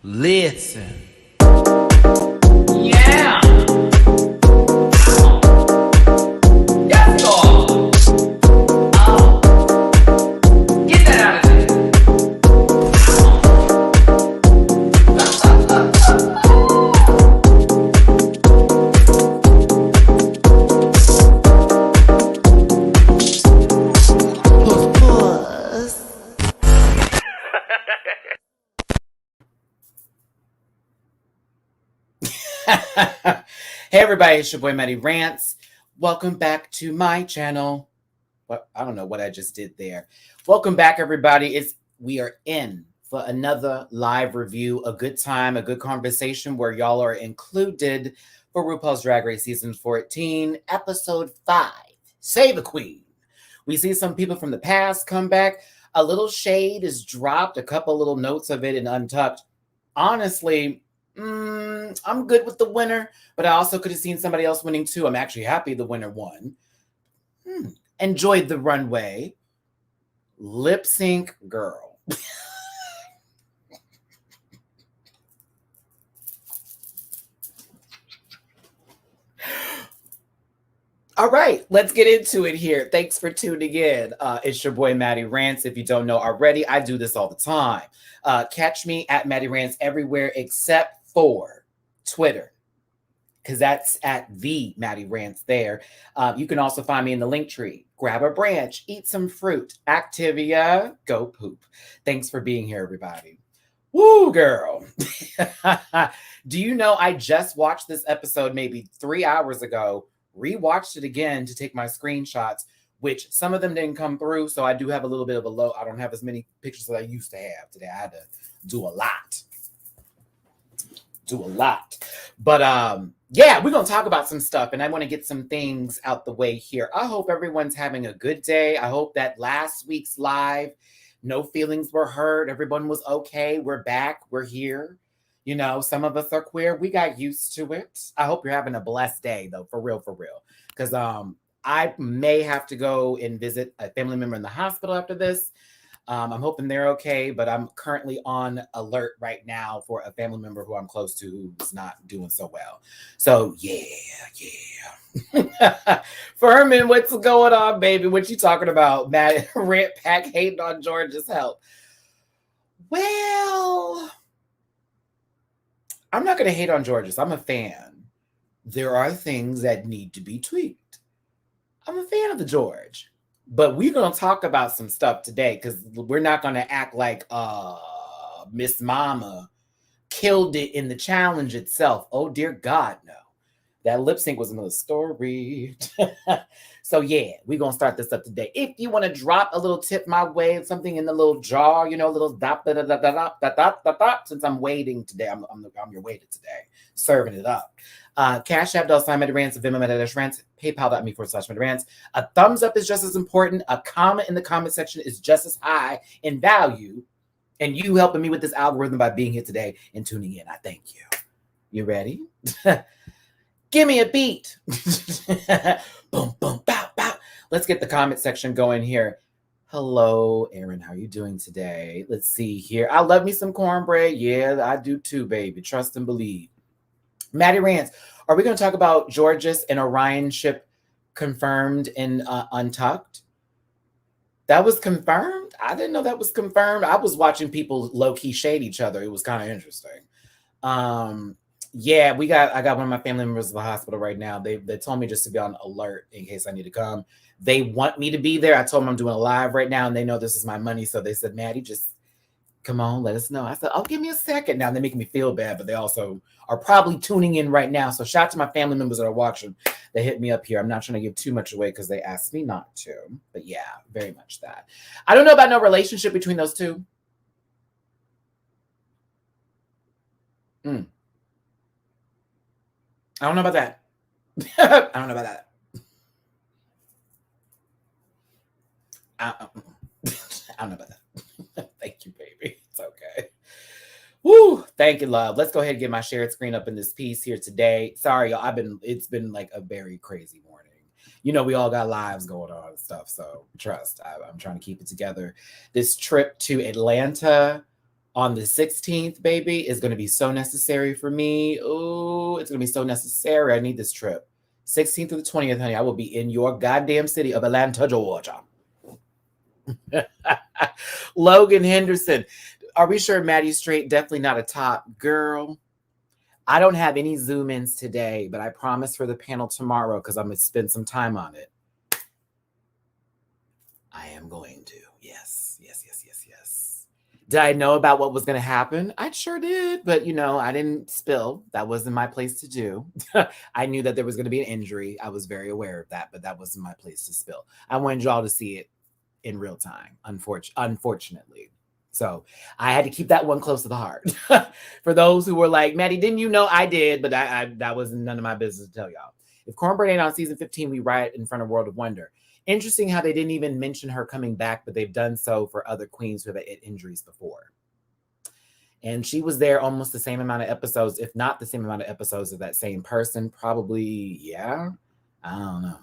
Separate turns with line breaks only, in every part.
Listen.
Yeah. Yes, Lord. Get that out of there.
Hey everybody, it's your boy Matty Rants. Welcome back to my channel. I don't know what I just did there. Welcome back, everybody. We are in for another live review, a good time, a good conversation where y'all are included for RuPaul's Drag Race Season 14, Episode 5, Save a Queen. We see some people from the past come back. A little shade is dropped, a couple little notes of it in Untucked. Honestly, I'm good with the winner, but I also could have seen somebody else winning too. I'm actually happy the winner won. Enjoyed the runway. Lip sync girl. All right, let's get into it here. Thanks for tuning in. It's your boy Matty Rants. If you don't know already, I do this all the time. Catch me at Matty Rants everywhere except for Twitter, because that's at the Matty Rants there. You can also find me in the link tree. Grab a branch, eat some fruit. Activia, go poop. Thanks for being here, everybody. Woo, girl. Do you know I just watched this episode maybe 3 hours ago, rewatched it again to take my screenshots, which some of them didn't come through, so I do have a little bit of a low. I don't have as many pictures as I used to have today. I had to do a lot. But yeah, we're gonna talk about some stuff, and I want to get some things out the way here. I hope everyone's having a good day. I hope that last week's live, no feelings were hurt, everyone was okay. We're back, we're here. You know, some of us are queer, we got used to it. I hope you're having a blessed day though, for real, because I may have to go and visit a family member in the hospital after this. I'm hoping they're okay, but I'm currently on alert right now for a family member who I'm close to who's not doing so well. So yeah. Furman, what's going on, baby? What you talking about? Matt Rant Pack hating on George's health. Well, I'm not going to hate on George's. I'm a fan. There are things that need to be tweaked. I'm a fan of the George. But we're going to talk about some stuff today because we're not going to act like Miss Mama killed it in the challenge itself. Oh, dear God, no. That lip sync was another story. So, yeah, we're going to start this up today. If you want to drop a little tip my way, something in the little jar, you know, little dot, dot, dot, dot, dot, dot, dot, dot, since I'm waiting today. I'm your waiter today, serving it up. Cash App, $MattyRants, Venmo, MattyRants, PayPal.me/MattyRants. A thumbs up is just as important. A comment in the comment section is just as high in value. And you helping me with this algorithm by being here today and tuning in. I thank you. You ready? Give me a beat. Boom, boom, bow, bow. Let's get the comment section going here. Hello, Aaron. How are you doing today? Let's see here. I love me some cornbread. Yeah, I do too, baby. Trust and believe. Matty Rants, are we going to talk about Georges and Orion ship confirmed in Untucked? That was confirmed? I didn't know that was confirmed. I was watching people low-key shade each other. It was kind of interesting. Yeah, I got one of my family members in the hospital right now. They told me just to be on alert in case I need to come. They want me to be there. I told them I'm doing a live right now, and they know this is my money. So they said, Matty, just come on, let us know. I said, oh, give me a second. Now they're making me feel bad, but they also are probably tuning in right now. So shout out to my family members that are watching. They hit me up here. I'm not trying to give too much away because they asked me not to. But yeah, very much that. I don't know about no relationship between those two. I don't know about that. I don't know about that. I don't know about that. Thank you, baby. It's okay. Woo! Thank you, love. Let's go ahead and get my shared screen up in this piece here today. Sorry, y'all. It's been like a very crazy morning. You know, we all got lives going on and stuff. So trust, I'm trying to keep it together. This trip to Atlanta on the 16th, baby, is going to be so necessary for me. Oh, it's going to be so necessary. I need this trip. 16th to the 20th, honey, I will be in your goddamn city of Atlanta, Georgia. Logan Henderson. Are we sure Maddie's straight? Definitely not a top. Girl, I don't have any Zoom ins today, but I promise for the panel tomorrow, because I'm going to spend some time on it. I am going to. Yes. Did I know about what was going to happen? I sure did. But, I didn't spill. That wasn't my place to do. I knew that there was going to be an injury. I was very aware of that, but that wasn't my place to spill. I wanted y'all to see it in real time, unfortunately. So I had to keep that one close to the heart. For those who were like, Matty, didn't you know? I did, but that was none of my business to tell y'all. If Cornbread ain't on season 15, we riot in front of World of Wonder. Interesting how they didn't even mention her coming back, but they've done so for other queens who have had injuries before. And she was there almost the same amount of episodes, if not the same amount of episodes of that same person. Probably, yeah. I don't know.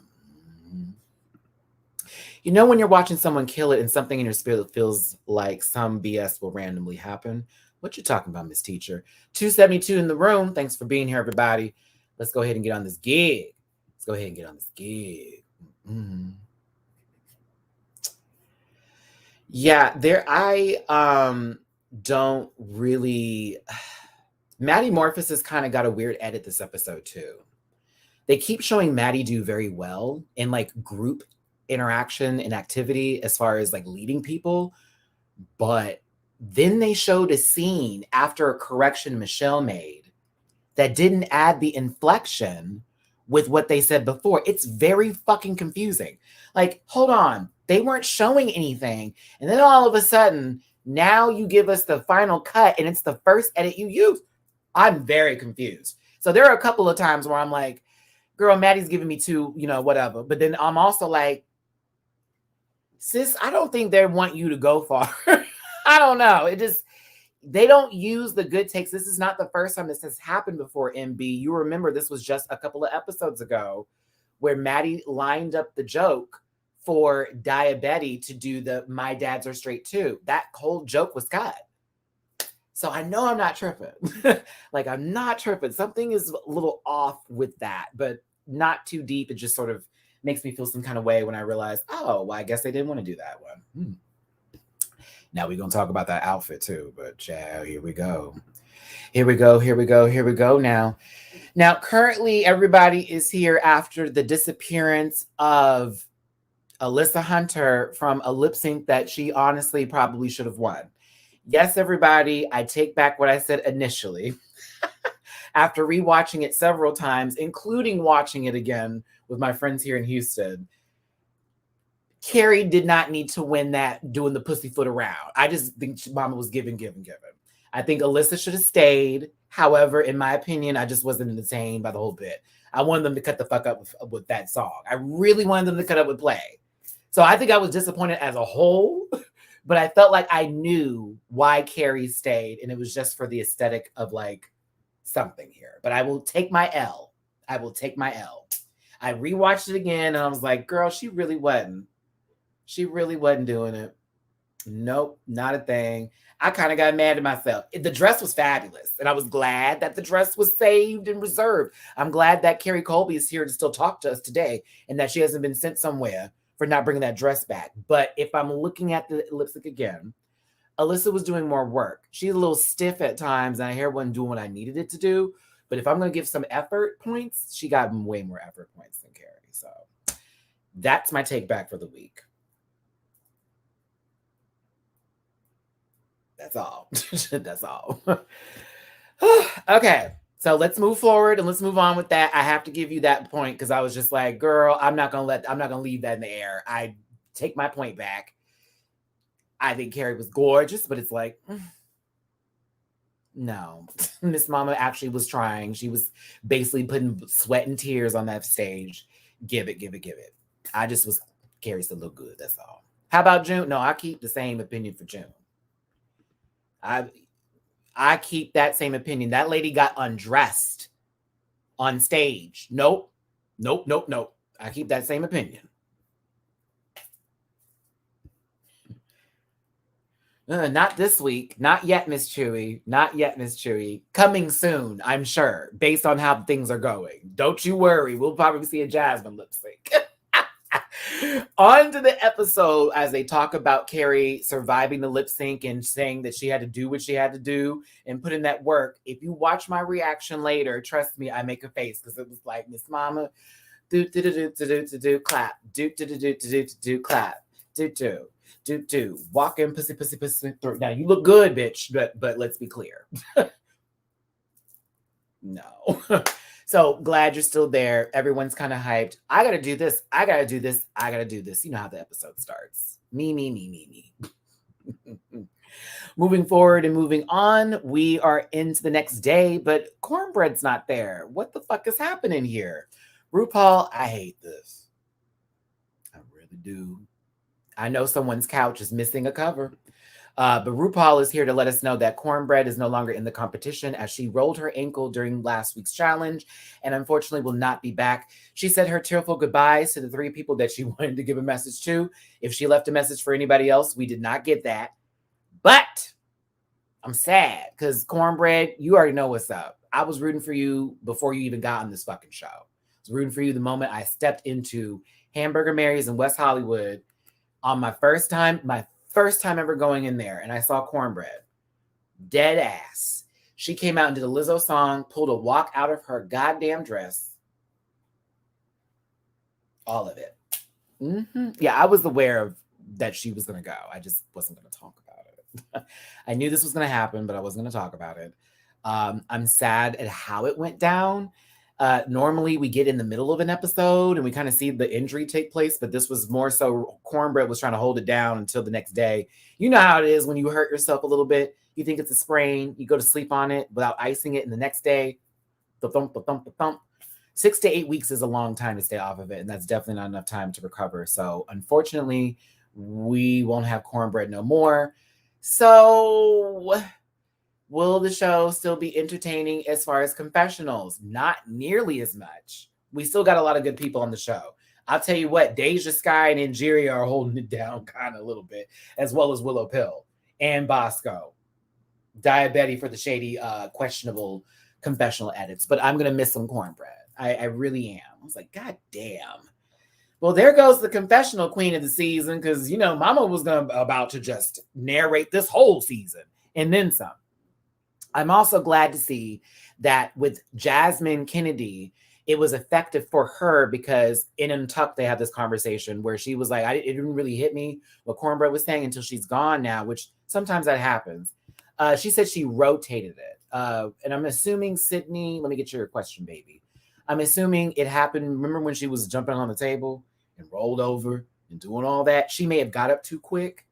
When you're watching someone kill it and something in your spirit feels like some BS will randomly happen. What you talking about, Miss Teacher? 272 in the room. Thanks for being here, everybody. Let's go ahead and get on this gig. Mm-hmm. Yeah, I don't really. Matty Morphus has kind of got a weird edit this episode too. They keep showing Matty do very well in like group interaction and activity as far as like leading people, but then they showed a scene after a correction Michelle made that didn't add the inflection with what they said before. It's very fucking confusing. Like, hold on. They weren't showing anything. And then all of a sudden, now you give us the final cut and it's the first edit you use. I'm very confused. So there are a couple of times where I'm like, girl, Maddie's giving me two, whatever. But then I'm also like, sis, I don't think they want you to go far. I don't know. They don't use the good takes. This is not the first time this has happened before, MB. You remember this was just a couple of episodes ago where Matty lined up the joke for Diabetes to do the My Dads Are Straight Too. That whole joke was cut. So I know I'm not tripping. Like, I'm not tripping. Something is a little off with that, but not too deep. It just sort of makes me feel some kind of way when I realize, oh, well, I guess they didn't want to do that one. Now we're going to talk about that outfit too, but child, here we go. Here we go now. Now, currently, everybody is here after the disappearance of Alyssa Hunter from a lip sync that she honestly probably should have won. Yes, everybody, I take back what I said initially. After rewatching it several times, including watching it again with my friends here in Houston, Carrie did not need to win that doing the pussyfoot around. I just think Mama was giving. I think Alyssa should have stayed. However, in my opinion, I just wasn't entertained by the whole bit. I wanted them to cut the fuck up with that song. I really wanted them to cut up with Play. So I think I was disappointed as a whole, but I felt like I knew why Carrie stayed, and it was just for the aesthetic of like something here. But I will take my L. I rewatched it again, and I was like, girl, she really wasn't doing it. Nope, not a thing. I kind of got mad at myself. The dress was fabulous, and I was glad that the dress was saved and reserved. I'm glad that Carrie Colby is here to still talk to us today, and that she hasn't been sent somewhere for not bringing that dress back. But if I'm looking at the lipstick again, Alyssa was doing more work. She's a little stiff at times, and her hair wasn't doing what I needed it to do. But if I'm going to give some effort points, she got way more effort points than Carrie. So that's my take back for the week. That's all. That's all. Okay. So let's move forward and let's move on with that. I have to give you that point because I was just like, girl, I'm not gonna leave that in the air. I take my point back. I think Carrie was gorgeous, but it's like, no. Miss Mama actually was trying. She was basically putting sweat and tears on that stage. Give it. I just was Carrie still look good. That's all. How about June? No, I keep the same opinion for June. I keep that same opinion. That lady got undressed on stage. Nope. I keep that same opinion. Not this week. Not yet, Miss Chewy. Not yet, Miss Chewy. Coming soon, I'm sure, based on how things are going. Don't you worry. We'll probably see a Jasmine lip sync. On to the episode as they talk about Carrie surviving the lip sync and saying that she had to do what she had to do and put in that work. If you watch my reaction later, trust me, I make a face because it was like, Miss Mama, do do do do do do do clap, do do do do do do clap, do walking pussy pussy pussy. Now you look good, bitch, but let's be clear, no. So glad you're still there. Everyone's kind of hyped. I gotta do this. I gotta do this. I gotta do this. You know how the episode starts. Me. Moving forward and moving on, we are into the next day, but Cornbread's not there. What the fuck is happening here? RuPaul, I hate this. I really do. I know someone's couch is missing a cover. But RuPaul is here to let us know that Cornbread is no longer in the competition as she rolled her ankle during last week's challenge and unfortunately will not be back. She said her tearful goodbyes to the 3 people that she wanted to give a message to. If she left a message for anybody else, we did not get that. But I'm sad because Cornbread, you already know what's up. I was rooting for you before you even got on this fucking show. I was rooting for you the moment I stepped into Hamburger Mary's in West Hollywood on my first time ever going in there, and I saw Cornbread. Dead ass. She came out and did a Lizzo song, pulled a walk out of her goddamn dress. All of it. Yeah, I was aware of that she was going to go. I just wasn't going to talk about it. I knew this was going to happen, but I wasn't going to talk about it. I'm sad at how it went down. Normally we get in the middle of an episode and we kind of see the injury take place, but this was more so Cornbread was trying to hold it down until the next day. You know how it is when you hurt yourself a little bit, you think it's a sprain, you go to sleep on it without icing it, and the next day, the thump, the thump, the thump. 6 to 8 weeks is a long time to stay off of it, and that's definitely not enough time to recover. So unfortunately, we won't have Cornbread no more. So will the show still be entertaining as far as confessionals? Not nearly as much. We still got a lot of good people on the show. I'll tell you what, Deja Sky and Angeria are holding it down kind of a little bit, as well as Willow Pill and Bosco. Diabetes for the shady, questionable confessional edits. But I'm going to miss some Cornbread. I really am. I was like, God damn. Well, there goes the confessional queen of the season because, you know, Mama was about to just narrate this whole season and then some. I'm also glad to see that with Jasmine Kennedy, it was effective for her because in Untucked, they had this conversation where she was like, it didn't really hit me what Cornbread was saying until she's gone now, which sometimes that happens. She said she rotated it. And I'm assuming, Sydney, let me get your question, baby. I'm assuming it happened. Remember when she was jumping on the table and rolled over and doing all that? She may have got up too quick.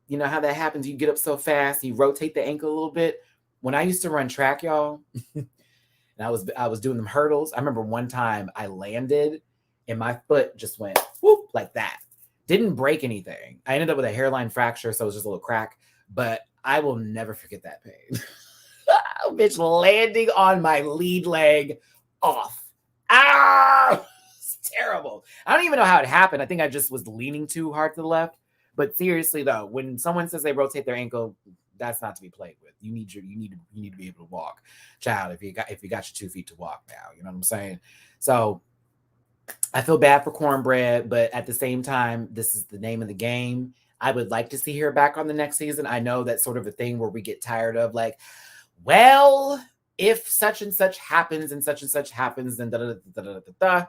You know how that happens? You get up so fast, you rotate the ankle a little bit. When I used to run track, y'all, and I was doing them hurdles, I remember one time I landed and my foot just went whoop like that. Didn't break anything. I ended up with a hairline fracture, so it was just a little crack. But I will never forget that pain. Bitch landing on my lead leg off. Ah! It's terrible. I don't even know how it happened. I think I just was leaning too hard to the left. But seriously though, when someone says they rotate their ankle, that's not to be played with. You need to be able to walk, child. If you got your 2 feet to walk now, you know what I'm saying? So I feel bad for Cornbread, but at the same time, this is the name of the game. I would like to see her back on the next season. I know that's sort of a thing where we get tired of like, well, if such and such happens and such happens, then da da da da da da.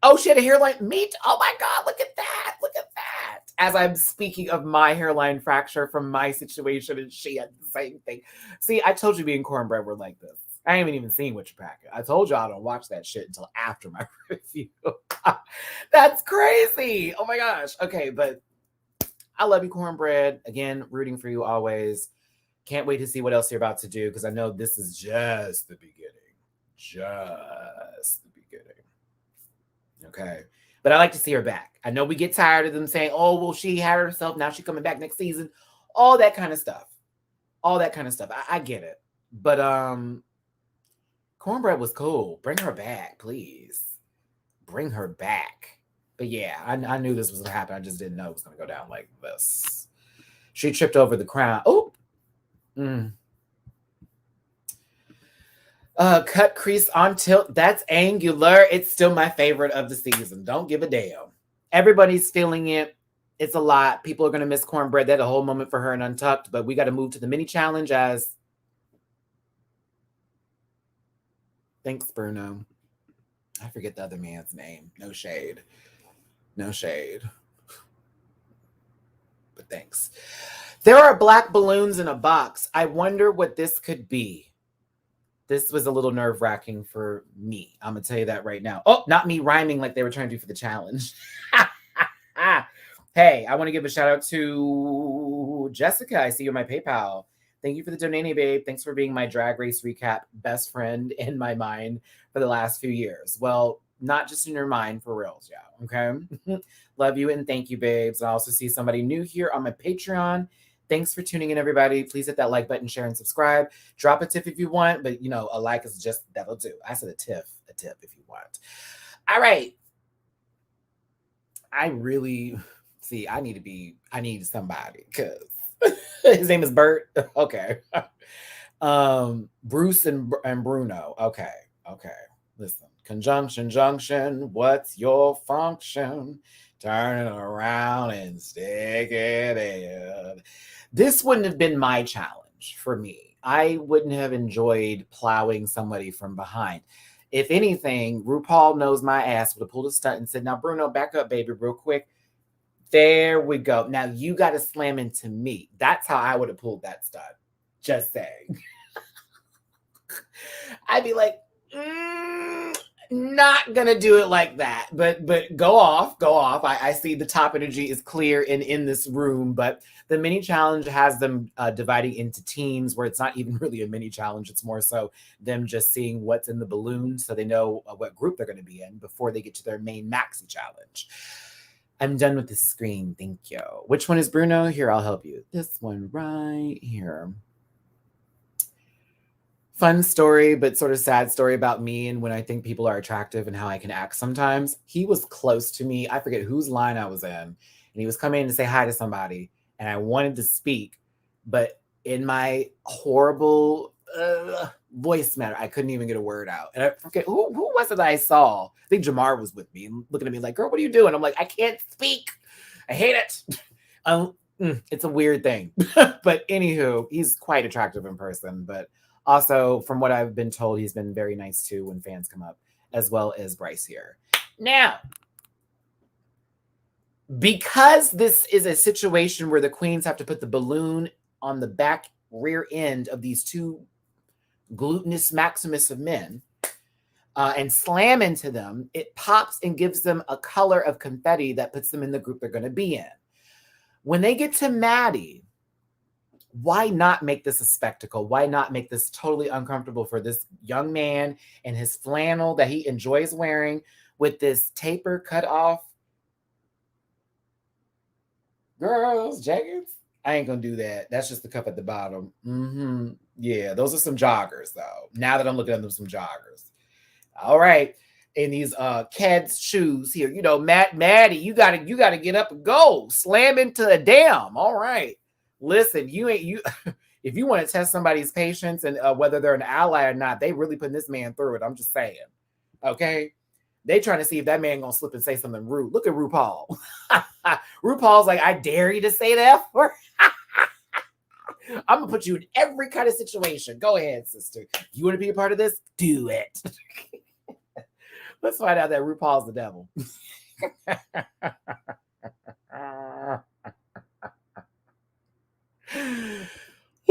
Oh, she had a hairline. Oh my God, look at that. Look at that. As I'm speaking of my hairline fracture from my situation, and she had the same thing. See, I told you me and Cornbread were like this. I haven't even seen Witch Packet. I told you I don't watch that shit until after my review. That's crazy. Oh my gosh. Okay, but I love you, Cornbread. Again, rooting for you always. Can't wait to see what else you're about to do because I know this is just the beginning. Just the beginning. Okay. But I like to see her back. I know we get tired of them saying, oh, well, she had herself. Now she's coming back next season. All that kind of stuff. I get it. But Cornbread was cool. Bring her back, please. Bring her back. But yeah, I knew this was going to happen. I just didn't know it was going to go down like this. She tripped over the crown. Oh. Cut crease on tilt. That's angular. It's still my favorite of the season. Don't give a damn. Everybody's feeling it. It's a lot. People are going to miss Cornbread. They had a whole moment for her in Untucked, but we got to move to the mini challenge as... Thanks, Bruno. I forget the other man's name. No shade. No shade. But thanks. There are black balloons in a box. I wonder what this could be. This was a little nerve-wracking for me. I'm going to tell you that right now. Oh, not me rhyming like they were trying to do for the challenge. Hey, I want to give a shout out to Jessica. I see you on my PayPal. Thank you for the donating, babe. Thanks for being my Drag Race recap best friend in my mind for the last few years. Well, not just in your mind, for reals, yeah. Okay? Love you and thank you, babes. I also see somebody new here on my Patreon. Thanks for tuning in, everybody. Please hit that like button, share, and subscribe. Drop a tip if you want, but you know, a like is just, that'll do. I said a tip if you want. All right. I really, see, I need somebody because his name is Bert. Okay. Bruce and Bruno. Okay. Listen, conjunction, junction. What's your function? Turn it around and stick it in. This wouldn't have been my challenge for me. I wouldn't have enjoyed plowing somebody from behind. If anything, RuPaul knows my ass would have pulled a stunt and said, now, Bruno, back up, baby, real quick. There we go. Now you got to slam into me. That's how I would have pulled that stunt. Just saying. I'd be like, not gonna do it like that, but go off. I see the top energy is clear in this room, but the mini challenge has them dividing into teams where it's not even really a mini challenge. It's more so them just seeing what's in the balloon so they know what group they're going to be in before they get to their main maxi challenge. I'm done with the screen. Thank you. Which one is Bruno? Here, I'll help you. This one right here. Fun story, but sort of sad story about me and when I think people are attractive and how I can act sometimes. He was close to me. I forget whose line I was in. And he was coming in to say hi to somebody. And I wanted to speak. But in my horrible voice matter, I couldn't even get a word out. And I forget, who was it I saw? I think Jamar was with me and looking at me like, girl, what are you doing? I'm like, I can't speak. I hate it. It's a weird thing. But anywho, he's quite attractive in person. But also, from what I've been told, he's been very nice too when fans come up, as well as Bryce here. Now, because this is a situation where the queens have to put the balloon on the back rear end of these two glutinous maximus of men and slam into them, it pops and gives them a color of confetti that puts them in the group they're going to be in. When they get to Matty, why not make this a spectacle? Why not make this totally uncomfortable for this young man and his flannel that he enjoys wearing with this taper cut off girls jackets? I ain't gonna do that. That's just the cup at the bottom. Yeah, those are some joggers though. Now that I'm looking at them, some joggers. All right. And these Keds shoes here. You know, Matty, you gotta get up and go. Slam into a dam. All right. Listen, if you want to test somebody's patience and whether they're an ally or not, they really putting this man through it. I'm just saying. Okay. They trying to see if that man gonna slip and say something rude. Look at RuPaul. RuPaul's like, I dare you to say that. I'm gonna put you in every kind of situation. Go ahead, sister. You want to be a part of this? Do it. Let's find out that RuPaul's the devil.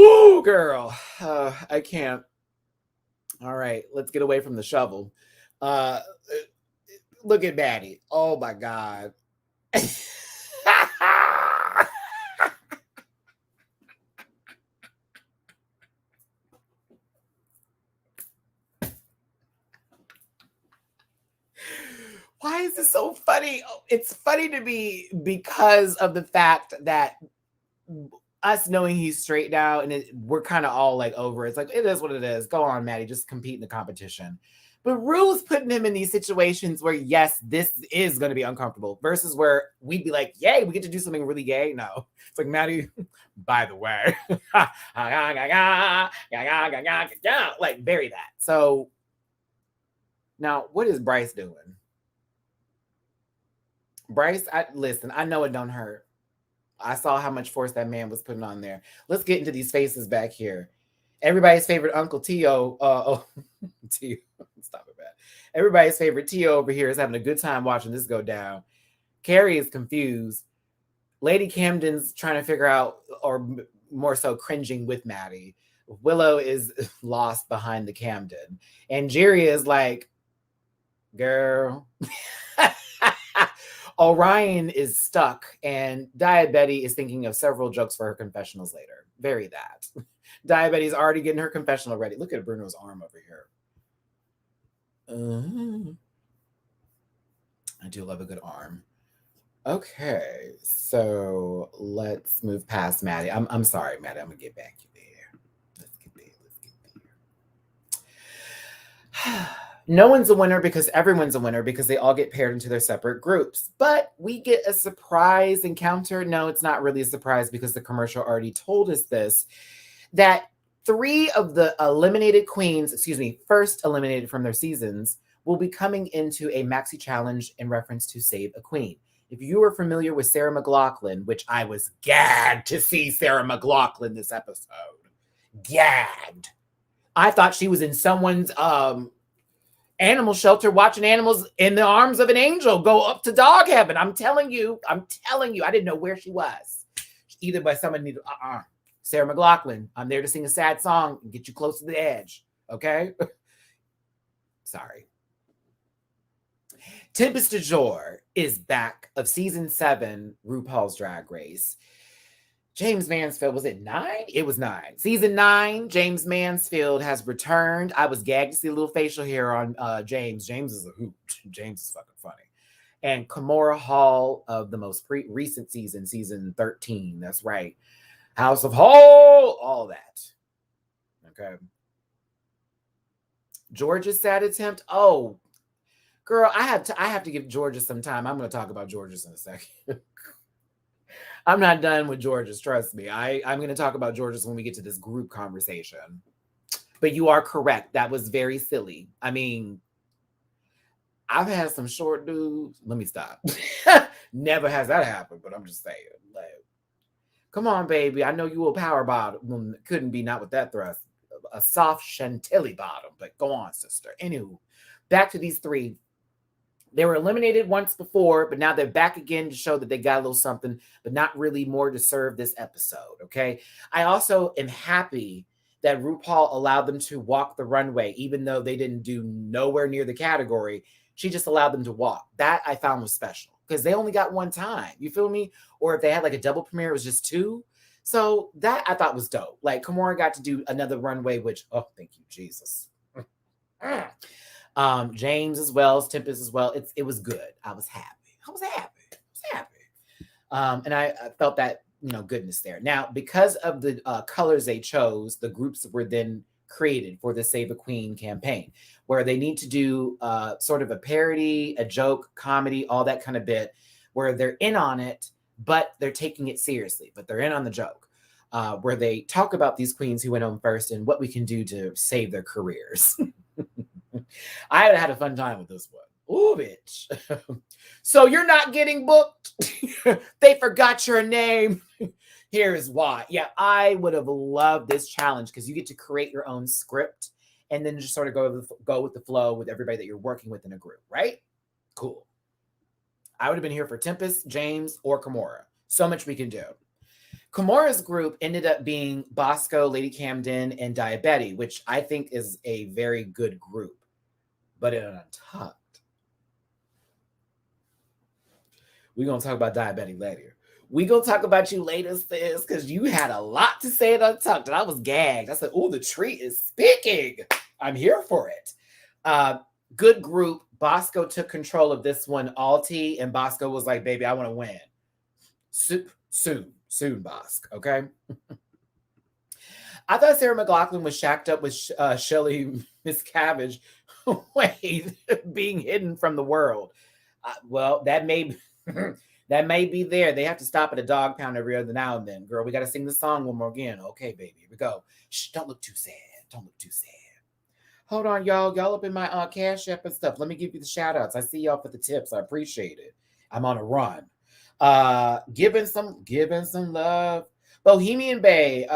Ooh, girl. I can't. All right, let's get away from the shovel. Look at Matty. Oh my God. Why is this so funny? Oh, it's funny to me because of the fact that us knowing he's straight now, and we're kind of all like over it. It's like, it is what it is. Go on, Matty, just compete in the competition. But Ru's putting him in these situations where, yes, this is going to be uncomfortable versus where we'd be like, yay, we get to do something really gay. No, it's like, Matty, by the way, like bury that. So now what is Bryce doing? Bryce, listen, I know it don't hurt. I saw how much force that man was putting on there. Let's get into these faces back here. Everybody's favorite Uncle Tio. Tio, stop it, man. Everybody's favorite Tio over here is having a good time watching this go down. Carrie is confused. Lady Camden's trying to figure out, or more so cringing with Matty. Willow is lost behind the Camden. And Jerry is like, girl. Orion is stuck, and Diabetes is thinking of several jokes for her confessionals later. Very that. Diabetes is already getting her confessional ready. Look at Bruno's arm over here. I do love a good arm. Okay, so let's move past Matty. I'm sorry, Matty. I'm gonna get back to there. Let's get there. No one's a winner because everyone's a winner because they all get paired into their separate groups. But we get a surprise encounter. No, it's not really a surprise because the commercial already told us this, that 3 of the eliminated queens, first eliminated from their seasons, will be coming into a maxi challenge in reference to Save a Queen. If you are familiar with Sarah McLachlan, which I was gagged to see Sarah McLachlan this episode. Gagged. I thought she was in someone's animal shelter watching animals in the arms of an angel go up to dog heaven. I'm telling you, I didn't know where she was. Either by someone needed, Sarah McLachlan, I'm there to sing a sad song and get you close to the edge. Okay? Sorry. Tempest DeJour is back of season 7, RuPaul's Drag Race. James Mansfield, was it 9? It was 9. Season 9, James Mansfield has returned. I was gagged to see a little facial hair on James. James is a hoot. James is fucking funny. And Kimora Hall of the most recent season, season 13. That's right. House of Hall, all that. Okay. Georgia's sad attempt. Oh, girl, I have to give Georgia some time. I'm going to talk about Georgia's in a second. I'm not done with Georgia's, trust me. I'm going to talk about Georgia's when we get to this group conversation. But you are correct. That was very silly. I mean, I've had some short dudes. Let me stop. Never has that happened, but I'm just saying. Like, come on, baby. I know you a power bottom. Couldn't be not with that thrust. A soft chantilly bottom. But go on, sister. Anywho, back to these 3. They were eliminated once before, but now they're back again to show that they got a little something, but not really more to serve this episode, okay? I also am happy that RuPaul allowed them to walk the runway, even though they didn't do nowhere near the category. She just allowed them to walk. That I found was special because they only got one time. You feel me? Or if they had like a double premiere, it was just 2. So that I thought was dope. Like Kimora got to do another runway, which, oh, thank you, Jesus. James as well, Tempest as well. It was good. I was happy. And I felt that, goodness there. Now, because of the colors they chose, the groups were then created for the Save a Queen campaign, where they need to do sort of a parody, a joke, comedy, all that kind of bit, where they're in on it, but they're taking it seriously, but they're in on the joke, where they talk about these queens who went home first and what we can do to save their careers. I had a fun time with this one. Ooh, bitch. So you're not getting booked? They forgot your name. Here's why. Yeah, I would have loved this challenge because you get to create your own script and then just sort of go with the flow with everybody that you're working with in a group, right? Cool. I would have been here for Tempest, James, or Kimora. So much we can do. Kimora's group ended up being Bosco, Lady Camden, and Diabetes, which I think is a very good group. But in Untucked, we're going to talk about Diabetes later. We're going to talk about you later, sis, because you had a lot to say in Untucked, and I was gagged. I said, oh, the tree is speaking. I'm here for it. Good group. Bosco took control of this one, Alti, and Bosco was like, baby, I want to win. Soon. Soon, Bosk. Okay. I thought Sarah McLachlan was shacked up with Shelly Miscavige. Wait, being hidden from the world. Well, that may that may be there. They have to stop at a dog pound every other now and then. Girl, we got to sing the song one more again. Okay, baby, here we go. Shh, don't look too sad. Don't look too sad. Hold on, y'all. Y'all up in my Cash App and stuff. Let me give you the shout outs. I see y'all for the tips. I appreciate it. I'm on a run. Giving some love. Bohemian Bay,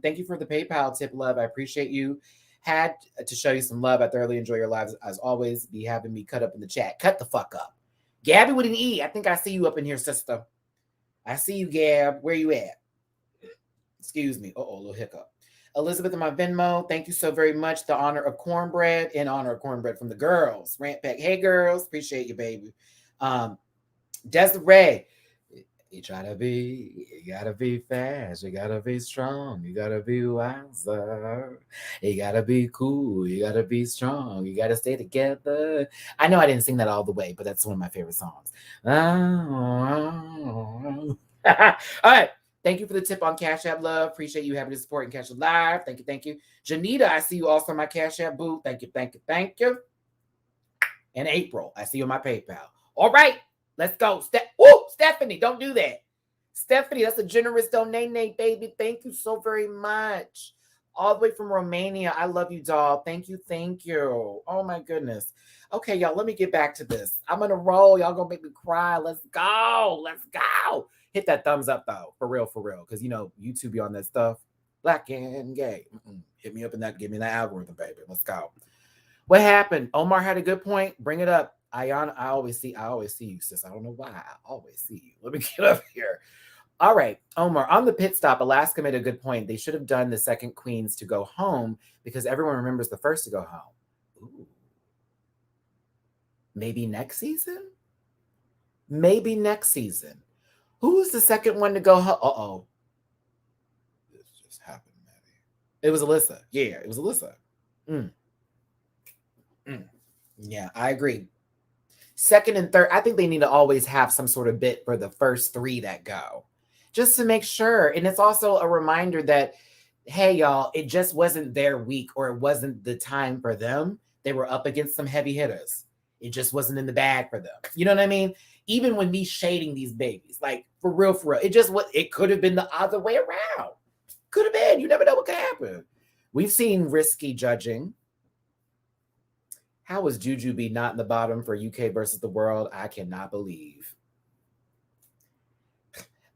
thank you for the PayPal tip, love. I appreciate you. Had to show you some love. I thoroughly enjoy your lives as always. Be having me cut up in the chat. Cut the fuck up. Gabby with an E. I think I see you up in here, sister. I see you, Gab. Where you at? Excuse me. Uh-oh, a little hiccup. Elizabeth in my Venmo, thank you so very much. The honor of Cornbread, in honor of Cornbread from the girls. Rant Pack, hey girls, appreciate you, baby. Desiree, you gotta be fast, you gotta be strong, you gotta be wiser, you gotta be cool, you gotta be strong, you gotta stay together. I know I didn't sing that all the way, but that's one of my favorite songs. All right. Thank you for the tip on Cash App, love. Appreciate you having the support and Cash App Live. Thank you, thank you. Janita, I see you also on my Cash App, boo. Thank you, thank you, thank you. And April, I see you on my PayPal. All right, let's go. Stephanie, don't do that. Stephanie, that's a generous donate, baby. Thank you so very much. All the way from Romania. I love you, doll. Thank you, thank you. Oh, my goodness. Okay, y'all, let me get back to this. I'm going to roll. Y'all going to make me cry. Let's go. Let's go. Hit that thumbs up, though. For real. Because, YouTube be on that stuff. Black and gay. Hit me up in that. Give me that algorithm, baby. Let's go. What happened? Omar had a good point. Bring it up. Ayana, I always see you, sis. I don't know why. I always see you. Let me get up here. All right, Omar, on the pit stop, Alaska made a good point. They should have done the second queens to go home because everyone remembers the first to go home. Ooh. Maybe next season? Who's the second one to go home? Uh-oh. This just happened, Matty. It was Alyssa. Yeah, it was Alyssa. Yeah, I agree. Second and third, I think they need to always have some sort of bit for the first three that go. Just to make sure. And it's also a reminder that, hey, y'all, it just wasn't their week or it wasn't the time for them. They were up against some heavy hitters. It just wasn't in the bag for them. You know what I mean? Even when me shading these babies, like for real, it could have been the other way around. Could have been. You never know what could happen. We've seen risky judging. How was Jujubee not in the bottom for UK versus the world? I cannot believe.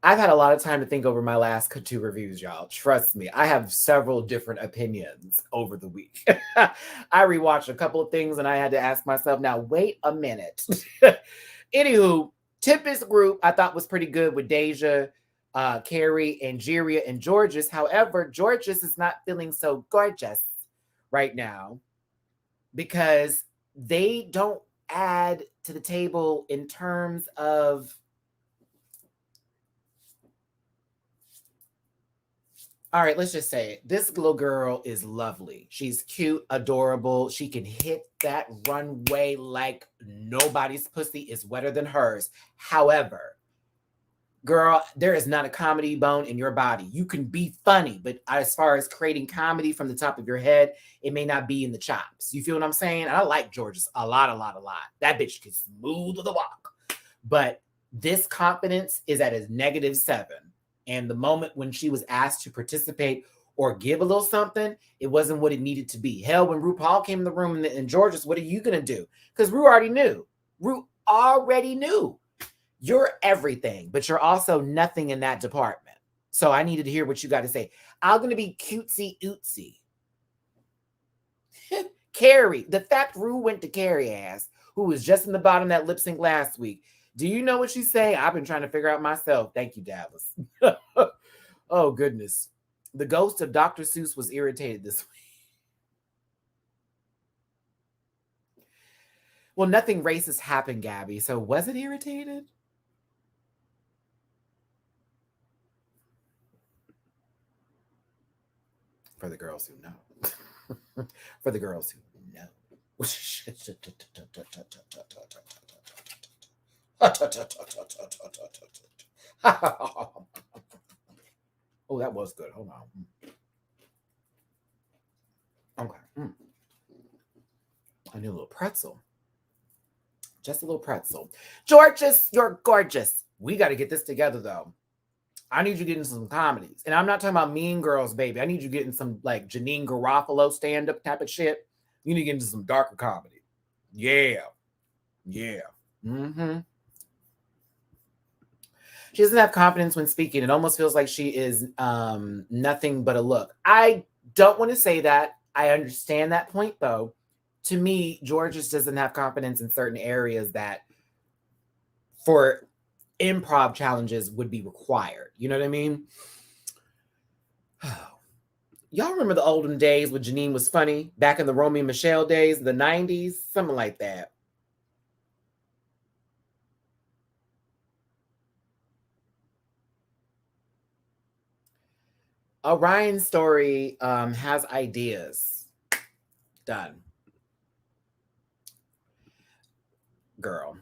I've had a lot of time to think over my last two reviews, y'all. Trust me, I have several different opinions over the week. I rewatched a couple of things and I had to ask myself, now, wait a minute. Anywho, Tempest group I thought was pretty good with Deja, Carrie, Angeria, and Georges. However, Georges is not feeling so gorgeous right now because they don't add to the table in terms of... All right, let's just say it. This little girl is lovely. She's cute, adorable. She can hit that runway like nobody's pussy is wetter than hers. However, girl, there is not a comedy bone in your body. You can be funny, but as far as creating comedy from the top of your head, it may not be in the chops. You feel what I'm saying? I like Georges a lot. That bitch can smooth the walk. But this confidence is at a -7. And the moment when she was asked to participate or give a little something, it wasn't what it needed to be. Hell, when RuPaul came in the room and Georges, what are you going to do? Because Ru already knew. You're everything, but you're also nothing in that department. So I needed to hear what you got to say. I'm going to be cutesy ootsy. Carrie, the fact Ru went to Carrie ass, who was just in the bottom of that lip sync last week. Do you know what she's saying? I've been trying to figure out myself. Thank you, Dallas. Oh, goodness. The ghost of Dr. Seuss was irritated this week. Well, nothing racist happened, Gabby. So was it irritated? For the girls who know. For the girls who know. Oh, that was good. Hold on. Okay. I need a little pretzel. Just a little pretzel. Georges, you're gorgeous. We got to get this together, though. I need you getting some comedies. And I'm not talking about Mean Girls, baby. I need you getting some, like, Janine Garofalo stand-up type of shit. You need to get into some darker comedy. Yeah. Yeah. Mm-hmm. She doesn't have confidence when speaking. It almost feels like she is nothing but a look. I don't want to say that. I understand that point, though. To me, George just doesn't have confidence in certain areas that for improv challenges would be required. You know what I mean? Y'all remember the olden days when Janine was funny? Back in the Romy and Michelle days, the 90s? Something like that. Orion's story has ideas. Done. Girl.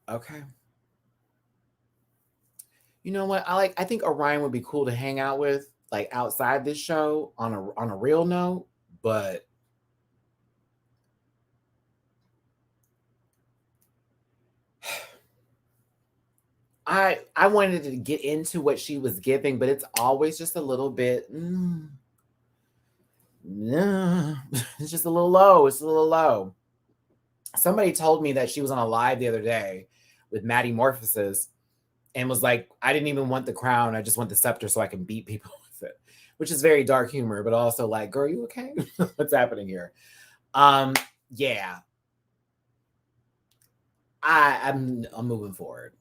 Okay. You know what? I think Orion would be cool to hang out with, like outside this show on a real note, but I wanted to get into what she was giving, but it's always just a little bit it's just a little low. It's a little low. Somebody told me that she was on a live the other day with Matty Morphosis and was like, I didn't even want the crown. I just want the scepter so I can beat people with it, which is very dark humor, but also like, girl, you okay? What's happening here? Yeah. I'm moving forward.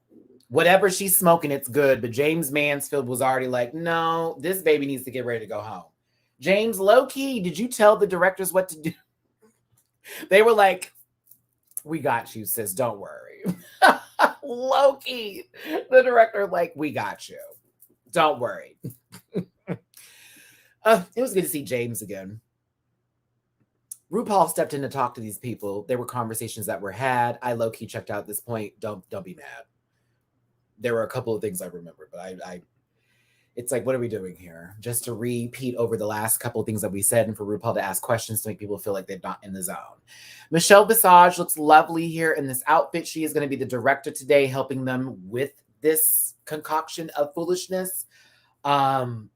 Whatever she's smoking, it's good. But James Mansfield was already like, no, this baby needs to get ready to go home. James, low key, did you tell the directors what to do? They were like, we got you, sis. Don't worry. Low key, the director, like, we got you. Don't worry. It was good to see James again. RuPaul stepped in to talk to these people. There were conversations that were had. I low key checked out at this point. Don't be mad. There were a couple of things I remember, but I it's like, what are we doing here? Just to repeat over the last couple of things that we said and for RuPaul to ask questions to make people feel like they're not in the zone. Michelle Visage looks lovely here in this outfit. She is going to be the director today, helping them with this concoction of foolishness. Can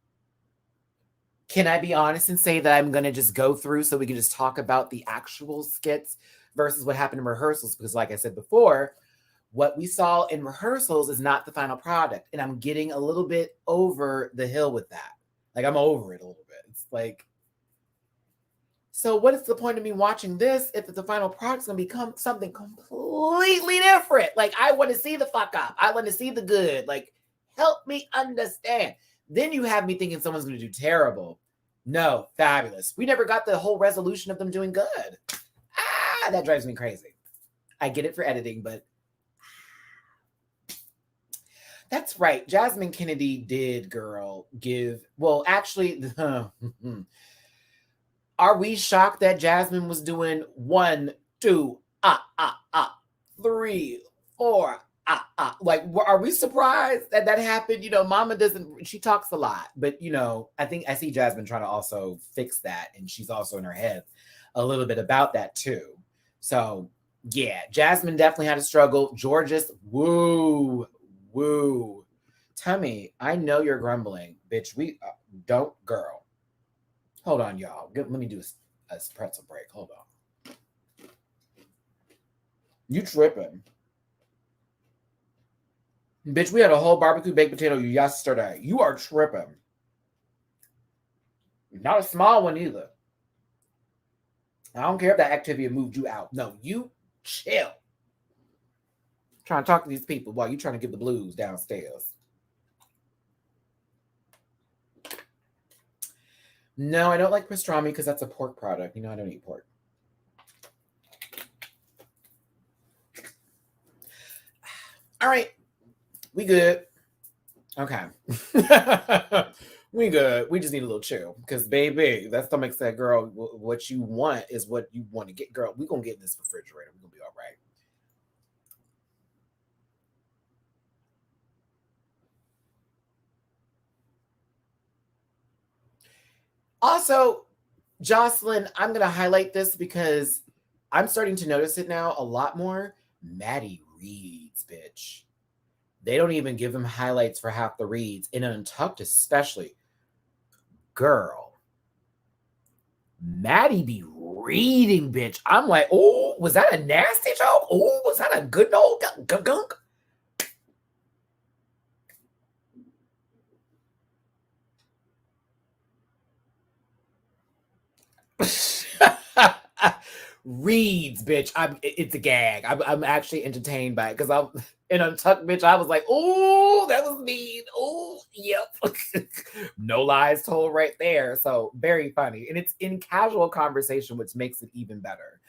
I be honest and say that I'm going to just go through so we can just talk about the actual skits versus what happened in rehearsals? Because like I said before, what we saw in rehearsals is not the final product. And I'm getting a little bit over the hill with that. Like, I'm over it a little bit. It's like, so what is the point of me watching this if the final product's going to become something completely different? Like, I want to see the fuck up. I want to see the good. Like, help me understand. Then you have me thinking someone's going to do terrible. No, fabulous. We never got the whole resolution of them doing good. That drives me crazy. I get it for editing, but that's right. Jasmine Kennedy did, girl, give. Well, actually, are we shocked that Jasmine was doing 1, 2, 3, 4, Like, are we surprised that that happened? You know, Mama doesn't, she talks a lot, but, you know, I think I see Jasmine trying to also fix that. And she's also in her head a little bit about that too. So, yeah, Jasmine definitely had a struggle. Georges, woo. Tummy, I know you're grumbling, bitch. We don't, girl. Hold on, y'all. Let me do a pretzel break. Hold on. You tripping. Bitch, we had a whole barbecue baked potato yesterday. You are tripping. Not a small one either. I don't care if that activity moved you out. No, you chill. Trying to talk to these people while you're trying to get the blues downstairs. No, I don't like pastrami because that's a pork product. You know, I don't eat pork. All right. We good. Okay. We good. We just need a little chill. Because, baby, that stomach said, girl, what you want is what you want to get. Girl, we're going to get in this refrigerator. We're going to be all right. Also, Jocelyn, I'm going to highlight this because I'm starting to notice it now a lot more. Matty reads, bitch. They don't even give him highlights for half the reads. In Untucked especially. Girl. Matty be reading, bitch. I'm like, oh, was that a nasty joke? Oh, was that a good old gunk? Reads, bitch. It's a gag. I'm actually entertained by it because I'm in Untucked, bitch. I was like, oh, that was mean. Oh, yep. No lies told right there. So very funny. And it's in casual conversation, which makes it even better.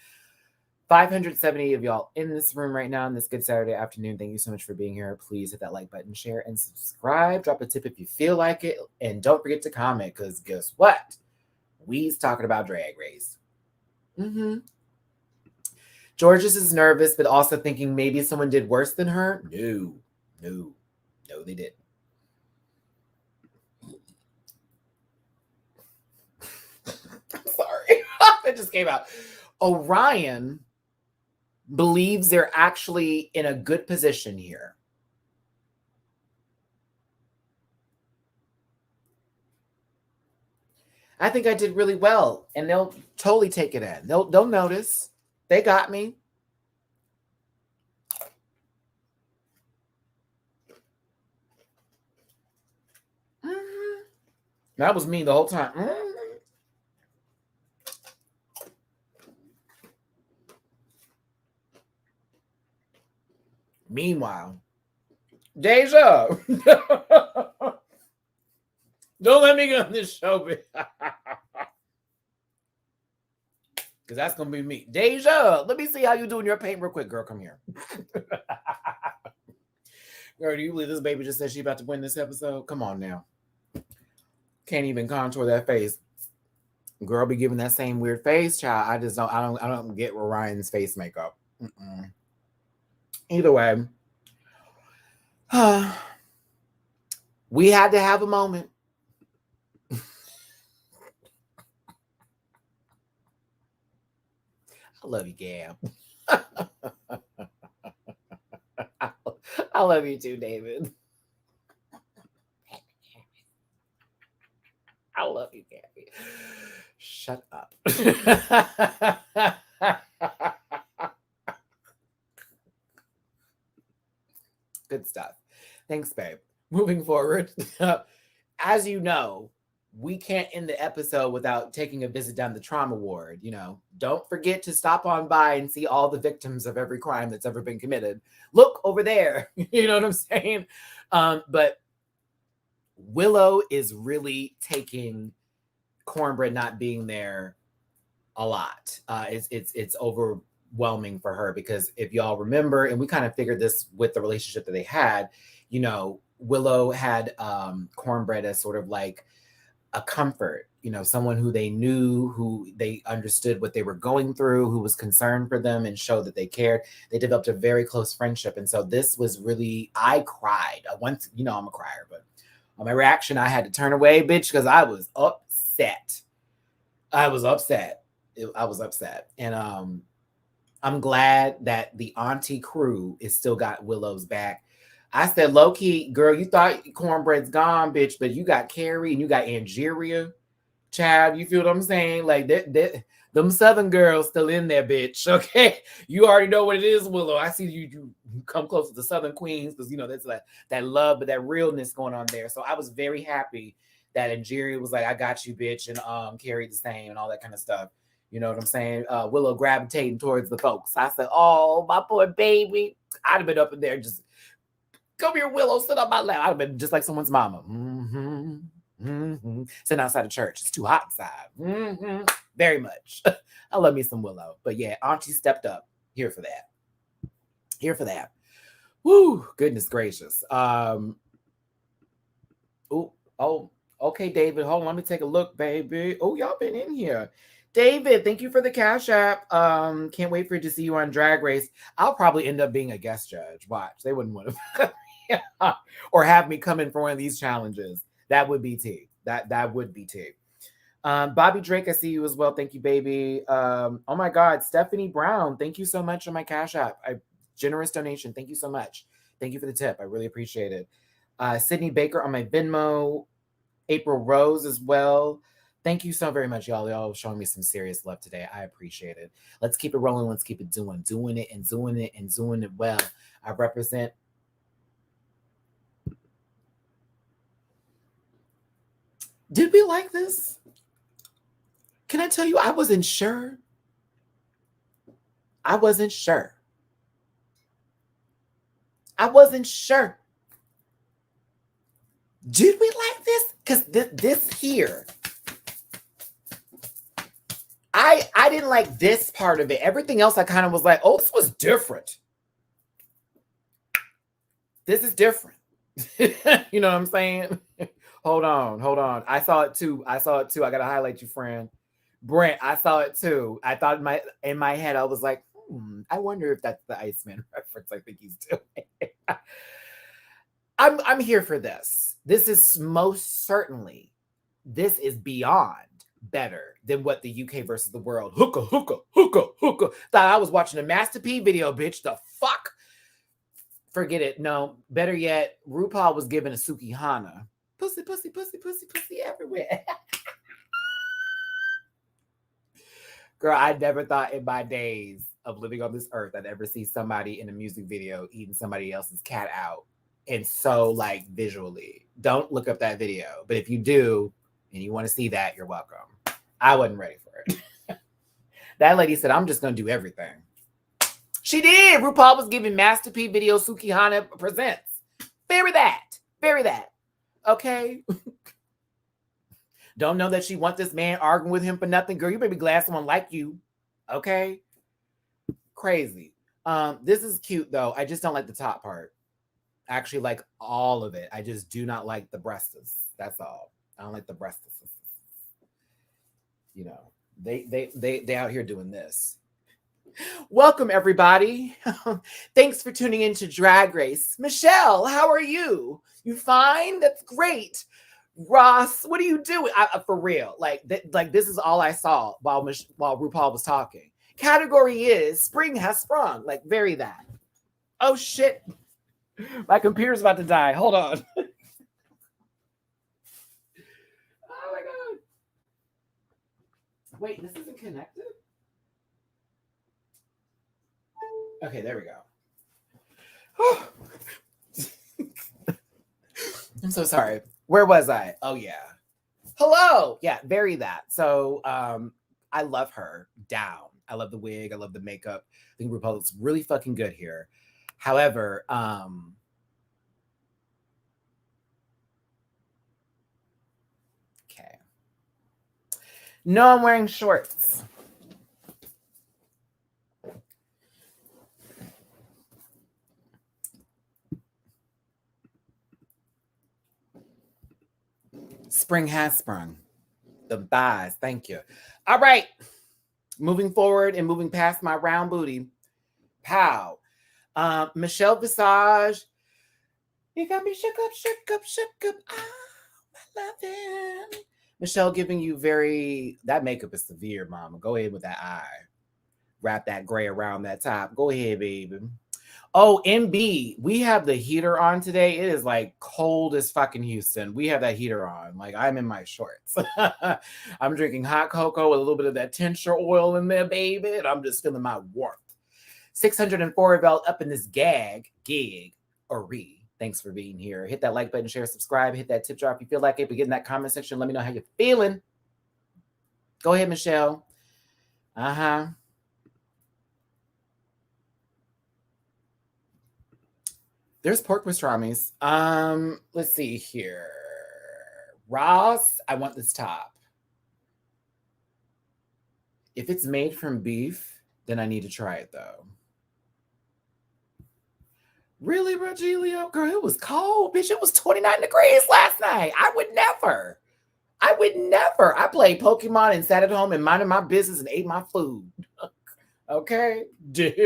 570 of y'all in this room right now on this good Saturday afternoon. Thank you so much for being here. Please hit that like button, share, and subscribe. Drop a tip if you feel like it. And don't forget to comment because guess what? We's talking about Drag Race. Georges is nervous, but also thinking maybe someone did worse than her. No, they didn't. I'm sorry. It just came out. Orion believes they're actually in a good position here. I think I did really well, and they'll totally take it in. They'll notice. They got me. Mm-hmm. That was me the whole time. Mm-hmm. Meanwhile, Deja, don't let me get on this show, because that's gonna be me. Deja, let me see how you doing your paint real quick, girl. Come here. Girl, do you believe this baby just said she about to win this episode? Come on now. Can't even contour that face. Girl be giving that same weird face, child. I don't get Ryan's face makeup. Either way, we had to have a moment. I love you, Gab. I love you too, David. I love you, Gabby. Shut up. Good stuff. Thanks, babe. Moving forward, as you know, we can't end the episode without taking a visit down the trauma ward. You know, don't forget to stop on by and see all the victims of every crime that's ever been committed. Look over there. You know what I'm saying? But Willow is really taking Cornbread not being there a lot. It's overwhelming for her because if y'all remember, and we kind of figured this with the relationship that they had, you know, Willow had Cornbread as sort of like a comfort, you know, someone who they knew, who they understood what they were going through, who was concerned for them and showed that they cared. They developed a very close friendship. And so this was really, I cried. Once, you know, I'm a crier, but on my reaction, I had to turn away, bitch, because I was upset. I was upset. And I'm glad that the auntie crew is still got Willow's back. I said, low key, girl, you thought Cornbread's gone, bitch, but you got Carrie and you got Angeria, child. You feel what I'm saying? Like them Southern girls still in there, bitch. Okay, you already know what it is, Willow. I see you come close to the Southern Queens because you know that's like that love, but that realness going on there. So I was very happy that Angeria was like, I got you, bitch, and Carrie the same and all that kind of stuff. You know what I'm saying? Willow gravitating towards the folks. I said, oh, my poor baby. I'd have been up in there just, come here, Willow, sit on my lap. I'd have been just like someone's mama. Sitting outside the church. It's too hot outside. Very much. I love me some Willow. But yeah, auntie stepped up. Here for that. Woo, goodness gracious. Okay, David. Hold on. Let me take a look, baby. Oh, y'all been in here. David, thank you for the Cash App. Can't wait for you to see you on Drag Race. I'll probably end up being a guest judge. Watch. They wouldn't want to or have me come in for one of these challenges. That would be tea. That would be tea. Bobby Drake, I see you as well. Thank you, baby. Oh my God, Stephanie Brown, thank you so much on my Cash App. Generous donation. Thank you so much. Thank you for the tip. I really appreciate it. Sydney Baker on my Venmo. April Rose as well. Thank you so very much, y'all. Y'all showing me some serious love today. I appreciate it. Let's keep it rolling. Let's keep it doing it and doing it and doing it well. I represent. Did we like this? Can I tell you, I wasn't sure. I wasn't sure. I wasn't sure. Did we like this? Because this here, I didn't like this part of it. Everything else, I kind of was like, oh, this was different. This is different. You know what I'm saying? Hold on. I saw it too. I got to highlight you, friend. Brent, I saw it too. I thought in my head, I was like, I wonder if that's the Iceman reference I think he's doing. I'm here for this. This is most certainly, this is beyond better than what the UK versus the world. Hookah. Thought I was watching a Master P video, bitch. The fuck? Forget it. No, better yet, RuPaul was giving a Sukihana. Pussy everywhere. Girl, I never thought in my days of living on this earth I'd ever see somebody in a music video eating somebody else's cat out. And so, like, visually. Don't look up that video. But if you do, and you want to see that, you're welcome. I wasn't ready for it. That lady said, I'm just going to do everything. She did. RuPaul was giving Master P video Sukihana presents. Bury that. Okay? Don't know that she want this man arguing with him for nothing. Girl, you better be glad someone like you. Okay? Crazy. This is cute, though. I just don't like the top part. I actually like all of it. I just do not like the breasts. That's all. I don't like the breasts. You know, they out here doing this. Welcome, everybody. Thanks for tuning in to Drag Race. Michelle, how are you? You fine? That's great. Ross, what are you doing? For real, like this is all I saw while RuPaul was talking. Category is Spring Has Sprung. Like, very that. Oh shit, my computer's about to die. Hold on. Oh my god. Wait, this isn't connected? Okay, there we go. I'm so sorry. Where was I? Oh, yeah. Hello. Yeah, very that. So I love her down. I love the wig. I love the makeup. I think RuPaul looks really fucking good here. However, okay. No, I'm wearing shorts. Spring has sprung. The buys. Thank you. All right. Moving forward and moving past my round booty. Pow. Michelle Visage. You got me shook up. Oh, I love it. Michelle giving you that makeup is severe, mama. Go ahead with that eye. Wrap that gray around that top. Go ahead, baby. Oh, MB, we have the heater on today. It is like cold as fucking Houston. We have that heater on. Like, I'm in my shorts. I'm drinking hot cocoa with a little bit of that tincture oil in there, baby. And I'm just feeling my warmth. 604 belt up in this gig, or re. Thanks for being here. Hit that like button, share, subscribe, hit that tip jar if you feel like it. But get in that comment section. Let me know how you're feeling. Go ahead, Michelle. Uh-huh. There's pork pastrami's. Let's see here. Ross, I want this top. If it's made from beef, then I need to try it though. Really, Rogelio? Girl, it was cold, bitch. It was 29 degrees last night. I would never. I played Pokemon and sat at home and minded my business and ate my food. Okay? Duh.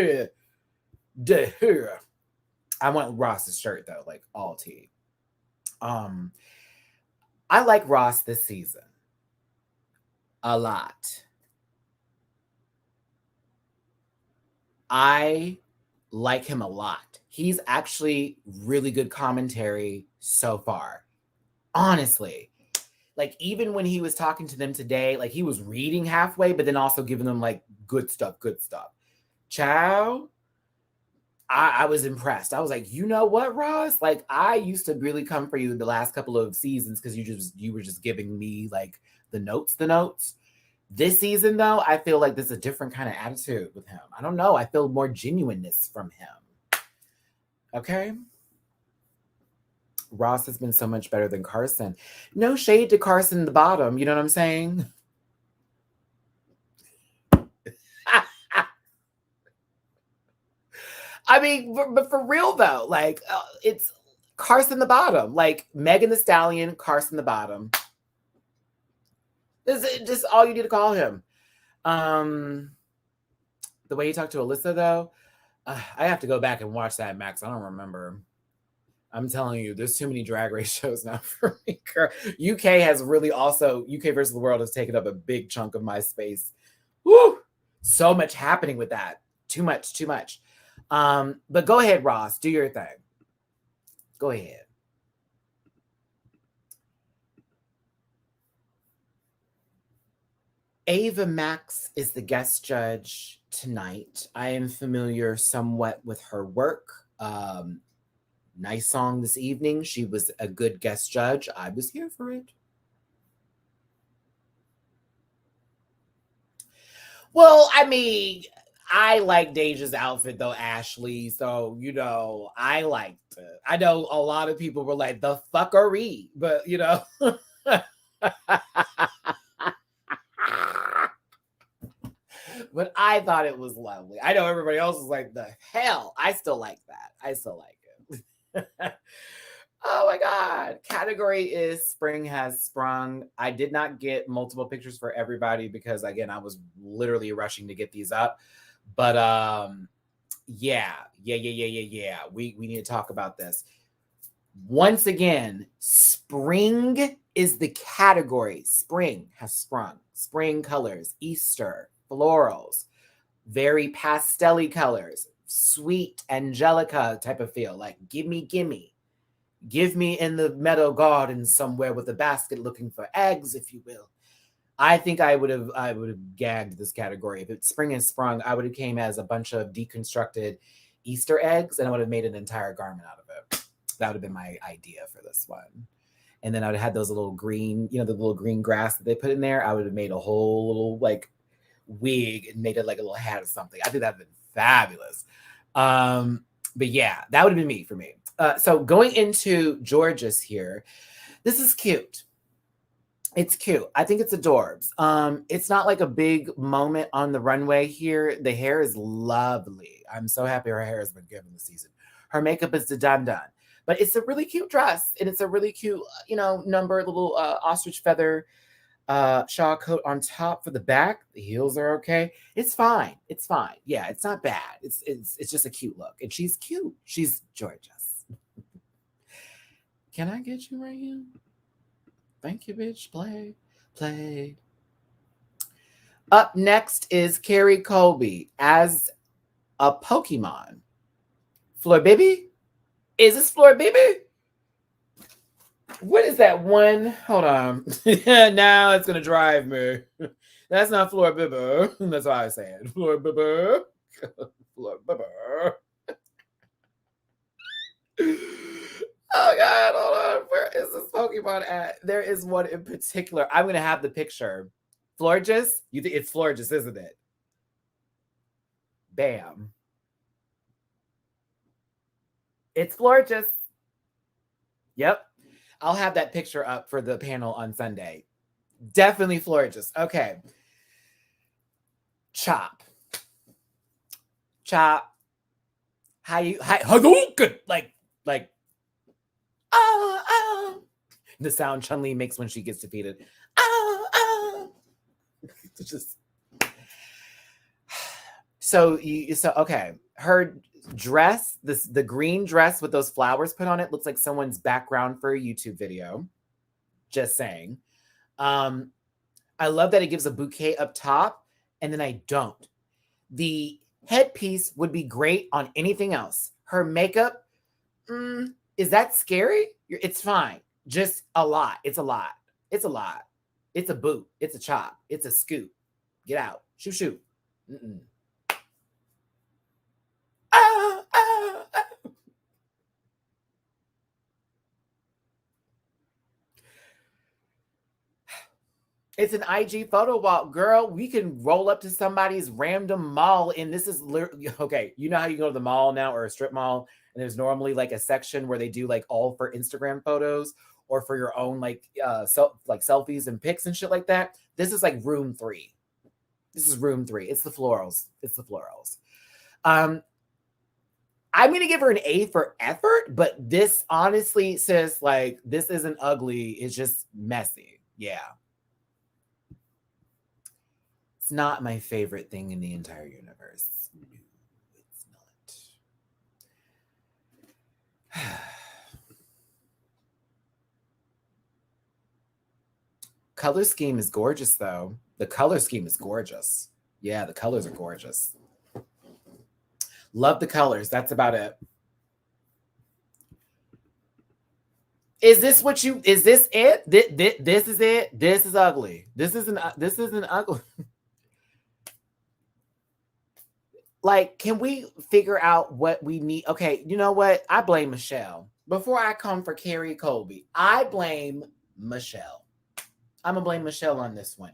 I want Ross's shirt though, like all tea. I like Ross this season. a lot. I like him a lot. He's actually really good commentary so far. Honestly. Like, even when he was talking to them today, like, he was reading halfway, but then also giving them, like, good stuff. Ciao. I was impressed. I was like, you know what, Ross? Like, I used to really come for you the last couple of seasons because you were just giving me, like, the notes. This season, though, I feel like there's a different kind of attitude with him. I don't know. I feel more genuineness from him. Okay? Ross has been so much better than Carson. No shade to Carson the bottom. You know what I'm saying? I mean, but for real though, like it's Carson the bottom, like Megan the Stallion, Carson the bottom. This is just all you need to call him. The way he talked to Alyssa though, I have to go back and watch that, Max. I don't remember. I'm telling you, there's too many drag race shows now for me. Girl. UK has really also, UK versus the world has taken up a big chunk of my space. Woo! So much happening with that. Too much. But go ahead, Ross. Do your thing. Go ahead. Ava Max is the guest judge tonight. I am familiar somewhat with her work. Nice song this evening. She was a good guest judge. I was here for it. Well, I mean, I like Deja's outfit though, Ashley. So, you know, I liked it. I know a lot of people were like, the fuckery, but you know. But I thought it was lovely. I know everybody else was like, the hell. I still like that. I still like it. Oh my God. Category is Spring Has Sprung. I did not get multiple pictures for everybody because again, I was literally rushing to get these up. But yeah. We need to talk about this. Once again, spring is the category. Spring has sprung. Spring colors, Easter, florals, very pastel-y colors, sweet Angelica type of feel, like gimme. Give me in the meadow garden somewhere with a basket looking for eggs, if you will. I think I would have gagged this category. If it's Spring and Sprung, I would have came as a bunch of deconstructed Easter eggs and I would have made an entire garment out of it. That would have been my idea for this one. And then I would have had those little green, the little green grass that they put in there. I would have made a whole little like wig and made it like a little hat or something. I think that would have been fabulous. But yeah, that would have been me for me. So going into Georgia's here, this is cute. It's cute. I think it's adorbs. It's not like a big moment on the runway here. The hair is lovely. I'm so happy her hair has been given this season. Her makeup is done. But it's a really cute dress. And it's a really cute, number, little ostrich feather shawl coat on top for the back. The heels are okay. It's fine. Yeah, it's not bad. It's just a cute look. And she's cute. She's gorgeous. Can I get you right here? Thank you, bitch. Play. Up next is Carrie Colby as a Pokemon. Floor Baby? Is this Floor Baby? What is that one? Hold on. Now it's gonna drive me. That's not Floor Bibber. That's what I was saying. Floor Bibber. Floor Bibber. Oh God, hold on. Where is this Pokemon at? There is one in particular. I'm gonna have the picture. Florges? You think it's Florges, isn't it? Bam. It's Florges. Yep. I'll have that picture up for the panel on Sunday. Definitely Florges. Okay. Chop. Hadouken! Like, the sound Chun-Li makes when she gets defeated. Just so okay. Her dress, the green dress with those flowers put on it, looks like someone's background for a YouTube video. Just saying. I love that it gives a bouquet up top, and then I don't. The headpiece would be great on anything else. Her makeup, is that scary? It's fine. Just a lot. It's a lot. It's a lot. It's a boot. It's a chop. It's a scoop. Get out. Shoot, shoot. Mm-mm. Ah, ah, ah. It's an IG photo walk, girl. We can roll up to somebody's random mall, and this is okay. You know how you go to the mall now or a strip mall, and there's normally like a section where they do like all for Instagram photos or for your own like selfies and pics and shit like that. This is like room 3. This is room 3. It's the florals. It's the florals. I'm gonna give her an A for effort, but this honestly says like this isn't ugly. It's just messy. Yeah. It's not my favorite thing in the entire universe. No, it's not. Color scheme is gorgeous, though. The color scheme is gorgeous. Yeah, the colors are gorgeous. Love the colors. That's about it. Is this what you? Is this it? This is it. This is ugly. This isn't ugly. Like, can we figure out what we need? Okay, you know what? I blame Michelle. Before I come for Carrie Colby, I blame Michelle. I'm going to blame Michelle on this one.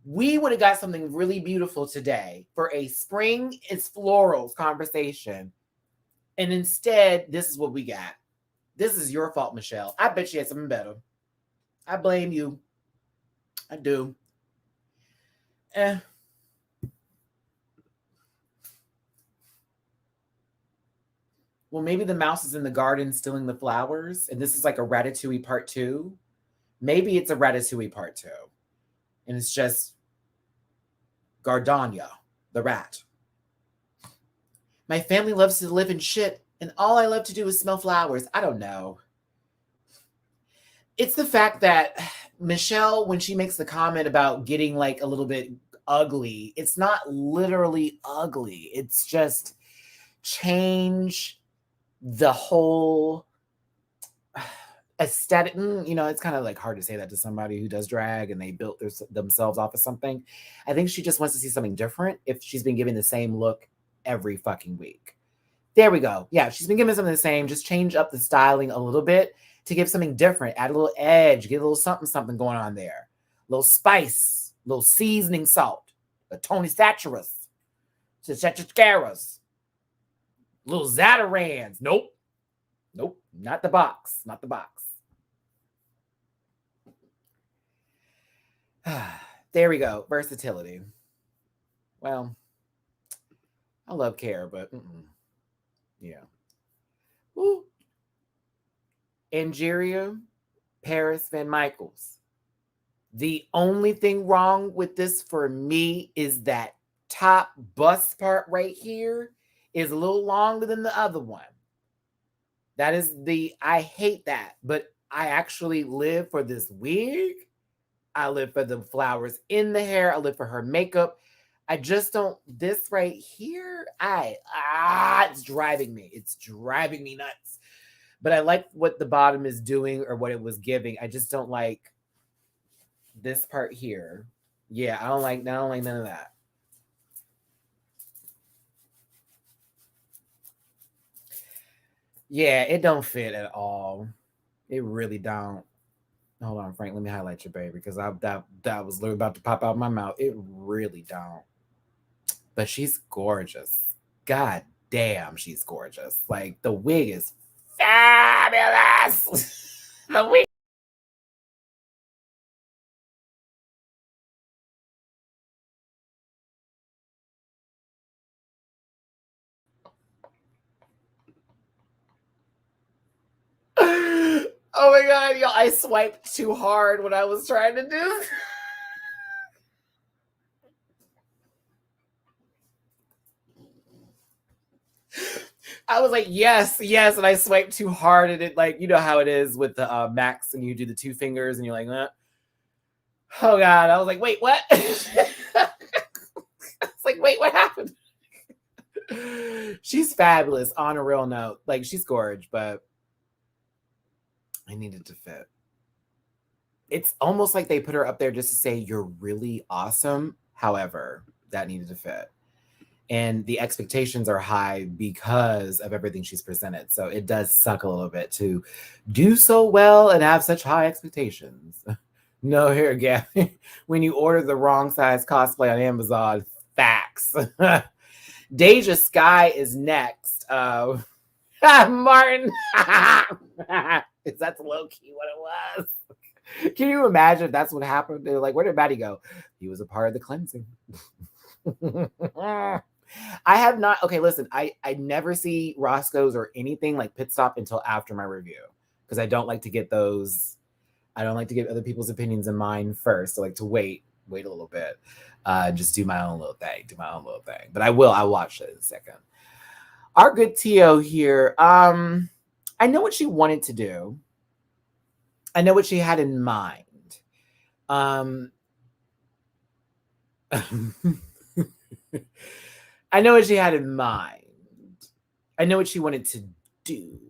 We would have got something really beautiful today for a spring is florals conversation. And instead, this is what we got. This is your fault, Michelle. I bet you had something better. I blame you. I do. Well, maybe the mouse is in the garden stealing the flowers, and this is like a Ratatouille part 2. Maybe it's a Ratatouille part 2, and it's just Gardania, the rat. My family loves to live in shit, and all I love to do is smell flowers. I don't know. It's the fact that Michelle, when she makes the comment about getting like a little bit ugly, it's not literally ugly. It's just change the whole aesthetic. It's kind of like hard to say that to somebody who does drag and they built themselves off of something. I think she just wants to see something different if she's been giving the same look every fucking week. There we go. Yeah, she's been giving something the same. Just change up the styling a little bit to give something different. Add a little edge. Get a little something going on there. A little spice. A little seasoning salt. A Tony Satcheras. Satcheras. Little Zatarans. Nope. Not the box. Not the box. There we go. Versatility. Well, I love Care, but yeah. Woo. Angeria Paris Van Michaels. The only thing wrong with this for me is that top bust part right here is a little longer than the other one. That is I hate that, but I actually live for this wig. I live for the flowers in the hair. I live for her makeup. I just don't, this right here, it's driving me. It's driving me nuts. But I like what the bottom is doing or what it was giving. I just don't like this part here. Yeah, I don't like none of that. Yeah, it don't fit at all. It really don't. Hold on, Frank. Let me highlight your baby because that was literally about to pop out of my mouth. It really don't. But she's gorgeous. God damn, she's gorgeous. Like the wig is fabulous. The wig. Oh my god, y'all! I swiped too hard when I was trying to do. I was like, yes, and I swiped too hard, and it like, you know how it is with the Max, and you do the 2 fingers, and you're like, Oh God. I was like, wait, what? It's like, wait, what happened? She's fabulous on a real note. Like, she's gorgeous, but I needed to fit. It's almost like they put her up there just to say you're really awesome. However, that needed to fit. And the expectations are high because of everything she's presented. So it does suck a little bit to do so well and have such high expectations. No, here, Gabby. When you order the wrong size cosplay on Amazon, facts. Deja Sky is next. Martin. That's low key what it was. Can you imagine if that's what happened? They're like, where did Matty go? He was a part of the cleansing. I have not. Okay, listen, I never see Roscoe's or anything like Pit Stop until after my review because I don't like to get those. I don't like to get other people's opinions and mine first. I like to wait a little bit. Just do my own little thing. But I'll watch it in a second. Our good Tio here. I know what she wanted to do. I know what she had in mind. I know what she had in mind. I know what she wanted to do.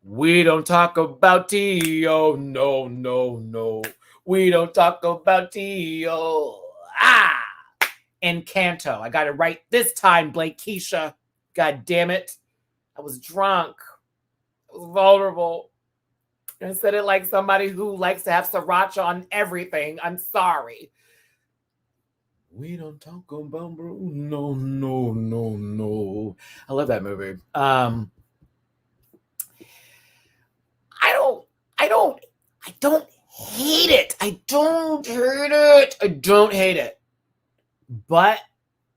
We don't talk about Tio. No. We don't talk about Tio. Encanto. I got it right this time, Blake Keisha. God damn it. I was drunk. I was vulnerable. I said it like somebody who likes to have sriracha on everything. I'm sorry. We don't talk about no. I love that movie. I don't hate it. I don't hate it. But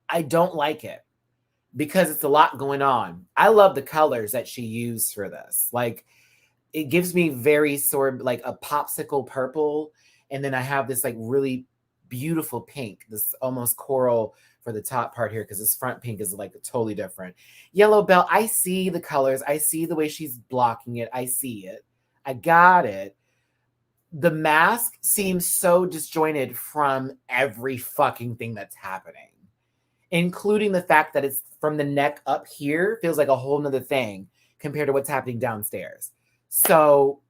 I don't like it because it's a lot going on. I love the colors that she used for this. Like, it gives me very sort of like a popsicle purple. And then I have this like really beautiful pink, this almost coral for the top part here, because this front pink is like totally different. Yellow belt, I see the colors. I see the way she's blocking it. I see it. I got it. The mask seems so disjointed from every fucking thing that's happening, including the fact that it's from the neck up here, feels like a whole nother thing compared to what's happening downstairs. So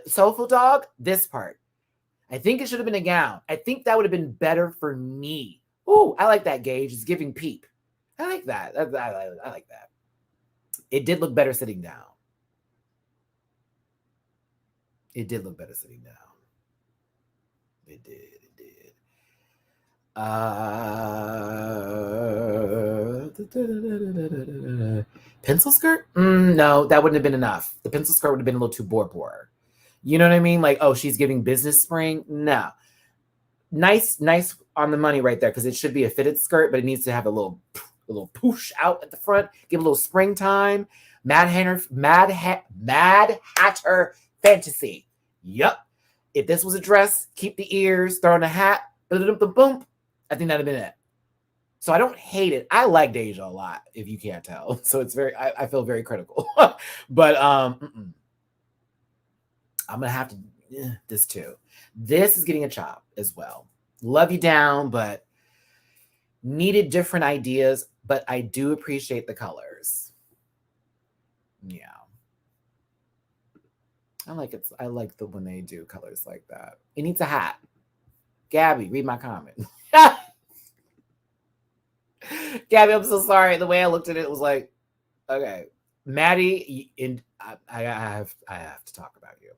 Soulful Dog, this part, I think it should have been a gown. I think that would have been better for me. Ooh, I like that, Gage. It's giving peep. I like that. I like that. It did look better sitting down. It did. Pencil skirt? No, that wouldn't have been enough. The pencil skirt would have been a little too bore. You know what I mean? Like, oh, she's giving business spring? No. Nice on the money right there, because it should be a fitted skirt, but it needs to have a little poosh out at the front. Give a little springtime. Mad Hatter fantasy. Yup. If this was a dress, keep the ears, throw in a hat, boom. I think that'd have been it. So I don't hate it. I like Deja a lot, if you can't tell. So it's I feel very critical. But I'm gonna have to this too. This is getting a chop as well. Love you down, but needed different ideas. But I do appreciate the colors. Yeah. I like it. I like when they do colors like that. It needs a hat. Gabby, read my comment. Gabby, I'm so sorry. The way I looked at it was like, okay, Matty, I have to talk about you.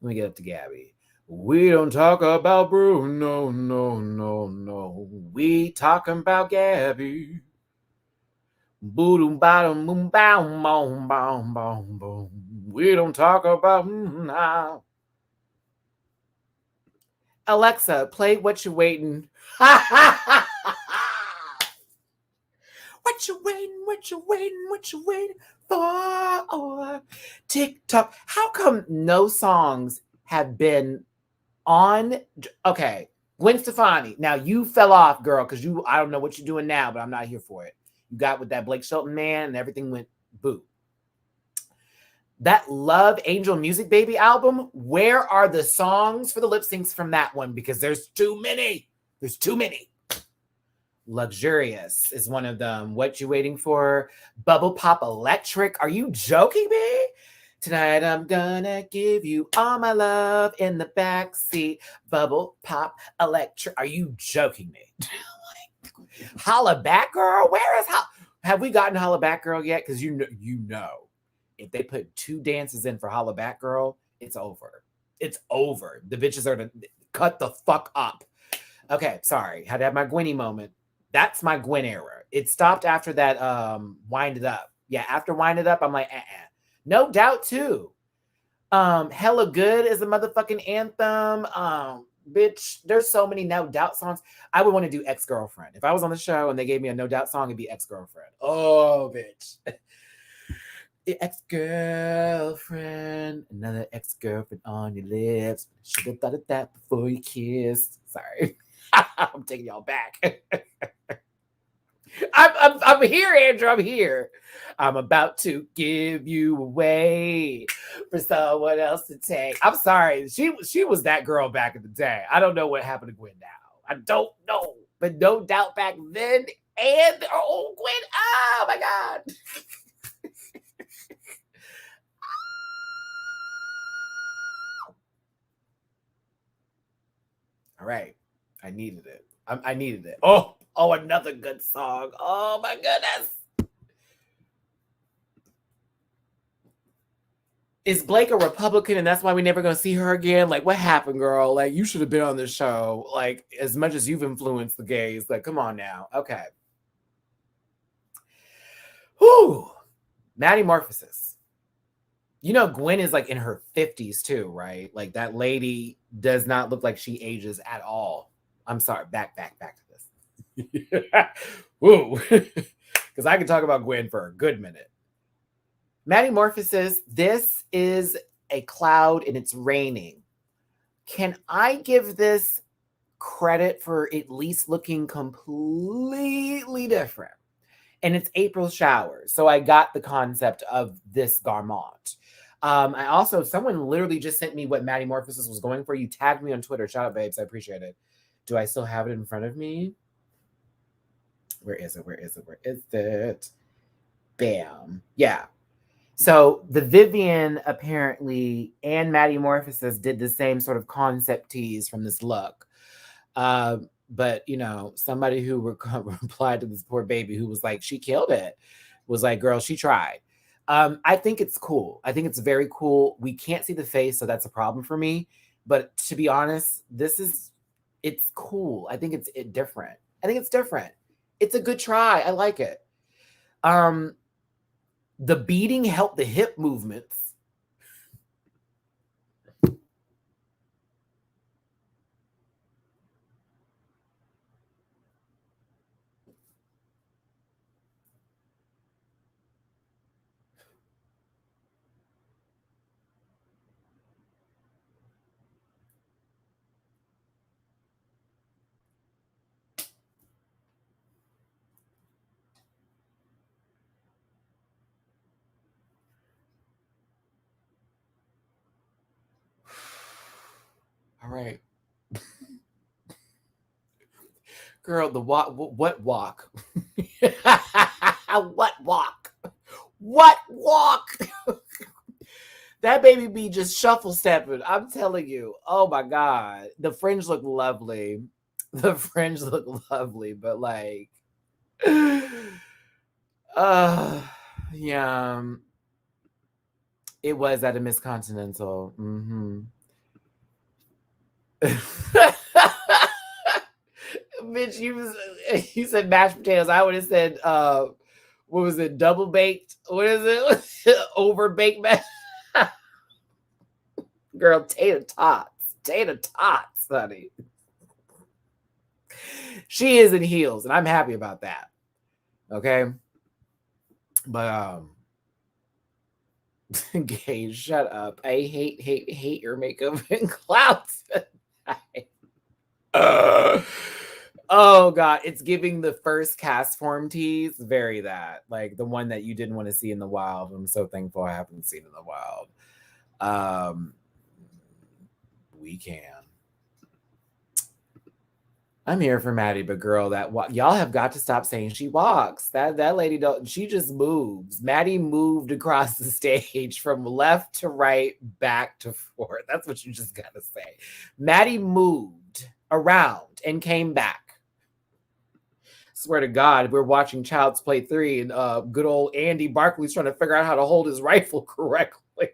Let me get up to Gabby. We don't talk about Bruno, no. We talking about Gabby. Boom, bottom, boom, boom, boom, boom, boom, boom. We don't talk about now. Alexa, play What You Waiting. What you waiting for? TikTok. How come no songs have been on? Okay, Gwen Stefani. Now you fell off, girl, because I don't know what you're doing now, but I'm not here for it. You got with that Blake Shelton man and everything went boo. That Love Angel Music Baby album, where are the songs for the lip syncs from that one? Because there's too many. There's too many. Luxurious is one of them. What You Waiting For? Bubble Pop Electric. Are you joking me? Tonight I'm gonna give you all my love in the backseat. Bubble Pop Electric. Are you joking me? Holla Back Girl? Where is have we gotten Holla Back Girl yet? Because you know, if they put 2 dances in for Holla Back Girl, it's over. It's over. The bitches are to cut the fuck up. Okay, sorry. Had to have my Gwenny moment. That's my Gwen era. It stopped after that Wind It Up. Yeah, after Wind It Up, I'm like, No Doubt too. Hella Good is a motherfucking anthem. Bitch, there's so many No Doubt songs. I would want to do Ex-Girlfriend. If I was on the show and they gave me a No Doubt song, it'd be Ex-Girlfriend. Oh, bitch. Ex-girlfriend, another ex-girlfriend on your lips. Should have thought of that before you kissed. Sorry. I'm taking y'all back. I'm here, Andrew. I'm here. I'm about to give you away for someone else to take. I'm sorry. She was that girl back in the day. I don't know what happened to Gwen now. I don't know. But No Doubt back then and Gwen. Oh my God. All right. I needed it. I needed it. Oh, another good song. Oh my goodness. Is Blake a Republican and that's why we never gonna see her again? Like, what happened, girl? Like, you should have been on this show. Like, as much as you've influenced the gays. Like, come on now. Okay. Whew. Matty Morphosis. You know, Gwen is like in her 50s too, right? Like, that lady does not look like she ages at all. I'm sorry. Back to this. Woo. Because I can talk about Gwen for a good minute. Matty Morphosis, this is a cloud and it's raining. Can I give this credit for at least looking completely different? And it's April showers. So I got the concept of this garment. I also, someone literally just sent me what Matty Morphosis was going for. You tagged me on Twitter. Shout out, babes. I appreciate it. Do I still have it in front of me? Where is it? Bam. Yeah. So the Vivian apparently and Matty Morphosis did the same sort of concept tease from this look. But, you know, somebody who replied to this poor baby who was like, she killed it, was like, girl, she tried. I think it's cool. I think it's very cool. We can't see the face, so that's a problem for me. But to be honest, it's cool. I think it's different. I think it's different. It's a good try. I like it. The beating helped the hip movements. All right. Girl, the walk, what walk? What walk? What walk? That baby be just shuffle stepping. I'm telling you. Oh my God. The fringe look lovely. The fringe look lovely, but like, yeah. It was at a Miss Continental. Mm-hmm. Bitch, you said mashed potatoes. I would have said, what was it? Double baked? What is it? Over baked mashed. Girl, tater tots, honey. She is in heels, and I'm happy about that. Okay, but Gage, shut up. I hate your makeup and clouds. Oh Oh God, it's giving the first cast form tease. Very that. Like the one that you didn't want to see in the wild. I'm so thankful I haven't seen in the wild. We can. I'm here for Matty, but girl, y'all have got to stop saying she walks. That lady don't. She just moves. Matty moved across the stage from left to right, back to forth. That's what you just gotta say. Matty moved around and came back. Swear to God, we're watching Child's Play 3, and good old Andy Barkley's trying to figure out how to hold his rifle correctly.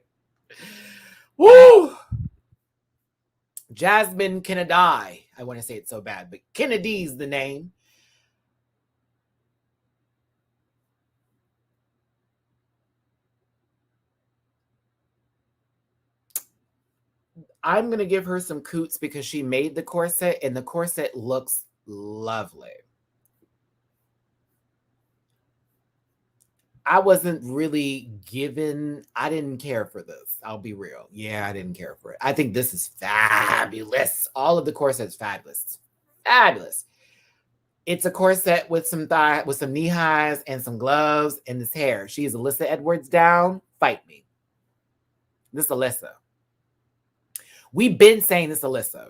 Woo! Jasmine Kennedy. I want to say it so bad, but Kennedy's the name. I'm going to give her some coots because she made the corset, and the corset looks lovely. I wasn't really I didn't care for this. I'll be real. Yeah, I didn't care for it. I think this is fabulous. All of the corsets fabulous. Fabulous. It's a corset with some knee highs and some gloves and this hair. She's Alyssa Edwards down. Fight me. This Alyssa. We've been saying this Alyssa.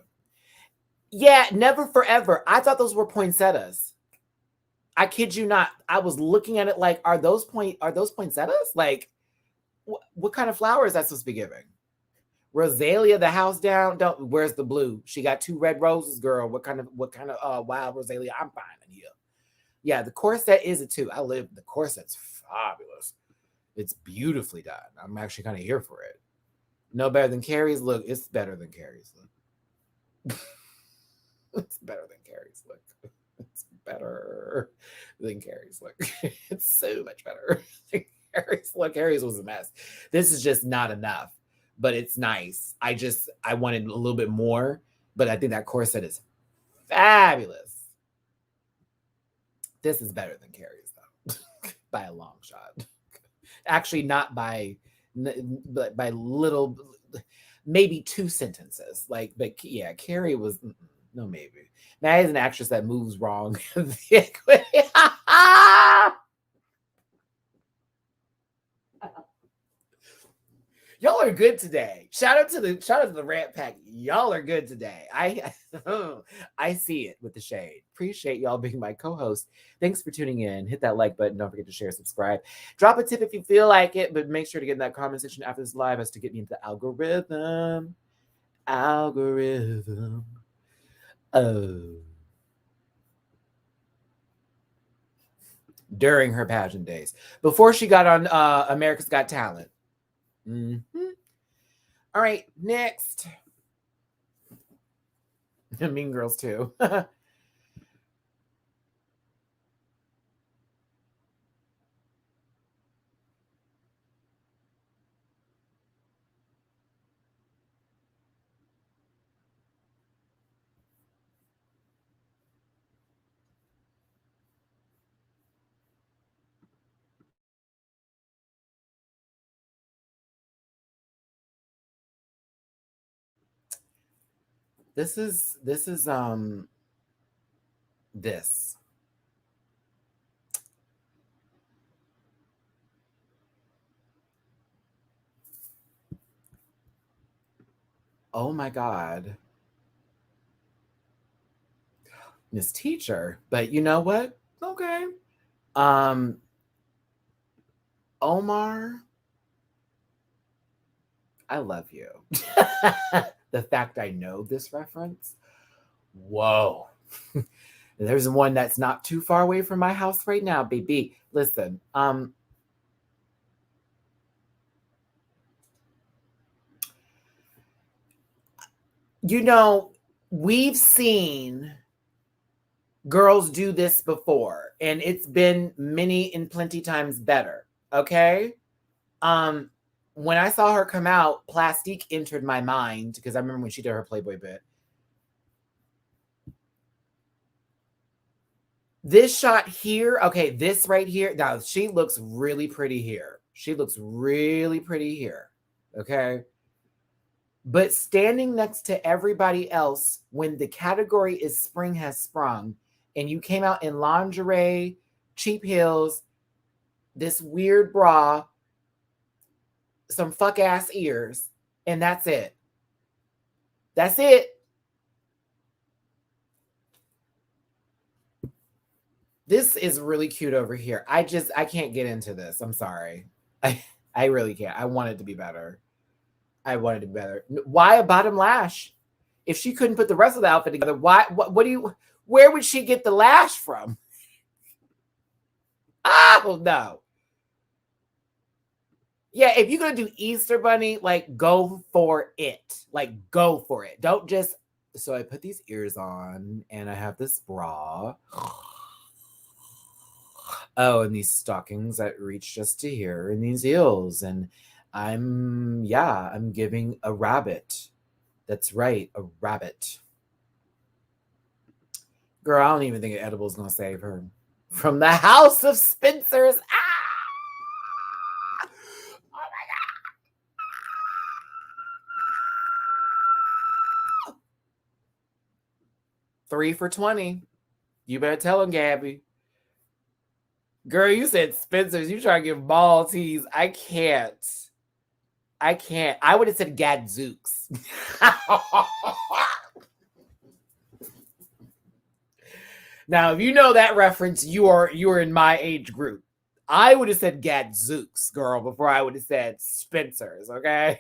Yeah, never forever. I thought those were poinsettias. I kid you not. I was looking at it like, are those poinsettias? Like, what kind of flower is that supposed to be giving? Rosalia, the house down. Where's the blue? She got 2 red roses, girl. What kind of wild Rosalia I'm finding here? Yeah, the corset is a 2. The corset's fabulous. It's beautifully done. I'm actually kind of here for it. No better than Carrie's look. It's better than Carrie's look. It's better than Carrie's look. It's better than Carrie's look. It's so much better than Carrie's look. Carrie's was a mess. This is just not enough, but it's nice. I wanted a little bit more, but I think that corset is fabulous. This is better than Carrie's though, by a long shot. Actually, not by little, maybe 2 sentences. But yeah, Carrie was no maybe. Maddie's an actress that moves wrong. Y'all are good today. Shout out to the Rant Pack. Y'all are good today. I see it with the shade. Appreciate y'all being my co-host. Thanks for tuning in. Hit that like button. Don't forget to share, subscribe. Drop a tip if you feel like it, but make sure to get in that comment section after this live as to get me into the algorithm. Oh. During her pageant days. Before she got on America's Got Talent. Mm-hmm. All right, next. Mean Girls too. This is this. Oh my God. Miss Teacher. But you know what? Okay. Omar, I love you. The fact I know this reference. Whoa. There's one that's not too far away from my house right now, baby. Listen, you know, we've seen girls do this before, and it's been many and plenty times better. Okay. When I saw her come out, Plastique entered my mind because I remember when she did her Playboy bit. This shot here, okay, this right here. Now she looks really pretty here. She looks really pretty here. Okay. But standing next to everybody else when the category is Spring Has Sprung and you came out in lingerie, cheap heels, this weird bra, some fuck ass ears, and that's it. That's it. This is really cute over here. I can't get into this. I'm sorry. I really can't. I want it to be better. Why a bottom lash? If she couldn't put the rest of the outfit together, where would she get the lash from? Oh, no. Yeah, if you're going to do Easter Bunny, like, go for it. Like, go for it. Don't just... So I put these ears on, and I have this bra. Oh, and these stockings that reach just to here, and these heels, and I'm giving a rabbit. That's right, a rabbit. Girl, I don't even think an edible is going to save her. From the House of Spencer's. Oh my God. 3 for $20. You better tell him, Gabby. Girl, you said Spencer's. You trying to give ball tease. I can't. I would have said Gadzooks. Now, if you know that reference, you are in my age group. I would have said Gadzooks, girl, before I would have said Spencer's, okay?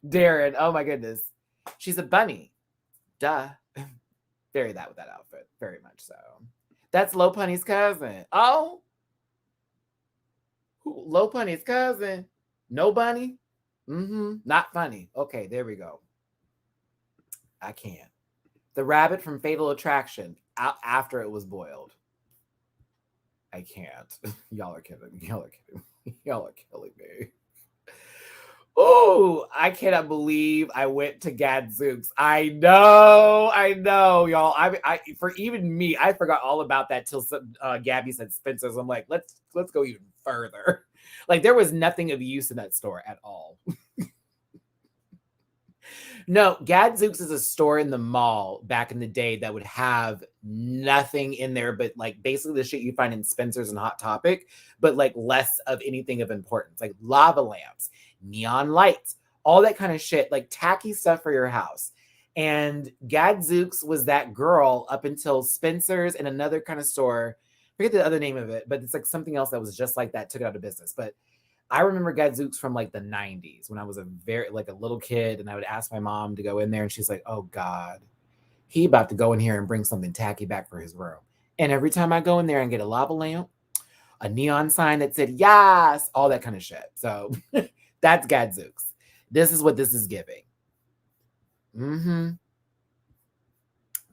Darren, oh my goodness. She's a bunny. Duh. Very that with that outfit. Very much so. That's Low Punny's cousin. Oh. Who? Low Punny's cousin. No bunny? Not funny. Okay, there we go. I can't. The rabbit from Fatal Attraction after it was boiled. I can't. Y'all are kidding. Y'all are killing me. Oh, I cannot believe I went to Gadzooks. I know, y'all. I for even me, I forgot all about that till Gabby said Spencer's. I'm like, let's go even further. Like, there was nothing of use in that store at all. No, Gadzooks is a store in the mall back in the day that would have nothing in there but like basically the shit you find in Spencer's and Hot Topic, but like less of anything of importance, like lava lamps, neon lights, all that kind of shit, like tacky stuff for your house. And Gadzooks was that girl up until Spencer's and another kind of store. I forget the other name of it, but it's like something else that was just like that, took it out of business. But I remember Gadzooks from like the 90s when I was a little kid, and I would ask my mom to go in there, and she's like, oh God, he about to go in here and bring something tacky back for his room. And every time I go in there and get a lava lamp, a neon sign that said yes, all that kind of shit. So that's Gadzooks. This is what this is giving. They're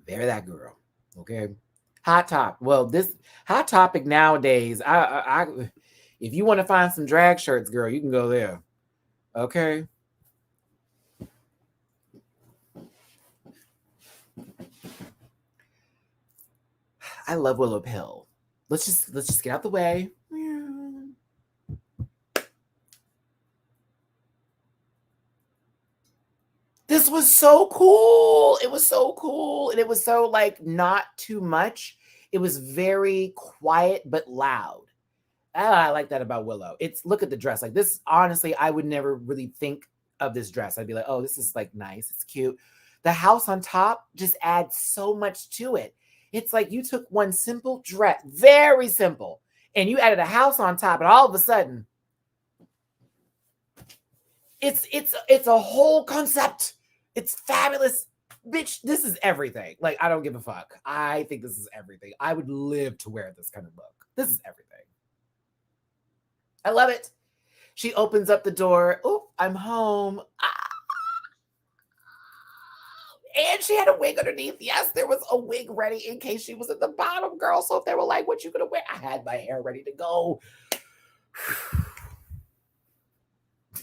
that girl. Okay. Hot Topic. Well, this Hot Topic nowadays, if you want to find some drag shirts, girl, you can go there. Okay. I love Willow Pill. Let's just get out the way. This was so cool. It was so cool. And it was so like not too much. It was very quiet but loud. I like that about Willow. Look at the dress. Like this, honestly, I would never really think of this dress. I'd be like, oh, this is like nice. It's cute. The house on top just adds so much to it. It's like you took one simple dress, very simple, and you added a house on top, and all of a sudden, it's a whole concept. It's fabulous. Bitch, this is everything. Like, I don't give a fuck. I think this is everything. I would live to wear this kind of look. This is everything. I love it. She opens up the door. Oh, I'm home. And she had a wig underneath. Yes, there was a wig ready in case she was at the bottom, girl. So if they were like, what you gonna wear? I had my hair ready to go.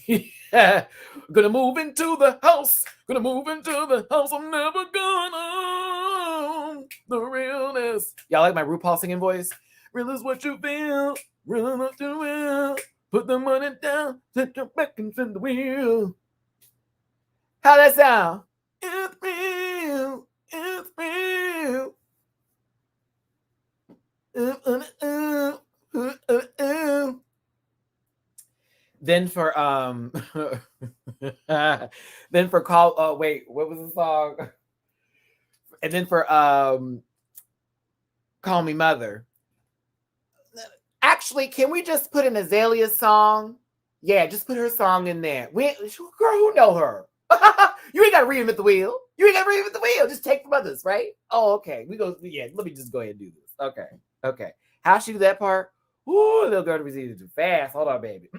Yeah. Gonna move into the house. Gonna move into the house. I'm never gonna the realness. Y'all like my RuPaul singing voice? Real is what you feel. Real what you will. Put the money down. Set your back and spin the wheel. How that sound? It's real. It's real. Then for then for call wait, what was the song? And then for Call Me Mother. Actually, can we just put an Azalea song? Yeah, just put her song in there. Girl, who know her? You ain't got to reinvent the wheel. You ain't got to reinvent the wheel. Just take from others, right? Oh, okay. We go. Yeah, let me just go ahead and do this. Okay, okay. How she do that part? Ooh, little girl was easy too fast. Hold on, baby.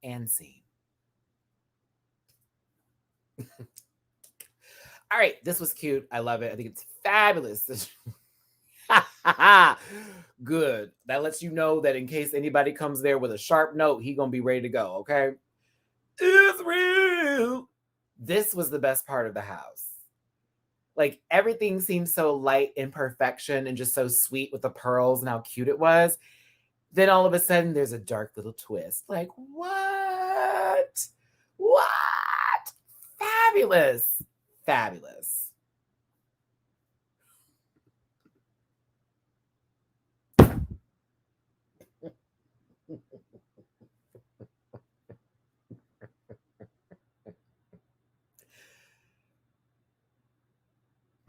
And scene. All right, this was cute. I love it. I think it's fabulous. Good. That lets you know that in case anybody comes there with a sharp note, he gonna be ready to go. Okay. It's real. This was the best part of the house. Like everything seemed so light in perfection and just so sweet with the pearls and how cute it was. Then all of a sudden there's a dark little twist. Like, what? What? Fabulous. Fabulous.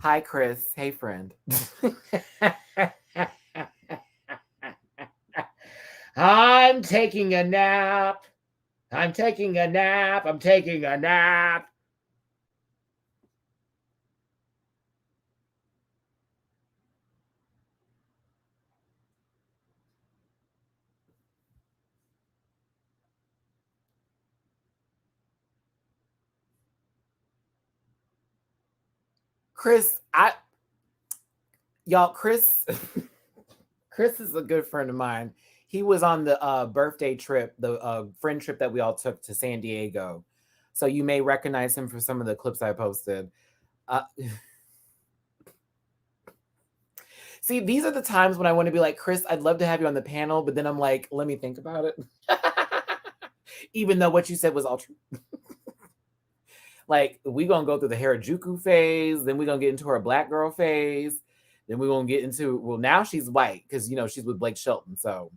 Hi, Chris. Hey, friend. I'm taking a nap. I'm taking a nap. I'm taking a nap. Chris, Chris Chris is a good friend of mine. He was on the birthday trip, the friend trip that we all took to San Diego. So you may recognize him for some of the clips I posted. Uh, See, these are the times when I want to be like, Chris, I'd love to have you on the panel, but then I'm like, let me think about it. Even though what you said was all true. Like, we're going to go through the Harajuku phase, then we're going to get into her black girl phase, then we're going to get into, well, now she's white because, she's with Blake Shelton. So,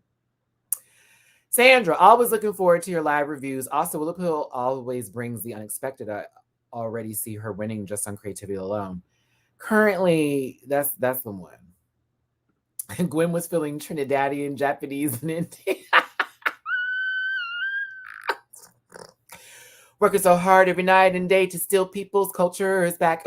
Sandra, always looking forward to your live reviews. Also, Willow Pill always brings the unexpected. I already see her winning just on creativity alone. Currently, that's the one. Gwen was feeling Trinidadian, Japanese, and Indian. Working so hard every night and day to steal people's cultures back.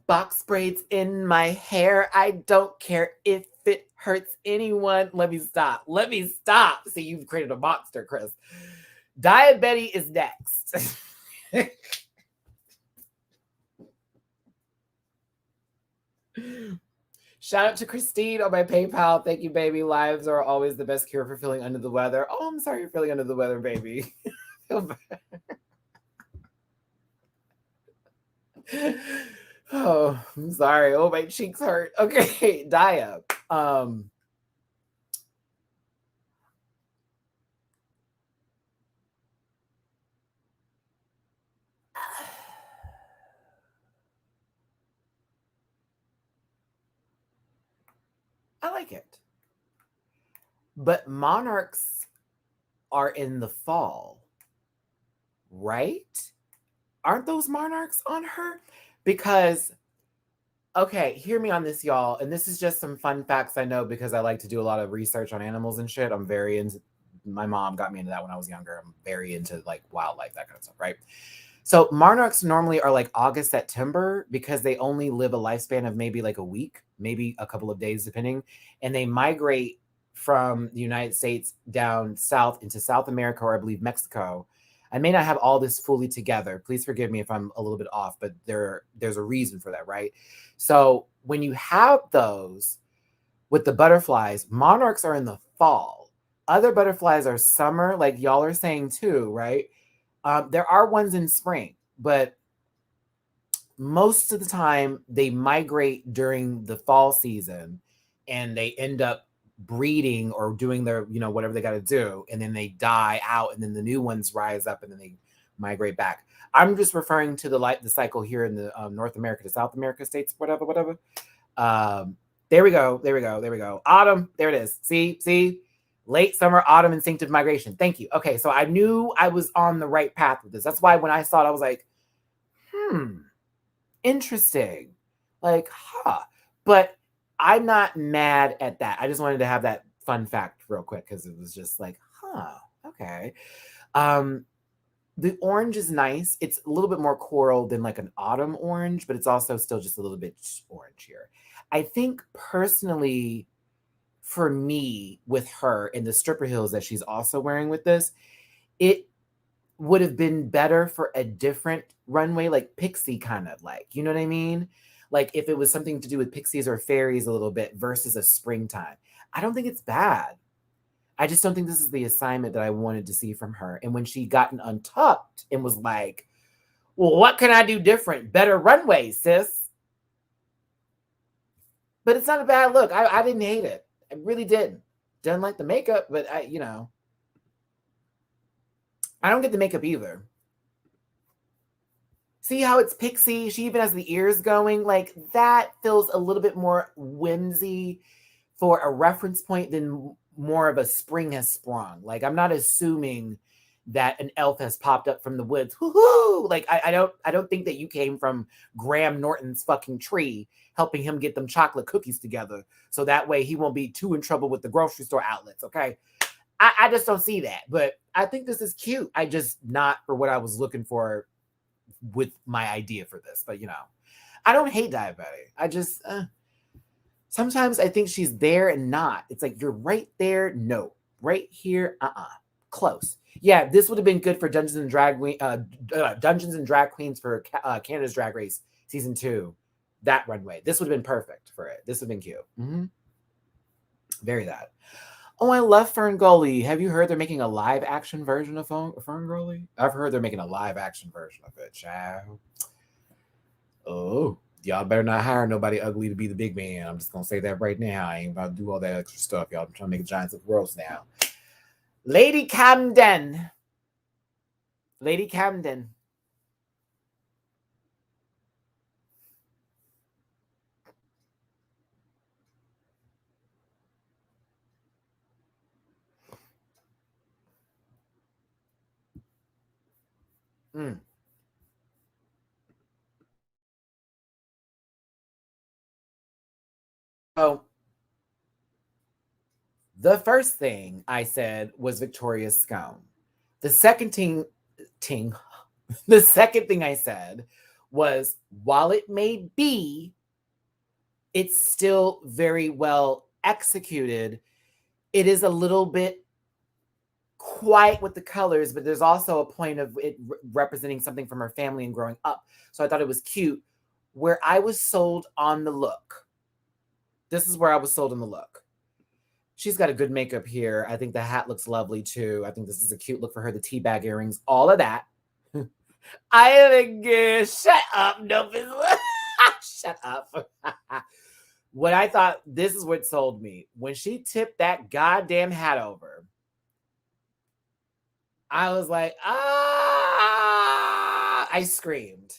Box braids in my hair. I don't care if it hurts anyone. Let me stop. Let me stop. See, you've created a monster, Chris. Diet Betty is next. Shout out to Christine on my PayPal. Thank you, baby. Lives are always the best cure for feeling under the weather. Oh, I'm sorry you're feeling under the weather, baby. Oh, I'm sorry. Oh, my cheeks hurt. Okay, Dia. I like it. But monarchs are in the fall, right? Aren't those monarchs on her? Because, okay, hear me on this, y'all. And this is just some fun facts I know because I like to do a lot of research on animals and shit. I'm very into, my mom got me into that when I was younger. I'm very into like wildlife, that kind of stuff, right? So monarchs normally are like August, September because they only live a lifespan of maybe like a week, maybe a couple of days, depending. And they migrate from the United States down south into South America, or I believe Mexico. I may not have all this fully together. Please forgive me if I'm a little bit off, but there's a reason for that, right? So when you have those with the butterflies, monarchs are in the fall. Other butterflies are summer, like y'all are saying too, right? There are ones in spring, but most of the time they migrate during the fall season and they end up breeding or doing their, whatever they got to do. And then they die out and then the new ones rise up and then they migrate back. I'm just referring to the cycle here in the North America to South America states, whatever. There we go. There we go. There we go. Autumn. There it is. See? Late summer, autumn, instinctive migration. Thank you. Okay, so I knew I was on the right path with this. That's why when I saw it, I was like, interesting. Like, But I'm not mad at that. I just wanted to have that fun fact real quick because it was just like, okay. The orange is nice. It's a little bit more coral than like an autumn orange, but it's also still just a little bit orange here. I think personally, for me, with her in the stripper heels that she's also wearing with this, it would have been better for a different runway, like Pixie kind of like, you know what I mean? Like if it was something to do with Pixies or fairies a little bit versus a springtime. I don't think it's bad. I just don't think this is the assignment that I wanted to see from her. And when she got an Untucked and was like, well, what can I do different? Better runway, sis. But it's not a bad look. I didn't hate it. I really didn't. Didn't like the makeup, but I don't get the makeup either. See how it's pixie? She even has the ears going. Like that feels a little bit more whimsy for a reference point than more of a spring has sprung. Like I'm not assuming that an elf has popped up from the woods. Woohoo! Like I don't think that you came from Graham Norton's fucking tree helping him get them chocolate cookies together. So that way he won't be too in trouble with the grocery store outlets. Okay. I just don't see that. But I think this is cute. I just not for what I was looking for with my idea for this. But I don't hate Diabetic. I just sometimes I think she's there and not. It's like you're right there. No. Right here. Close. Yeah, this would have been good for Dungeons and Drag Queens for Canada's Drag Race season 2. That runway. This would have been perfect for it. This would have been cute. Mm-hmm. Very that. Oh, I love Ferngully. Have you heard they're making a live action version of Ferngully? I've heard they're making a live action version of it, child. Oh, y'all better not hire nobody ugly to be the big man. I'm just gonna say that right now. I ain't about to do all that extra stuff, y'all. I'm trying to make Giants of the Worlds now. Lady Camden. Lady Camden. So the first thing I said was Victoria's Scone. The second thing I said was, while it may be, it's still very well executed. It is a little bit quiet with the colors, but there's also a point of it representing something from her family and growing up. So I thought it was cute. Where I was sold on the look. This is where I was sold on the look. She's got a good makeup here. I think the hat looks lovely too. I think this is a cute look for her. The tea bag earrings, all of that. I am a girl. Shut up, no. Shut up. What I thought, this is what sold me. When she tipped that goddamn hat over, I was like, I screamed.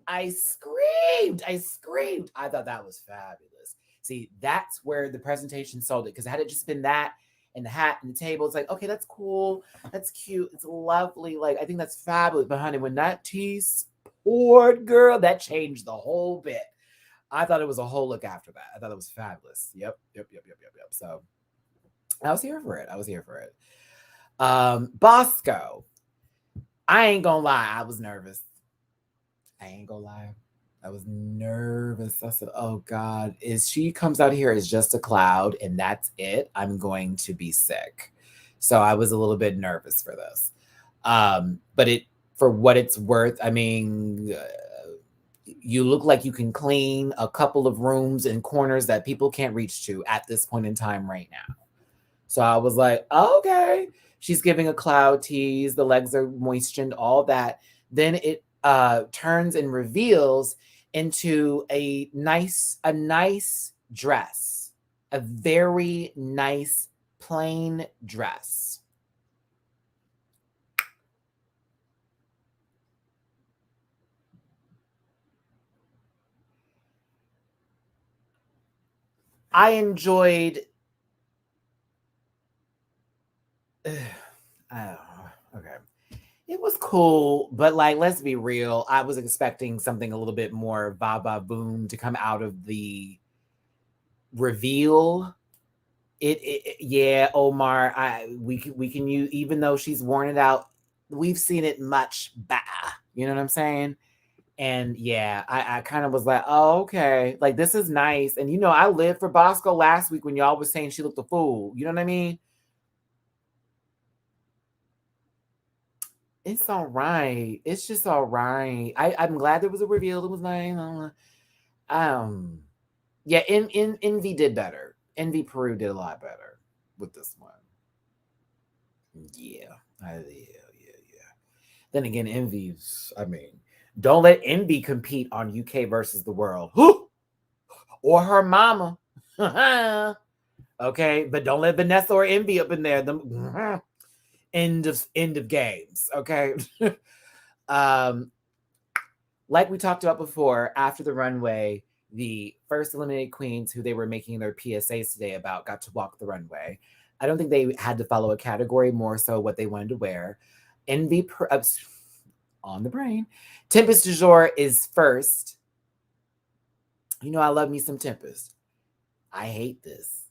I thought that was fabulous. See, that's where the presentation sold it. Because had it just been that and the hat and the table, it's like, okay, that's cool. That's cute. It's lovely. Like, I think that's fabulous. But honey, when that tea poured, girl, that changed the whole bit. I thought it was a whole look after that. I thought it was fabulous. Yep. So I was here for it. Bosco. I ain't gonna lie. I was nervous. I was nervous. I said, oh God, she comes out here as just a cloud and that's it, I'm going to be sick. So I was a little bit nervous for this. But for what it's worth, I mean, you look like you can clean a couple of rooms and corners that people can't reach to at this point in time right now. So I was like, okay. She's giving a cloud tease. The legs are moistened, all that. Then it turns and reveals into a nice dress, a very nice plain dress. I enjoyed. Oh, okay. It was cool, but like, let's be real. I was expecting something a little bit more ba boom to come out of the reveal. Yeah, Omar. We can use, even though she's worn it out. We've seen it much better. You know what I'm saying? And yeah, I kind of was like, oh, okay, like this is nice. And I lived for Bosco last week when y'all was saying she looked a fool. You know what I mean? It's all right. It's just all right. I'm glad there was a reveal. It was nice. Um, yeah, in Envy did better. Envy Peru did a lot better with this one. Yeah, yeah. Then again, Envy's. I mean, don't let Envy compete on UK versus the world, or her mama. Okay, but don't let Vanessa or Envy up in there. The end of games. Okay. Like we talked about before, after the runway, the first eliminated queens who they were making their PSAs today about got to walk the runway. I don't think they had to follow a category, more so what they wanted to wear. Envy on the brain. Tempest du jour is first. I love me some Tempest. I hate this.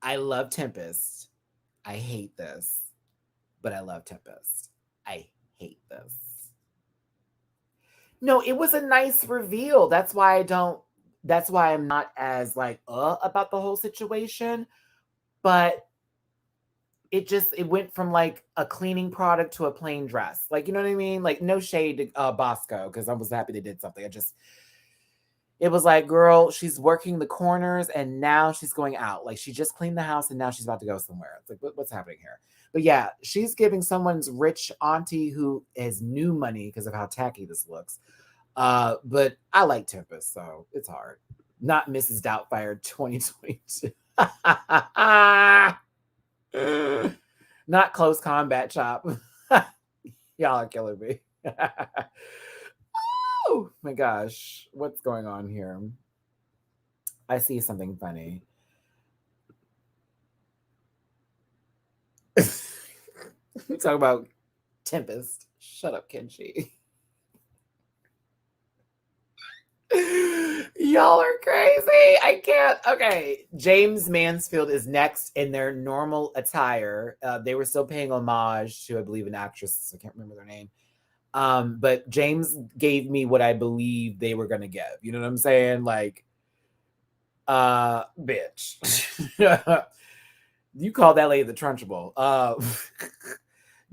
I love Tempest. I hate this. But I love Tempest. I hate this. No, it was a nice reveal. That's why I'm not as like about the whole situation. But it went from like a cleaning product to a plain dress. Like, you know what I mean? Like, no shade to Bosco, because I was happy they did something. It was like, girl, she's working the corners and now she's going out. Like, she just cleaned the house and now she's about to go somewhere. It's like, what's happening here? But yeah, she's giving someone's rich auntie who has new money because of how tacky this looks. But I like Tempest, so it's hard. Not Mrs. Doubtfire 2022. Not Close Combat Chop. Y'all are killing me. Oh my gosh, what's going on here? I see something funny. Talk about Tempest. Shut up, Kenshi. Y'all are crazy. I can't. Okay. James Mansfield is next in their normal attire. They were still paying homage to, I believe, an actress. I can't remember their name. But James gave me what I believe they were gonna give. You know what I'm saying? Like, bitch. You call that lady the Trunchable.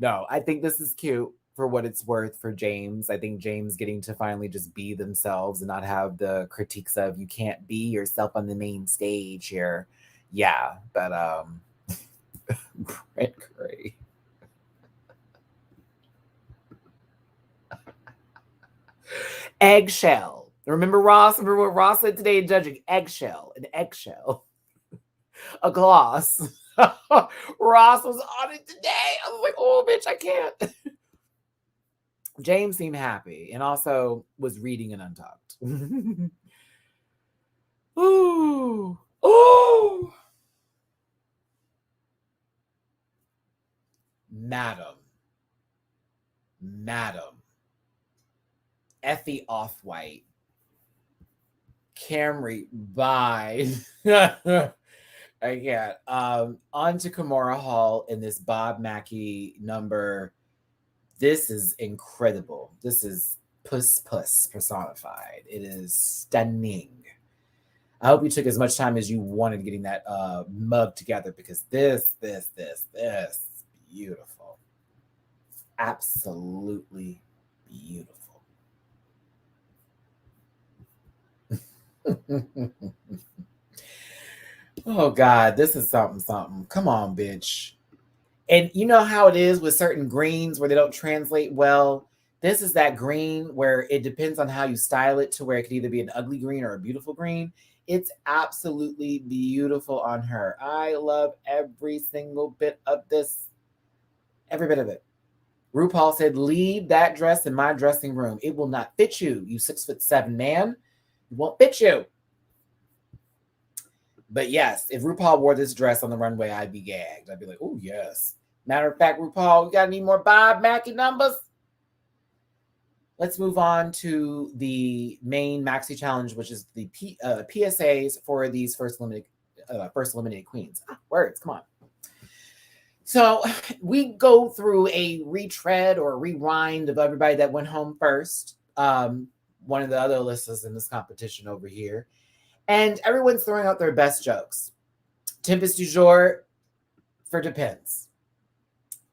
No, I think this is cute for what it's worth for James. I think James getting to finally just be themselves and not have the critiques of you can't be yourself on the main stage here. Yeah, but Brent Gray. Eggshell. Remember Ross? Remember what Ross said today in judging? Eggshell. An eggshell. A gloss. Ross was on it today. I was like, oh, bitch, I can't. James seemed happy and also was reading an Untucked. Ooh. Ooh. Madam. Effie Off-White. Camry. Bye. I can't. On to Kimora Hall in this Bob Mackie number. This is incredible. This is Puss personified. It is stunning. I hope you took as much time as you wanted getting that mug together, because this beautiful. Absolutely beautiful. Oh God, this is something. Come on, bitch. And you know how it is with certain greens where they don't translate well. This is that green where it depends on how you style it to where it could either be an ugly green or a beautiful green. It's absolutely beautiful on her. I love every single bit of this. Every bit of it. RuPaul said, leave that dress in my dressing room. It will not fit you, you 6'7" man. It won't fit you. But yes, if RuPaul wore this dress on the runway, I'd be gagged. I'd be like, oh, yes. Matter of fact, RuPaul, you got any more Bob Mackie numbers? Let's move on to the main Maxi Challenge, which is the PSAs for these first eliminated queens. Words, come on. So we go through a retread or a rewind of everybody that went home first. One of the other Alyssas in this competition over here. And everyone's throwing out their best jokes. Tempest du jour for Depends.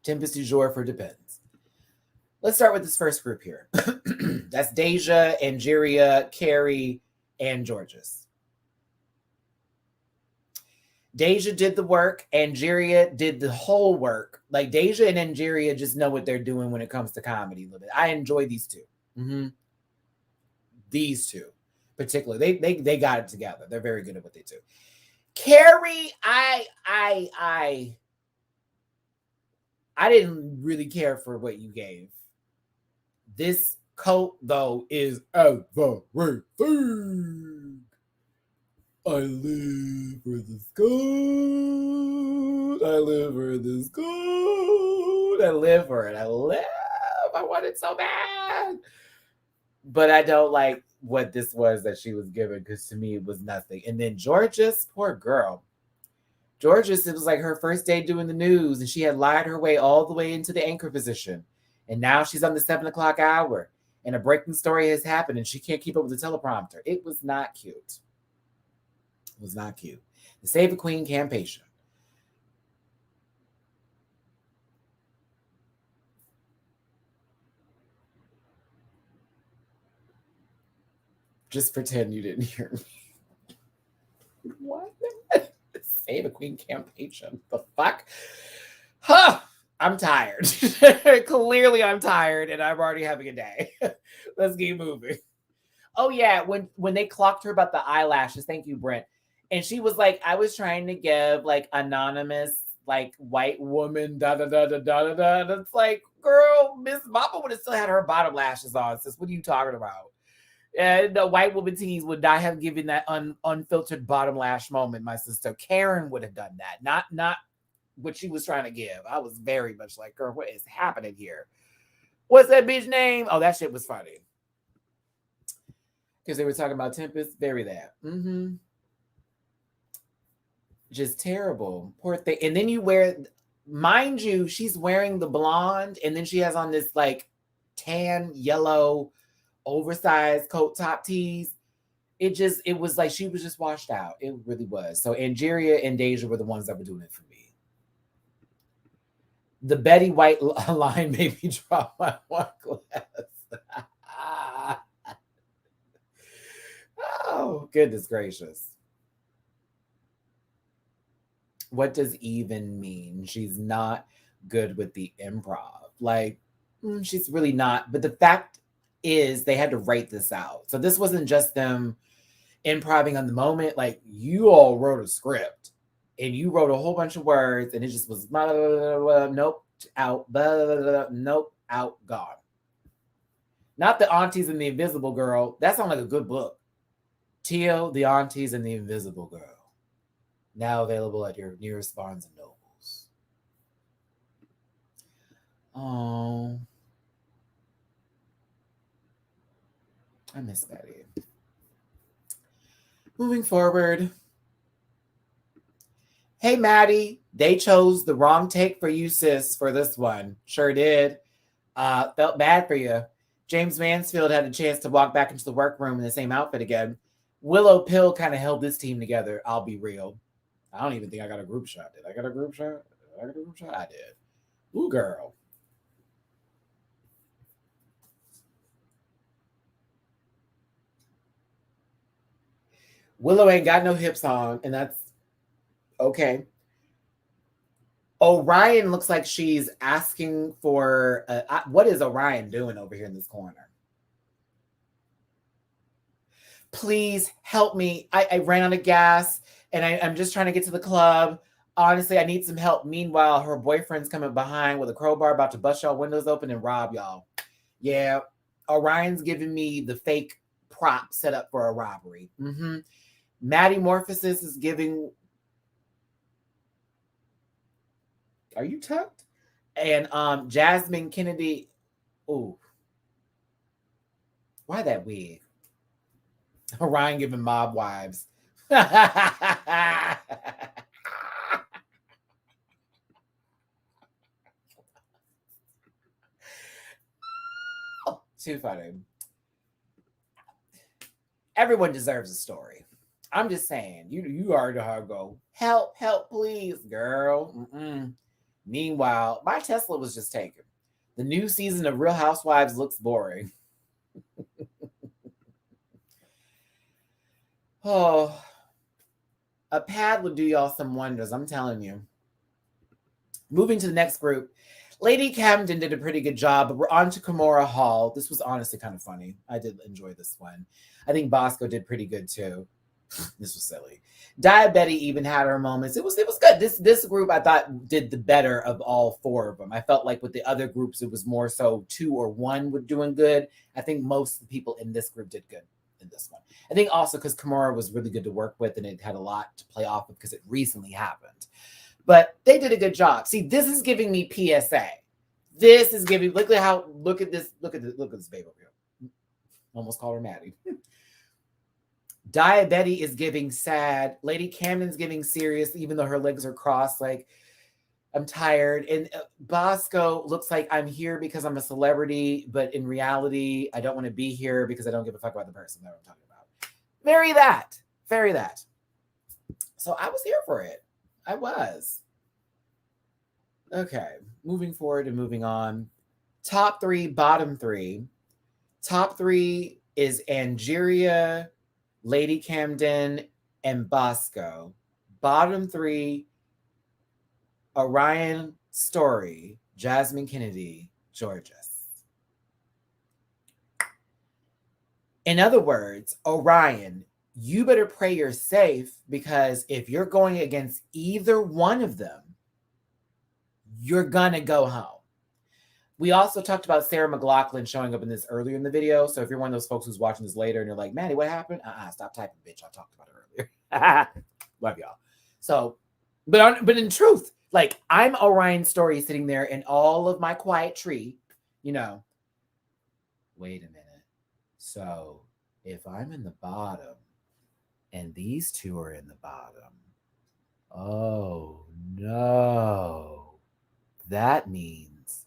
Tempest du jour for Depends. Let's start with this first group here. That's Deja, Angeria, Carrie, and Georges. Deja did the work. Angeria did the whole work. Like, Deja and Angeria just know what they're doing when it comes to comedy a little bit. I enjoy these two. Mm-hmm. These two. Particularly, they got it together. They're very good at what they do. Carrie, I didn't really care for what you gave. This coat, though, is everything. I live for this gold. I live for this gold. I live for it. I want it so bad. But I don't like what this was that she was given, because to me it was nothing. And then Georges, poor girl. Georges, it was like her first day doing the news, and she had lied her way all the way into the anchor position. And now she's on the 7 o'clock hour, and a breaking story has happened, and she can't keep up with the teleprompter. It was not cute. It was not cute. The Save a Queen campaign. Just pretend you didn't hear me. What? Save a Queen campaign. The fuck? Huh. I'm tired. Clearly I'm tired, and I'm already having a day. Let's keep moving. Oh yeah, when they clocked her about the eyelashes, thank you, Brent. And she was like, I was trying to give like anonymous, like white woman, da da da da da da. And it's like, girl, Miss Mama would have still had her bottom lashes on, sis. What are you talking about? The white woman tease would not have given that unfiltered bottom lash moment, my sister. Karen would have done that. Not what she was trying to give. I was very much like, girl, what is happening here? What's that bitch name? Oh, that shit was funny. Because they were talking about Tempest. Very that. Mm-hmm. Just terrible. Poor thing. And then you wear, mind you, she's wearing the blonde, and then she has on this like tan, yellow, oversized coat top tees. It was like she was just washed out. It really was. So Angeria and Deja were the ones that were doing it for me. The Betty White line made me drop my wine glass. Oh, goodness gracious. What does even mean? She's not good with the improv. Like, she's really not. But the fact is, they had to write this out. So this wasn't just them improving on the moment. Like, you all wrote a script, and you wrote a whole bunch of words, and it just was blah, blah, blah, blah, nope, out, blah, blah, blah, nope, out, gone. Not the Aunties and the Invisible Girl. That sounds like a good book. Tio, the Aunties and the Invisible Girl. Now available at your nearest Barnes and Nobles. Oh, I miss Betty. Moving forward. Hey, Matty, they chose the wrong take for you, sis, for this one. Sure did. Felt bad for you. James Mansfield had a chance to walk back into the workroom in the same outfit again. Willow Pill kind of held this team together, I'll be real. I don't even think I got a group shot. Did I get a group shot? I did. Ooh, girl. Willow ain't got no hips on, and that's okay. Orion looks like she's asking for... what is Orion doing over here in this corner? Please help me. I ran out of gas, and I'm just trying to get to the club. Honestly, I need some help. Meanwhile, her boyfriend's coming behind with a crowbar, about to bust y'all windows open and rob y'all. Yeah, Orion's giving me the fake prop set up for a robbery. Matty Morphosis is giving. Are you tucked? And Jasmine Kennedy. Ooh. Why that wig? Orion giving mob wives. Too funny. Everyone deserves a story. I'm just saying, you already know how to go. Help, please, girl. Meanwhile, my Tesla was just taken. The new season of Real Housewives looks boring. Oh, a pad would do y'all some wonders, I'm telling you. Moving to the next group. Lady Camden did a pretty good job, but we're on to Kimora Hall. This was honestly kind of funny. I did enjoy this one. I think Bosco did pretty good too. This was silly. Diabetti even had her moments. It was good. This group I thought did the better of all four of them. I felt like with the other groups, it was more so 2 or 1 were doing good. I think most of the people in this group did good in this one. I think also because Kimora was really good to work with and it had a lot to play off of because it recently happened. But they did a good job. See, this is giving me PSA. This is giving, look at this babe over here. Almost call her Matty. Diabetti is giving sad. Lady Camden's giving serious, even though her legs are crossed. Like, I'm tired. And Bosco looks like I'm here because I'm a celebrity, but in reality, I don't want to be here because I don't give a fuck about the person that I'm talking about. Very that. So I was here for it. I was. Okay, moving forward and moving on. Top 3, bottom 3. Top 3 is Angeria, Lady Camden, and Bosco. Bottom 3, Orion, Story, Jasmine Kennedy, Georges. In other words, Orion, you better pray you're safe because if you're going against either one of them, you're gonna go home. We also talked about Sarah McLachlan showing up in this earlier in the video. So if you're one of those folks who's watching this later and you're like, Matty, what happened? Stop typing, bitch. I talked about it earlier. Love y'all. So, but in truth, like I'm Orion Story sitting there in all of my quiet tree, you know. Wait a minute. So if I'm in the bottom and these two are in the bottom, oh no. That means,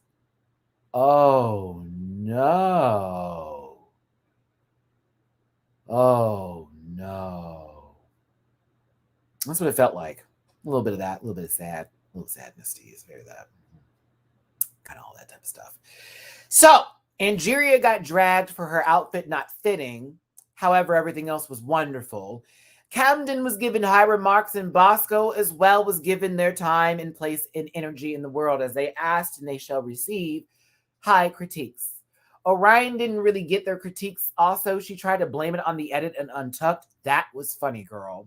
oh no. Oh no. That's what it felt like. A little bit of that, a little bit of sad, a little sadness to use, very that. Kind of all that type of stuff. So, Angeria got dragged for her outfit not fitting. However, everything else was wonderful. Camden was given high remarks and Bosco as well was given their time and place and energy in the world as they asked and they shall receive high critiques. Orion didn't really get their critiques. Also, she tried to blame it on the edit and Untucked. That was funny, girl.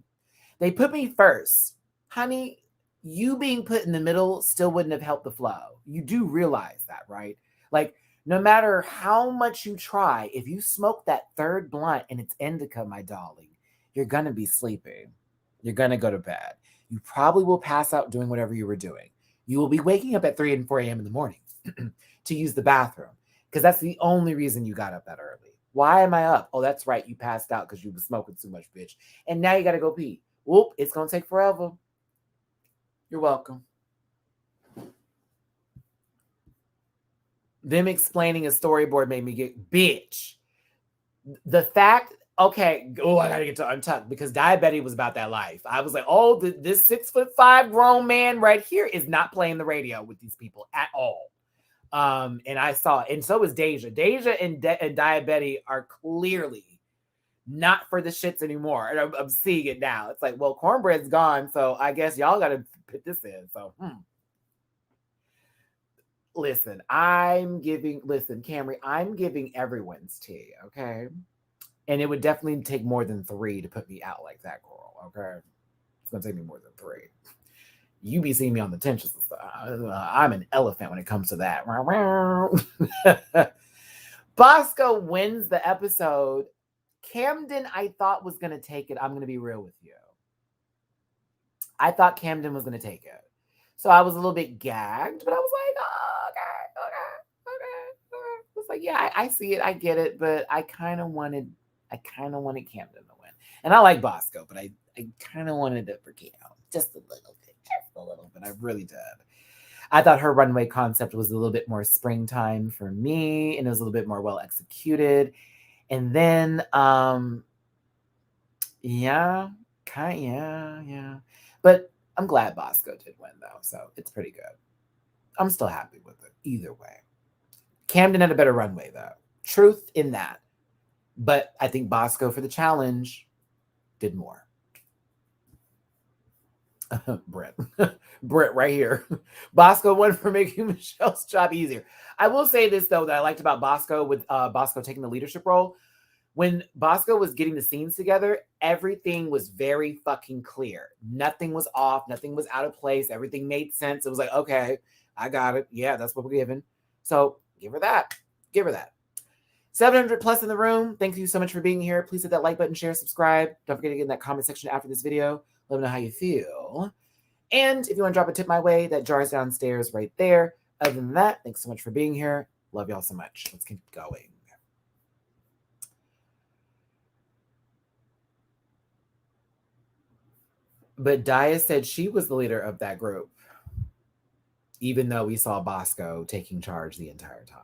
They put me first. Honey, you being put in the middle still wouldn't have helped the flow. You do realize that, right? Like, no matter how much you try, if you smoke that third blunt and it's indica, my darling, you're going to be sleeping. You're going to go to bed. You probably will pass out doing whatever you were doing. You will be waking up at 3 and 4 a.m. in the morning to use the bathroom because that's the only reason you got up that early. Why am I up? Oh, that's right. You passed out because you were smoking too much, bitch. And now you got to go pee. Whoop, it's going to take forever. You're welcome. Them explaining a storyboard made me get, bitch. The fact... Okay, I gotta get to Untucked because Diabetti was about that life. I was like, oh, this 6'5" grown man right here is not playing the radio with these people at all. And I saw, and so is Deja. Deja and Diabetti are clearly not for the shits anymore. And I'm seeing it now. It's like, well, Cornbread's gone, so I guess y'all gotta put this in. So, Listen, Camry, I'm giving everyone's tea, okay? And it would definitely take more than 3 to put me out like that, girl. Okay, it's gonna take me more than 3. You be seeing me on the tension stuff. I'm an elephant when it comes to that. Bosco wins the episode. Camden, I thought was going to take it. I'm going to be real with you. I thought Camden was going to take it. So I was a little bit gagged, but I was like, oh, okay. It's like, yeah, I see it. I get it. But I kind of wanted Camden to win. And I like Bosco, but I kind of wanted it for Cam. Just a little bit. I really did. I thought her runway concept was a little bit more springtime for me, and it was a little bit more well executed. And then, yeah. But I'm glad Bosco did win, though, so it's pretty good. I'm still happy with it either way. Camden had a better runway, though. Truth in that. But I think Bosco for the challenge did more. Brett right here. Bosco won for making Michelle's job easier. I will say this, though, that I liked about Bosco with Bosco taking the leadership role. When Bosco was getting the scenes together, everything was very fucking clear. Nothing was off. Nothing was out of place. Everything made sense. It was like, okay, I got it. Yeah, that's what we're giving. So give her that. 700 plus in the room. Thank you so much for being here. Please hit that like button, share, subscribe. Don't forget to get in that comment section after this video. Let me know how you feel. And if you want to drop a tip my way, that jar is downstairs right there. Other than that, thanks so much for being here. Love y'all so much. Let's keep going. But Daya said she was the leader of that group, even though we saw Bosco taking charge the entire time.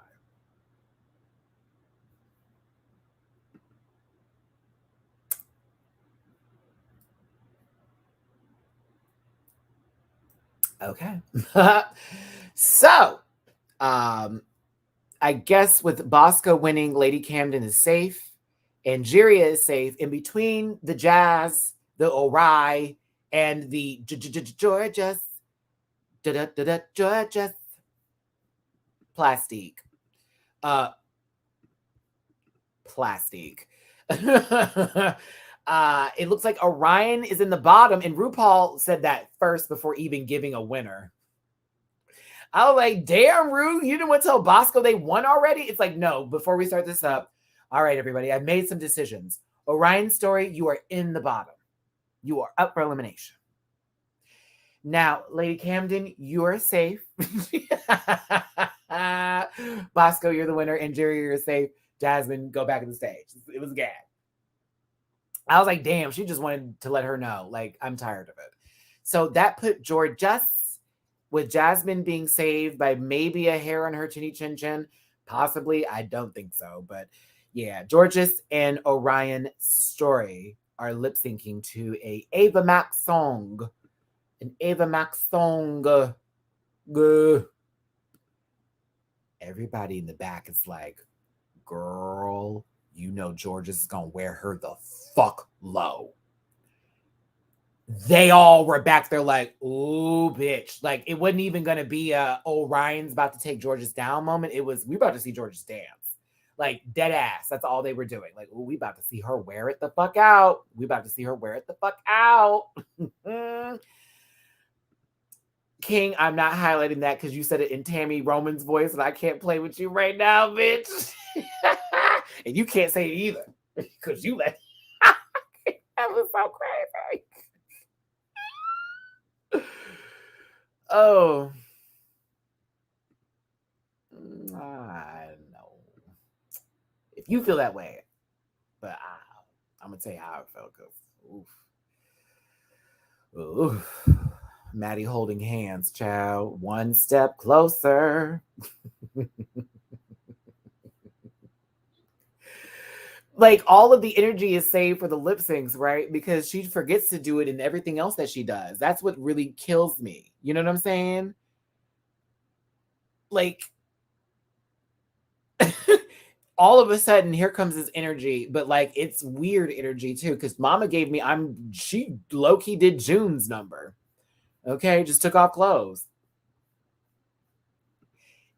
Okay. So, I guess with Bosco winning, Lady Camden is safe. Angeria is safe. In between the Jazz, the Orai, and the Georges. Georges. Plastique. Plastique. It looks like Orion is in the bottom, and RuPaul said that first before even giving a winner. I was like, damn, Ru, you didn't want to tell Bosco they won already? It's like, no, before we start this up, all right, everybody, I've made some decisions. Orion's story, you are in the bottom. You are up for elimination. Now, Lady Camden, you are safe. Bosco, you're the winner. And Jerry, you're safe. Jasmine, go back on the stage. It was a gag. I was like, damn, she just wanted to let her know. Like, I'm tired of it. So that put Georges with Jasmine being saved by maybe a hair on her chinny chin chin. Possibly. I don't think so. But yeah, Georges and Orion Story are lip syncing to a Ava Max song. An Ava Max song. Everybody in the back is like, girl, you know Georges is going to wear her the fuck low. They all were back there like, ooh, bitch. Like, it wasn't even going to be a, oh, Ryan's about to take Georges down moment. It was, we about to see Georges dance. Like, dead ass. That's all they were doing. Like, ooh, we about to see her wear it the fuck out. We about to see her wear it the fuck out. King, I'm not highlighting that because you said it in Tammy Roman's voice, and I can't play with you right now, bitch. And you can't say it either because you let that was so crazy. Oh, I don't know if you feel that way, but I'm gonna tell you how I felt. Oof. Matty holding hands, child. One step closer. Like, all of the energy is saved for the lip syncs, right? Because she forgets to do it in everything else that she does. That's what really kills me. You know what I'm saying? Like, all of a sudden, here comes this energy, but like, it's weird energy too. Because Mama gave me, she low-key did June's number. Okay, just took off clothes.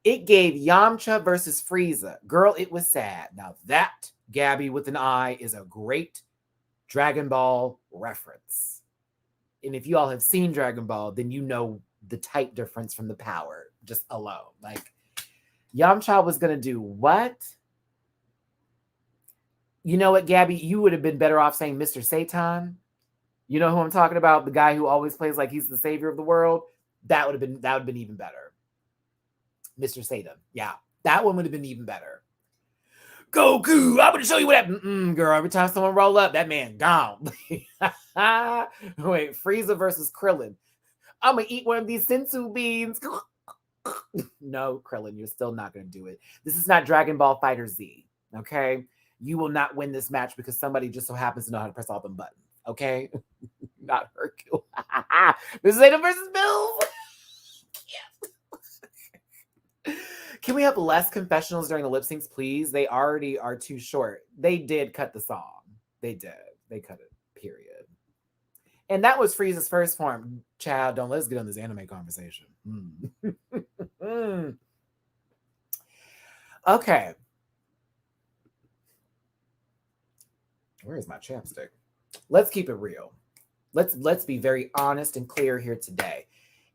It gave Yamcha versus Frieza. Girl, it was sad. Now that, Gabby with an I, is a great Dragon Ball reference. And if you all have seen Dragon Ball, then you know the type difference from the power just alone. Like, Yamcha was going to do what? You know what, Gabby? You would have been better off saying Mr. Satan. You know who I'm talking about? The guy who always plays like he's the savior of the world. That would have been even better. Mr. Satan. Yeah. That one would have been even better. Goku, I'm gonna show you what happened. Girl, every time someone roll up, that man gone. Wait, Frieza versus Krillin. I'm gonna eat one of these sensu beans. No, Krillin, you're still not gonna do it. This is not Dragon Ball Fighter Z. Okay, you will not win this match because somebody just so happens to know how to press all them buttons. Okay, not Hercule. This is Ada versus Bills. Can we have less confessionals during the lip syncs, please? They already are too short. They did cut the song. They did. They cut it, period. And that was Frieza's first form. Child, don't let's get on this anime conversation. Okay. Where is my chapstick? Let's keep it real. Let's be very honest and clear here today.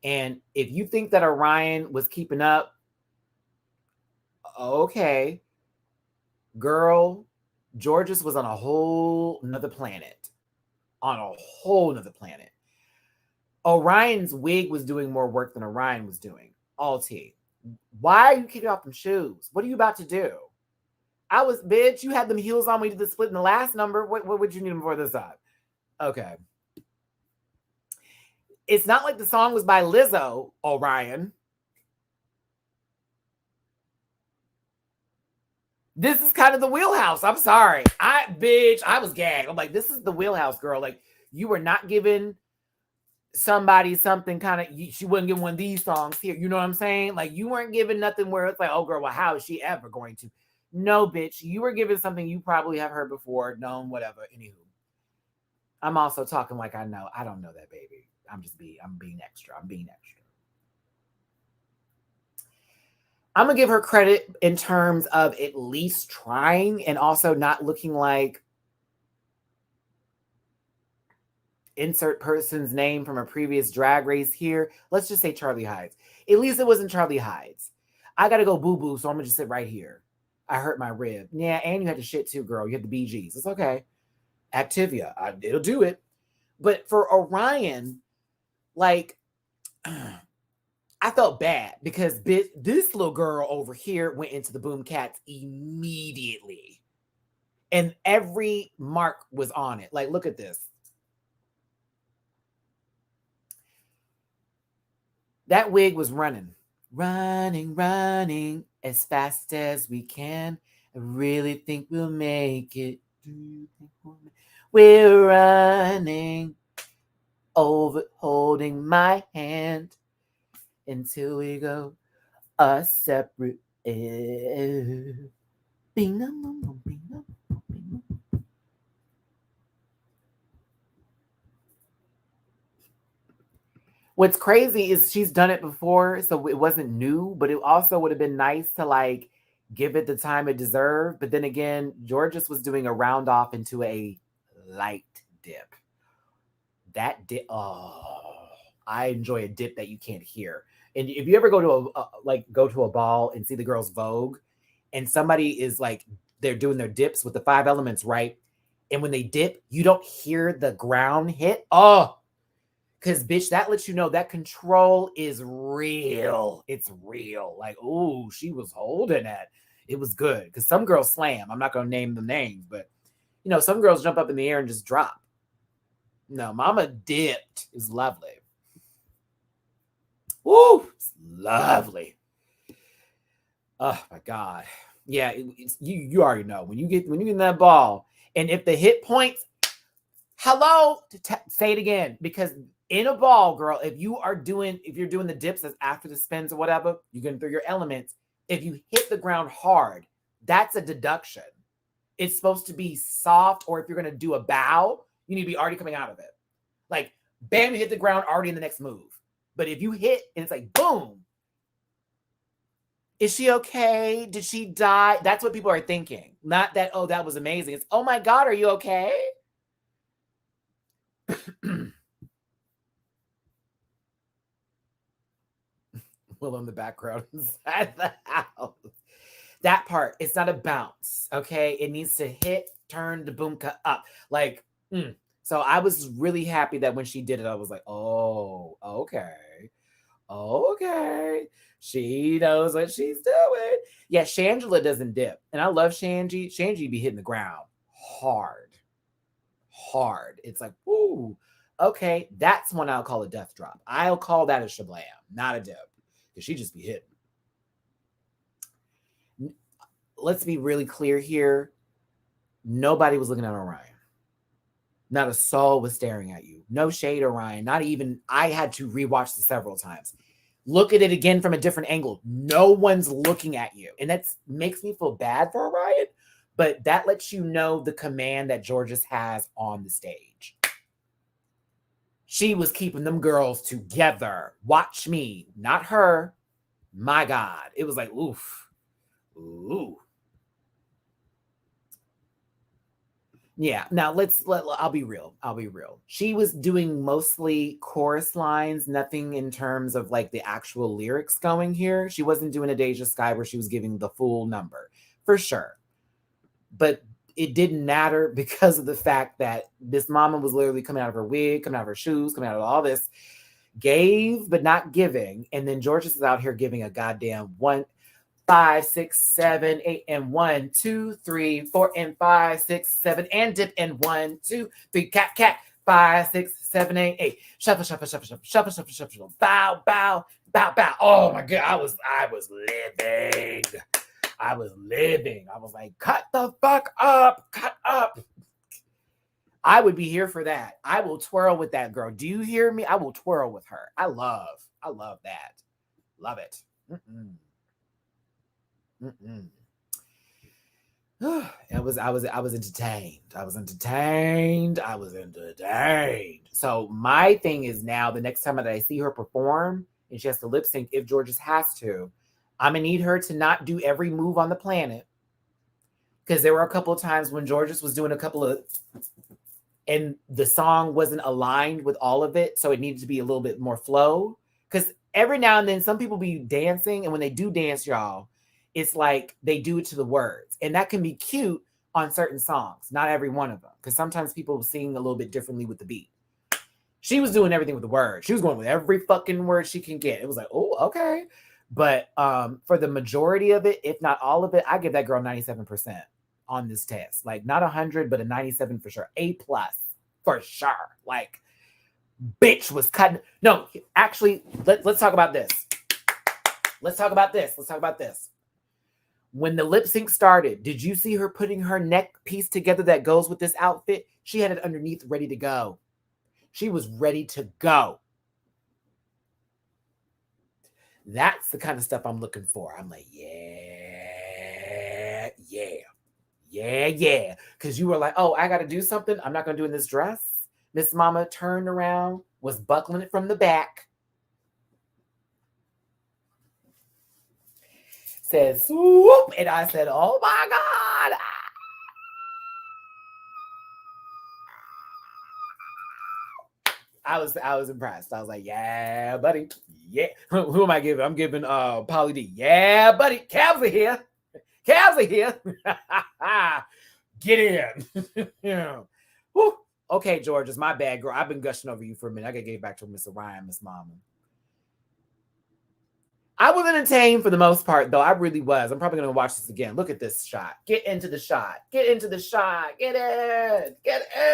And if you think that Orion was keeping up, okay, girl, Georges was on a whole nother planet. On a whole nother planet. Orion's wig was doing more work than Orion was doing. All tea. Why are you kicking off them shoes? What are you about to do? Bitch, you had them heels on when you did the split in the last number. What would you need them for this time? Okay. It's not like the song was by Lizzo, Orion. This is kind of the wheelhouse. I'm sorry. I was gagged. I'm like, this is the wheelhouse, girl. Like, you were not giving somebody something kind of, she wouldn't give one of these songs here. You know what I'm saying? Like, you weren't giving nothing where it's like, oh, girl, well, how is she ever going to? No, bitch. You were giving something you probably have heard before, known, whatever. Anywho. I'm also talking like I know. I don't know that, baby. I'm being extra. I'm being extra. I'm going to give her credit in terms of at least trying and also not looking like insert person's name from a previous drag race here. Let's just say Charlie Hides. At least it wasn't Charlie Hides. I got to go boo-boo, so I'm going to just sit right here. I hurt my rib. Yeah, and you had to shit too, girl. You had the BGs. It's okay. Activia. It'll do it. But for Orion, like... I felt bad because this little girl over here went into the Boom Cats immediately. And every mark was on it. Like, look at this. That wig was running as fast as we can. I really think we'll make it. We're running over, holding my hand. Until we go a separate What's crazy is she's done it before, so it wasn't new, but it also would have been nice to like give it the time it deserved. But then again, Georges was doing a round off into a light dip. That dip, I enjoy a dip that you can't hear. And if you ever go to a ball and see the girls Vogue, and somebody is like, they're doing their dips with the 5 elements, right? And when they dip, you don't hear the ground hit. Oh, because bitch, that lets you know that control is real. It's real. Like, oh, she was holding it. It was good. Because some girls slam. I'm not going to name the names, but you know, some girls jump up in the air and just drop. No, mama dipped. Is lovely. Woo, it's lovely. Oh my God. Yeah, you already know when you get in that ball, and if the hit points, hello, say it again, because in a ball, girl, if you're doing the dips that's after the spins or whatever, you're going through your elements. If you hit the ground hard, that's a deduction. It's supposed to be soft, or if you're going to do a bow, you need to be already coming out of it. Like, bam, you hit the ground already in the next move. But if you hit and it's like, boom, is she okay? Did she die? That's what people are thinking. Not that, oh, that was amazing. It's, oh my God, are you okay? Will in the background inside the house. That part, it's not a bounce, okay? It needs to hit turn the boomka up. Like, So I was really happy that when she did it, I was like, oh, okay. Okay. She knows what she's doing. Yeah, Shangela doesn't dip. And I love Shanji. Shanji be hitting the ground hard. Hard. It's like, ooh, okay. That's when I'll call a death drop. I'll call that a shablam, not a dip. Because she just be hitting. Let's be really clear here. Nobody was looking at Orion. Not a soul was staring at you. No shade, Orion. Not even, I had to rewatch this several times. Look at it again from a different angle. No one's looking at you. And that makes me feel bad for Orion, but that lets you know the command that Georges has on the stage. She was keeping them girls together. Watch me, not her. My God. It was like, oof. Ooh. Yeah. Now I'll be real. She was doing mostly chorus lines, nothing in terms of like the actual lyrics going here. She wasn't doing a Deja Sky where she was giving the full number for sure. But it didn't matter because of the fact that this mama was literally coming out of her wig, coming out of her shoes, coming out of all this, gave but not giving. And then Georges is out here giving a goddamn 1, 5, 6, 7, 8, and 1, 2, 3, 4, and 5, 6, 7, and dip, and 1, 2, 3, cat, 5, 6, 7, 8, 8. Shuffle, bow. Oh my God, I was living. I was like, cut the fuck up. I would be here for that. I will twirl with that girl. Do you hear me? I will twirl with her. I love that. Love it. I was entertained. So my thing is now the next time that I see her perform and she has to lip sync, if Georges has to, I'm gonna need her to not do every move on the planet. Because there were a couple of times when Georges was doing a couple of, and the song wasn't aligned with all of it, so it needed to be a little bit more flow. Because every now and then some people be dancing, and when they do dance, y'all, it's like they do it to the words. And that can be cute on certain songs, not every one of them. Because sometimes people sing a little bit differently with the beat. She was doing everything with the words. She was going with every fucking word she can get. It was like, oh, okay. But for the majority of it, if not all of it, I give that girl 97% on this test. Like not 100, but a 97 for sure. A+ for sure. Like, bitch was cutting. No, actually, let's talk about this. Let's talk about this. When the lip sync started, did you see her putting her neck piece together that goes with this outfit? She had it underneath ready to go. She was ready to go. That's the kind of stuff I'm looking for. I'm like, yeah. Because you were like, oh, I got to do something. I'm not going to do in this dress. Miss Mama turned around, was buckling it from the back. Said, swoop. And I said, oh my God. I was impressed. I was like, yeah, buddy. Yeah. Who am I giving? I'm giving Polly D. Yeah, buddy. Calves are here. Get in. Yeah. Woo. Okay, George, it's my bad, girl. I've been gushing over you for a minute. I gotta get back to Miss Orion, Miss Mama. I was entertained for the most part, though. I really was. I'm probably gonna watch this again. Look at this shot. Get into the shot. Get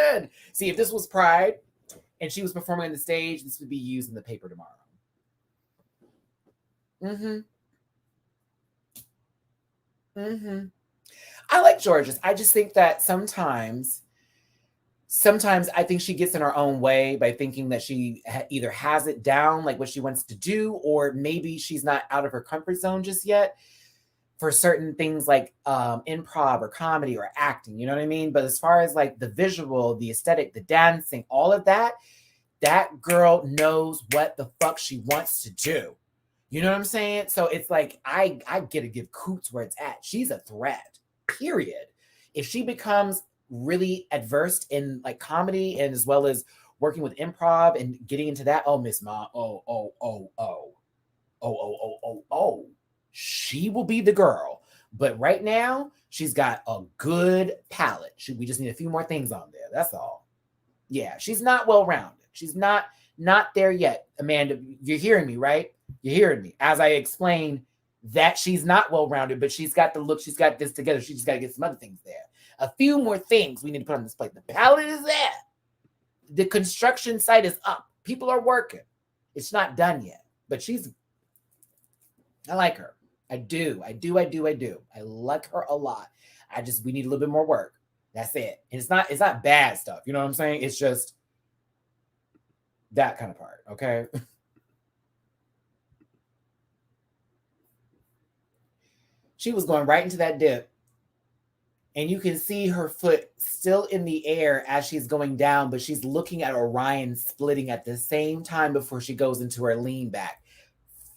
in. See, if this was Pride and she was performing on the stage, this would be used in the paper tomorrow. I like Georges. I just think that sometimes I think she gets in her own way by thinking that she either has it down, like what she wants to do, or maybe she's not out of her comfort zone just yet for certain things like improv or comedy or acting, you know what I mean? But as far as like the visual, the aesthetic, the dancing, all of that, that girl knows what the fuck she wants to do. You know what I'm saying? So it's like, I get to give Coots where it's at. She's a threat, period. If she becomes really adverse in like comedy and as well as working with improv and getting into that, oh, Miss Ma, she will be the girl. But right now, she's got a good palette. We just need a few more things on there. That's all. Yeah, she's not well-rounded. She's not there yet. Amanda, you're hearing me, right? You're hearing me. As I explain that she's not well-rounded, but she's got the look, she's got this together. She just got to get some other things there. A few more things we need to put on this plate. The palette is there. The construction site is up. People are working. It's not done yet, but I like her. I do. I like her a lot. We need a little bit more work. That's it. And it's not bad stuff. You know what I'm saying? It's just that kind of part. Okay. She was going right into that dip. And you can see her foot still in the air as she's going down, but she's looking at Orion splitting at the same time before she goes into her lean back.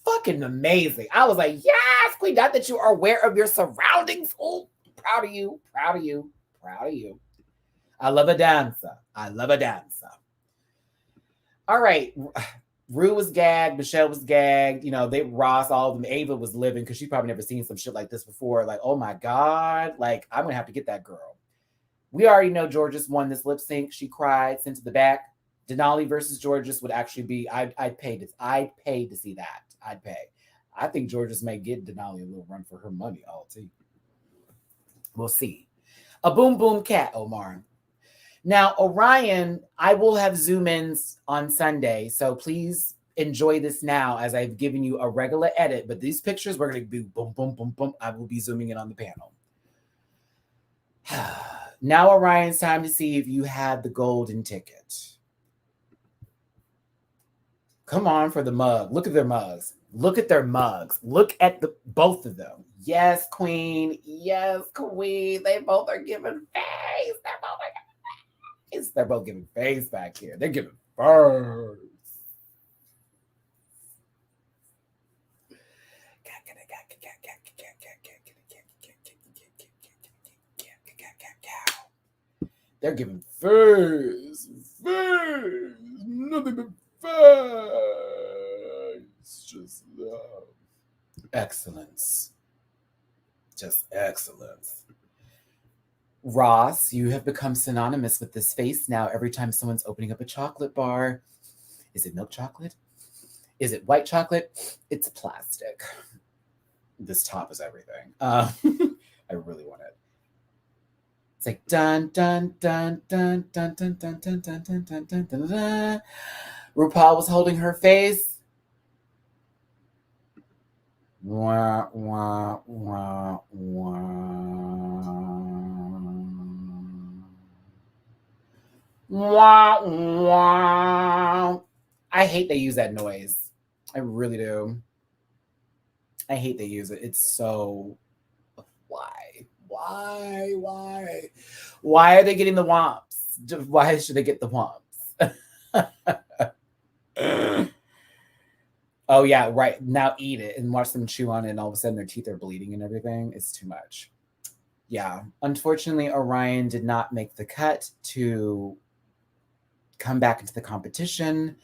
Fucking amazing. I was like, yes, Queen, not that you are aware of your surroundings. Oh, proud of you. I love a dancer. All right. Rue was gagged. Michelle was gagged. Ross, all of them. Ava was living because she probably never seen some shit like this before. Like, oh my God. Like, I'm going to have to get that girl. We already know Georges won this lip sync. She cried, sent to the back. Denali versus Georges would actually be, I'd pay to see that. I'd pay. I think Georges may get Denali a little run for her money, all too. We'll see. A boom boom cat, Omar. Now, Orion, I will have zoom-ins on Sunday, so please enjoy this now as I've given you a regular edit, but these pictures, we're going to do boom, boom, boom, boom. I will be zooming in on the panel. Now, Orion's time to see if you have the golden ticket. Come on for the mug. Look at their mugs. Look at both of them. Yes, Queen. They both are giving face. They're both giving face back here. They're giving first. They're giving face. Nothing but face. Just love. Excellence. Just excellence. Ross, you have become synonymous with this face now. Every time someone's opening up a chocolate bar, is it milk chocolate? Is it white chocolate? It's plastic. This top is everything. I really want it. It's like dun dun dun dun dun dun dun dun dun dun dun dun dun dun. RuPaul was holding her face. Wah wah wah wah. Wah, wah. I hate they use that noise. I really do. I hate they use it. It's so... Why? Why are they getting the womps? Why should they get the womps? Oh, yeah, right. Now eat it and watch them chew on it, and all of a sudden their teeth are bleeding and everything. It's too much. Yeah. Unfortunately, Orion did not make the cut to come back into the competition.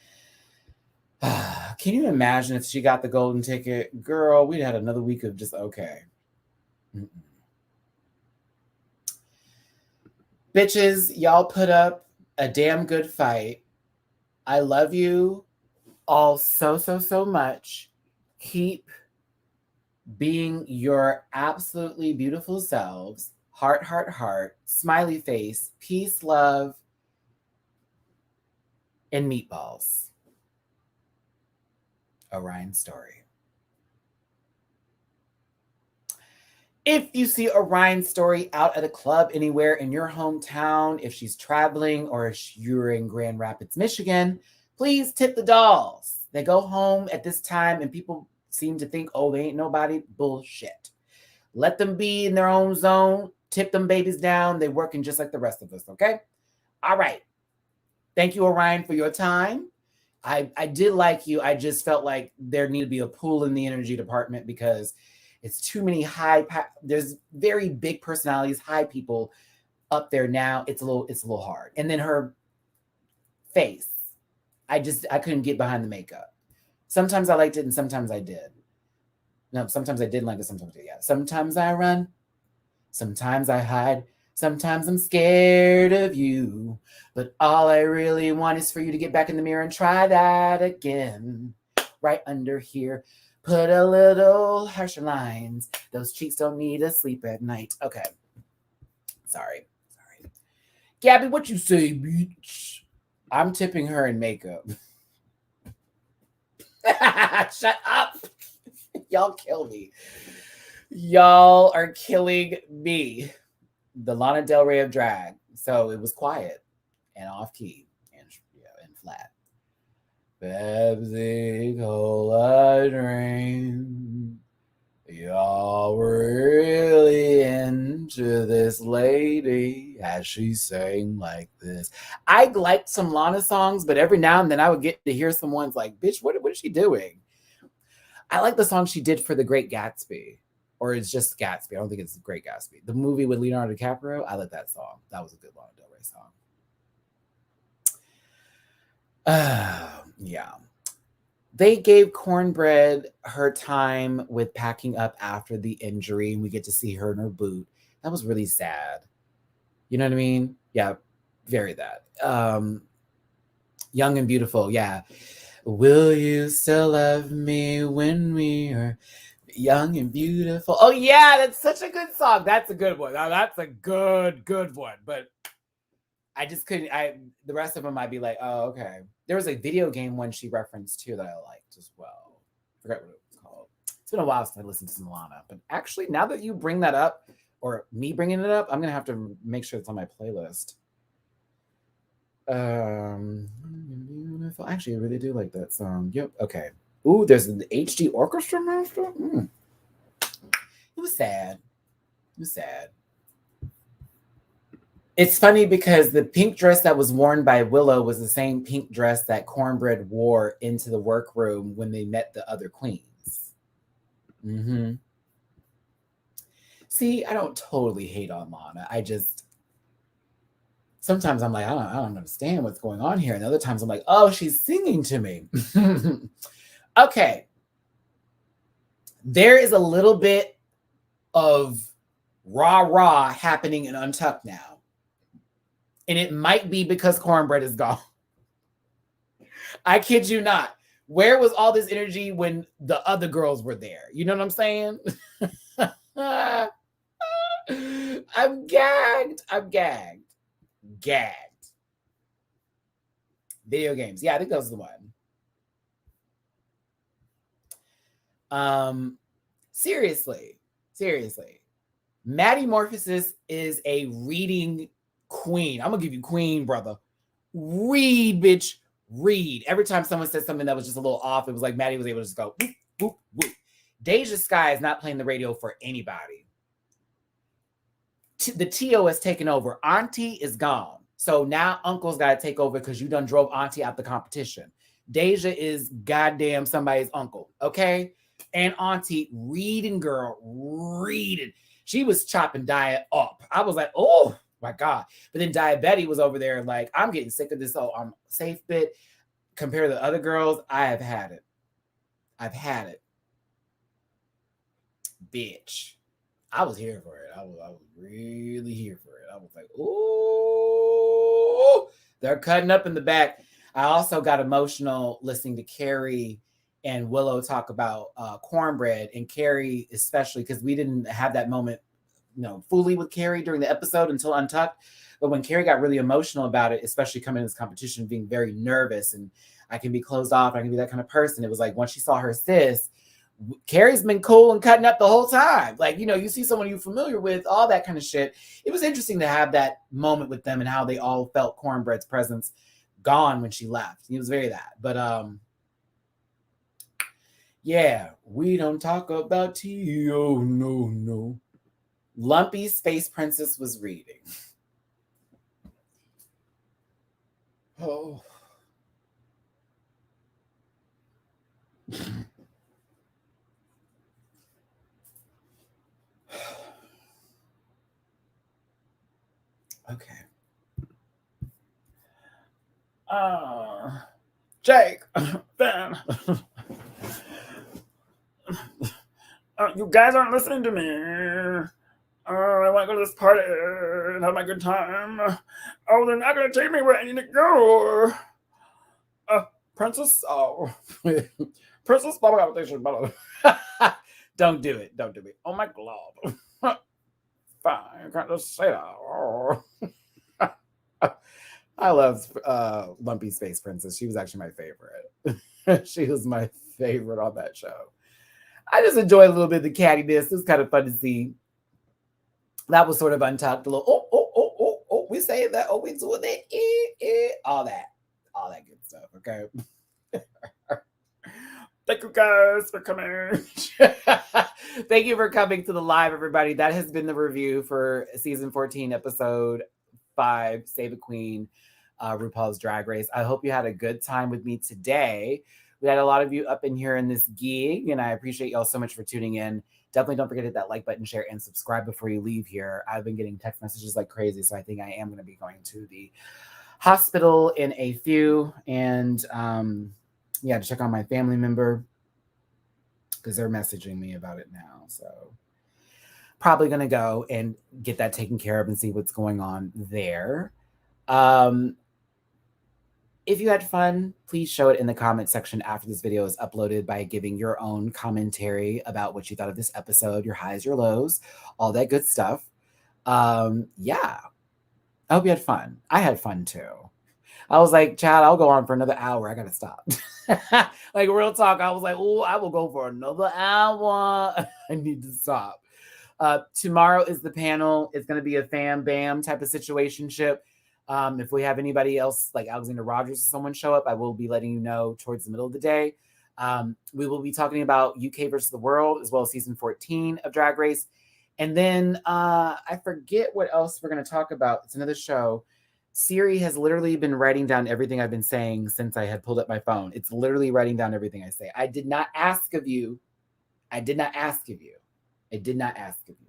Can you imagine if she got the golden ticket? Girl, we'd had another week of just okay. Bitches, y'all put up a damn good fight. I love you all so much. Keep being your absolutely beautiful selves. Heart, smiley face, peace, love, and meatballs. Orion Story. If you see Orion Story out at a club anywhere in your hometown, if she's traveling or if you're in Grand Rapids, Michigan, please tip the dolls. They go home at this time and people seem to think, oh, they ain't nobody. Bullshit. Let them be in their own zone. Tip them babies down. They're working just like the rest of us, okay? All right. Thank you, Orion, for your time. I did like you. I just felt like there needed to be a pool in the energy department because it's too many there's very big personalities, high people up there now. It's a little hard. And then her face. I couldn't get behind the makeup. Sometimes I liked it and sometimes I did. No, sometimes I didn't like it. Sometimes, yeah. Sometimes I run. Sometimes I hide. Sometimes I'm scared of you. But all I really want is for you to get back in the mirror and try that again. Right under here. Put a little harsher lines. Those cheeks don't need to sleep at night. Okay. Sorry. Gabby, what you say, bitch? I'm tipping her in makeup. Shut up. Y'all kill me. Y'all are killing me. The Lana Del Rey of drag. So it was quiet and off key and flat. Pepsi Cola dream. Y'all really into this lady as she sang like this. I liked some Lana songs, but every now and then I would get to hear some ones like, bitch, what is she doing? I like the song she did for The Great Gatsby. Or it's just Gatsby. I don't think it's The Great Gatsby. The movie with Leonardo DiCaprio, I like that song. That was a good Lana Del Rey song. Yeah. They gave Cornbread her time with packing up after the injury, and we get to see her in her boot. That was really sad. You know what I mean? Yeah, very that. Young and Beautiful, yeah. Will you still love me when we are young and beautiful? Oh yeah, that's such a good song. That's a good one. Now, that's a good one. But I just couldn't. The rest of them I'd be like, oh okay. There was a video game one she referenced too that I liked as well. Forgot what it was called. It's been a while since I listened to some Lana. But actually, now that you bring that up, or me bringing it up, I'm gonna have to make sure it's on my playlist. Beautiful. Actually, I really do like that song. Yep. Okay. Ooh, there's an HD orchestra master. It was sad. It was sad. It's funny because the pink dress that was worn by Willow was the same pink dress that Cornbread wore into the workroom when they met the other queens. Mm-hmm. See, I don't totally hate on Lana. I just sometimes I'm like, I don't understand what's going on here. And other times I'm like, oh, she's singing to me. Okay. There is a little bit of rah happening in Untucked now. And it might be because Cornbread is gone. I kid you not. Where was all this energy when the other girls were there? You know what I'm saying? I'm gagged. Video games. Yeah, I think that was the one. Seriously. Matty Morphosis is a reading queen. I'm gonna give you queen, brother. Read, bitch. Read. Every time someone said something that was just a little off, it was like Matty was able to just go whoop, whoop, whoop. Deja Sky is not playing the radio for anybody. The TO has taken over. Auntie is gone. So now Uncle's got to take over because you done drove Auntie out the competition. Deja is goddamn somebody's uncle, okay? And Auntie, reading girl, reading. She was chopping Dia up. I was like, oh my God. But then Diabetes was over there like, I'm getting sick of this safe bit. Compared to the other girls, I have had it. Bitch. I was here for it. I was really here for it. I was like, ooh, they're cutting up in the back. I also got emotional listening to Carrie and Willow talk about Cornbread, and Carrie especially, because we didn't have that moment, fully with Carrie during the episode until Untucked. But when Carrie got really emotional about it, especially coming in this competition, being very nervous, and I can be closed off, I can be that kind of person. It was like once she saw her sis, Carrie's been cool and cutting up the whole time. Like, you see someone you're familiar with, all that kind of shit. It was interesting to have that moment with them and how they all felt Cornbread's presence gone when she left. It was very that. But yeah, we don't talk about tea. Oh, no. Lumpy Space Princess was reading. Oh. Okay. Jake, Ben.
You guys aren't listening to me. I want to go to this party and have my good time. Oh, they're not going to take me where I need to go. Princess, Princess,
Don't do it. Don't do it.
oh my God. Fine, I can't just say that. Oh.
I love Lumpy Space Princess. She was actually my favorite. She was my favorite on that show. I just enjoy a little bit of the cattiness. It was kind of fun to see. That was sort of Untucked. A little, we say that. Oh, we doing that. All that good stuff. Okay.
Thank you guys for coming.
Thank you for coming to the live, everybody. That has been the review for season 14, episode 5, Save a Queen, RuPaul's Drag Race. I hope you had a good time with me today. We had a lot of you up in here in this gig, and I appreciate y'all so much for tuning in. Definitely don't forget to hit that like button, share, and subscribe before you leave here. I've been getting text messages like crazy, so I think I am going to be going to the hospital in a few, and to check on my family member because they're messaging me about it now. So probably going to go and get that taken care of and see what's going on there. If you had fun, please show it in the comment section after this video is uploaded by giving your own commentary about what you thought of this episode, your highs, your lows, all that good stuff. I hope you had fun. I had fun too. I was like, Chad, I'll go on for another hour. I got to stop. Like real talk. I was like, oh, I will go for another hour. I need to stop. Tomorrow is the panel. It's going to be a fam bam type of situationship. If we have anybody else like Alexander Rogers or someone show up, I will be letting you know towards the middle of the day. We will be talking about UK versus the world as well as season 14 of Drag Race. And then I forget what else we're going to talk about. It's another show. Siri has literally been writing down everything I've been saying since I had pulled up my phone. It's literally writing down everything I say. I did not ask of you. I did not ask of you. I did not ask of you.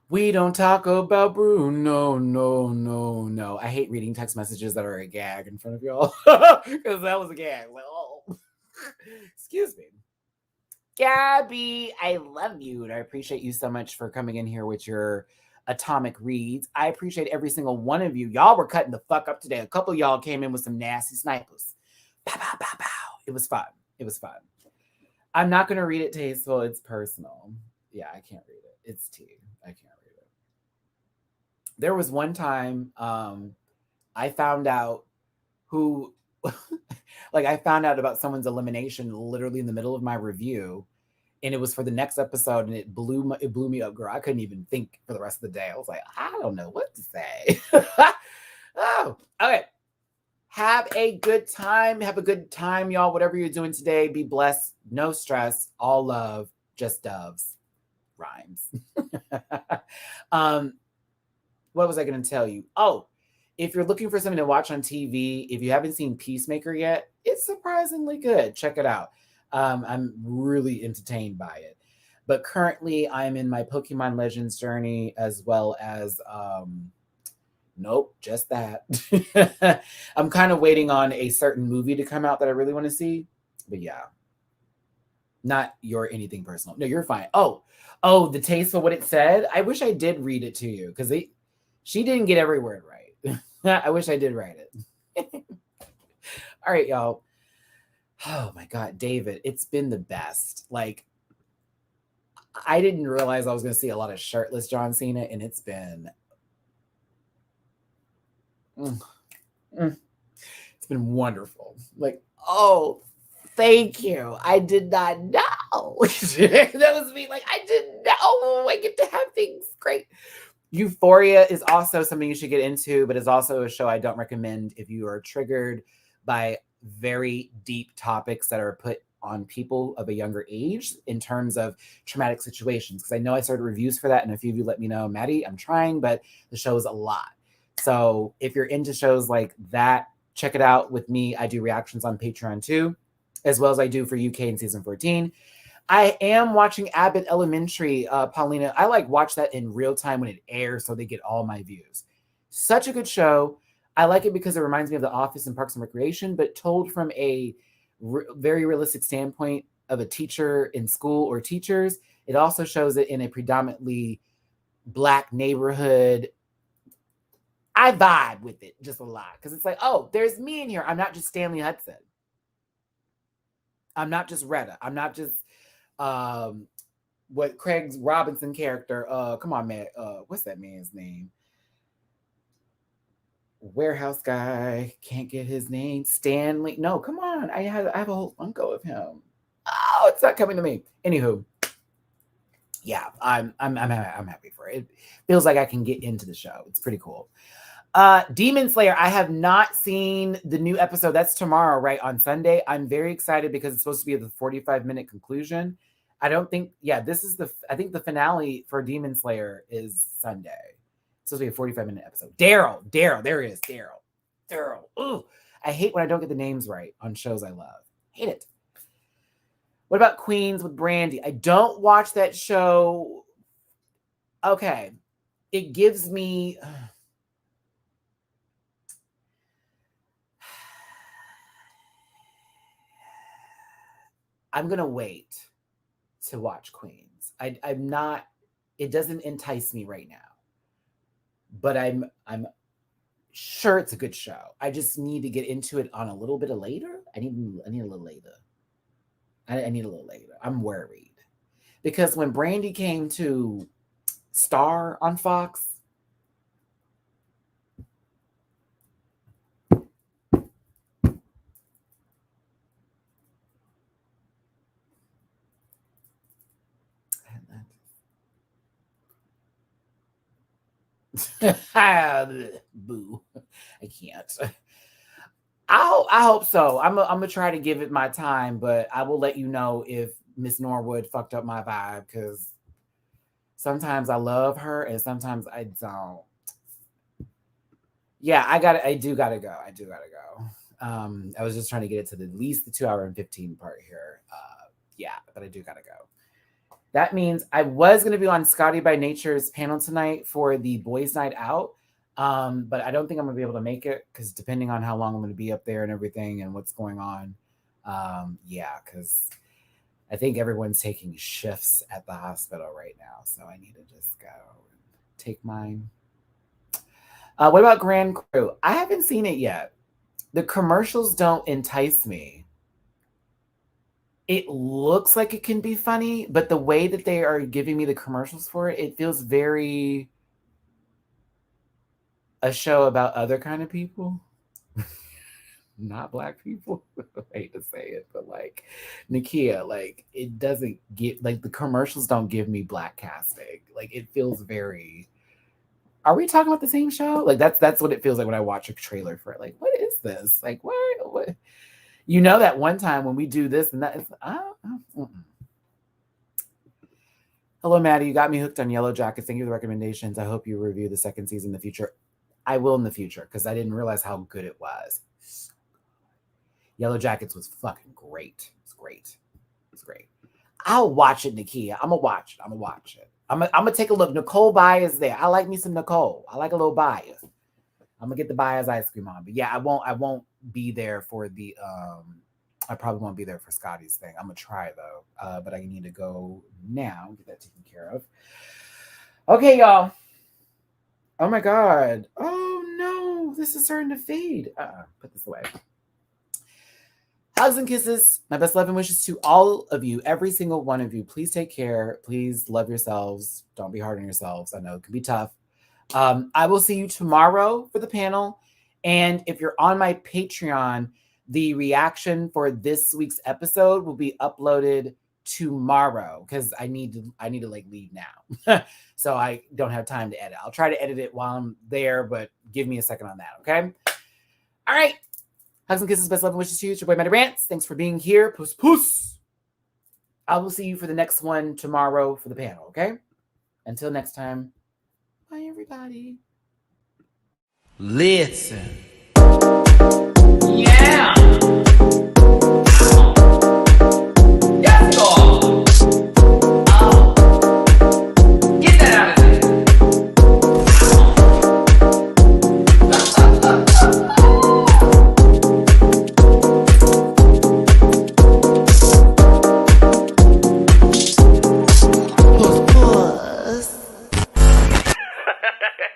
We don't talk about Bruno. No. I hate reading text messages that are a gag in front of y'all. Because that was a gag. Like, oh. Excuse me. Gabby, I love you. And I appreciate you so much for coming in here with your atomic reads. I appreciate every single one of you. Y'all were cutting the fuck up today. A couple of y'all came in with some nasty snipers. Pow, pow, pow, pow. It was fun. I'm not going to read it tasteful. It's personal. Yeah, I can't read it. It's tea. I can't read it. There was one time I found out who, I found out about someone's elimination literally in the middle of my review, and it was for the next episode, and it blew me up, girl. I couldn't even think for the rest of the day. I was like, I don't know what to say. Oh, okay. Have a good time. Have a good time, y'all. Whatever you're doing today, be blessed. No stress. All love. Just doves. Rhymes. What was I going to tell you? Oh, if you're looking for something to watch on TV, if you haven't seen Peacemaker yet, it's surprisingly good. Check it out. I'm really entertained by it. But currently, I'm in my Pokemon Legends journey as well as, nope, just that. I'm kind of waiting on a certain movie to come out that I really want to see. But yeah, not your anything personal. No, you're fine. Oh, the taste for what it said. I wish I did read it to you because she didn't get every word right. I wish I did write it. All right, y'all. Oh my God, David, it's been the best. Like, I didn't realize I was going to see a lot of shirtless John Cena, and it's been it's been wonderful. Like, oh, thank you. I did not know. That was me. Like, I didn't know. I get to have things great. Euphoria is also something you should get into, but it's also a show I don't recommend if you are triggered by very deep topics that are put on people of a younger age in terms of traumatic situations. Because I know I started reviews for that, and a few of you let me know, Matty, I'm trying, but the show is a lot. So if you're into shows like that, check it out with me. I do reactions on Patreon too, as well as I do for UK in season 14. I am watching Abbott Elementary, Paulina. I watch that in real time when it airs so they get all my views. Such a good show. I like it because it reminds me of The Office and Parks and Recreation, but told from a very realistic standpoint of a teacher in school or teachers. It also shows it in a predominantly Black neighborhood. I vibe with it just a lot because it's like, oh, there's me in here. I'm not just Stanley Hudson. I'm not just Retta. I'm not just what Craig's Robinson character. Come on, man. What's that man's name? Warehouse guy. Can't get his name. Stanley. No, come on. I have a whole Funko of him. Oh, it's not coming to me. Anywho, yeah, I'm happy for it. It feels like I can get into the show. It's pretty cool. Demon Slayer, I have not seen the new episode. That's tomorrow, right? On Sunday. I'm very excited because it's supposed to be the 45-minute conclusion. I don't think, this is I think the finale for Demon Slayer is Sunday. It's supposed to be a 45-minute episode. Daryl, there he is. Daryl. Ooh, I hate when I don't get the names right on shows I love. Hate it. What about Queens with Brandy? I don't watch that show. Okay. It gives me... I'm going to wait to watch Queens. I'm not... It doesn't entice me right now. But I'm sure it's a good show. I just need to get into it on a little bit of later. I need a little later. I need a little later. I'm worried. Because when Brandy came to star on Fox, boo, I can't. I hope so. I'm gonna try to give it my time, but I will let you know if Miss Norwood fucked up my vibe because sometimes I love her and sometimes I don't. Yeah, I do gotta go. I was just trying to get it to at least the 2 hour and 15 part here. But I do gotta go. That means I was going to be on Scotty by Nature's panel tonight for the boys' night out. But I don't think I'm going to be able to make it because depending on how long I'm going to be up there and everything and what's going on. Because I think everyone's taking shifts at the hospital right now. So I need to just go and take mine. What about Grand Crew? I haven't seen it yet. The commercials don't entice me. It looks like it can be funny, but the way that they are giving me the commercials for it, it feels very a show about other kind of people. Not Black people. I hate to say it, but like Nakia, like it doesn't get like the commercials don't give me Black casting. Like it feels very. Are we talking about the same show? Like that's what it feels like when I watch a trailer for it. Like, what is this? Like, what? You know that one time when we do this and that. Hello, Maddie. You got me hooked on Yellow Jackets. Thank you for the recommendations. I hope you review the second season in the future. I will in the future because I didn't realize how good it was. Yellow Jackets was fucking great. It's great. I'll watch it, Nakia. I'm gonna watch it. I'm gonna take a look. Nicole Baez there. I like me some Nicole. I like a little Baez. I'm gonna get the Baez ice cream on. But yeah, I won't be there for the I probably won't be there for Scotty's thing. I'm gonna try though. But I need to go now, get that taken care of. Okay, y'all. Oh my god. Oh no, this is starting to fade. Put this away. Hugs and kisses. My best love and wishes to all of you, every single one of you. Please take care. Please love yourselves. Don't be hard on yourselves. I know it can be tough. I will see you tomorrow for the panel. And if you're on my Patreon, the reaction for this week's episode will be uploaded tomorrow because I need to like leave now. So I don't have time to edit. I'll try to edit it while I'm there, but give me a second on that, okay? All right. Hugs and kisses, best love and wishes to you. It's your boy, Matty Rants. Thanks for being here. Puss. I will see you for the next one tomorrow for the panel, okay? Until next time, bye, everybody.
Listen.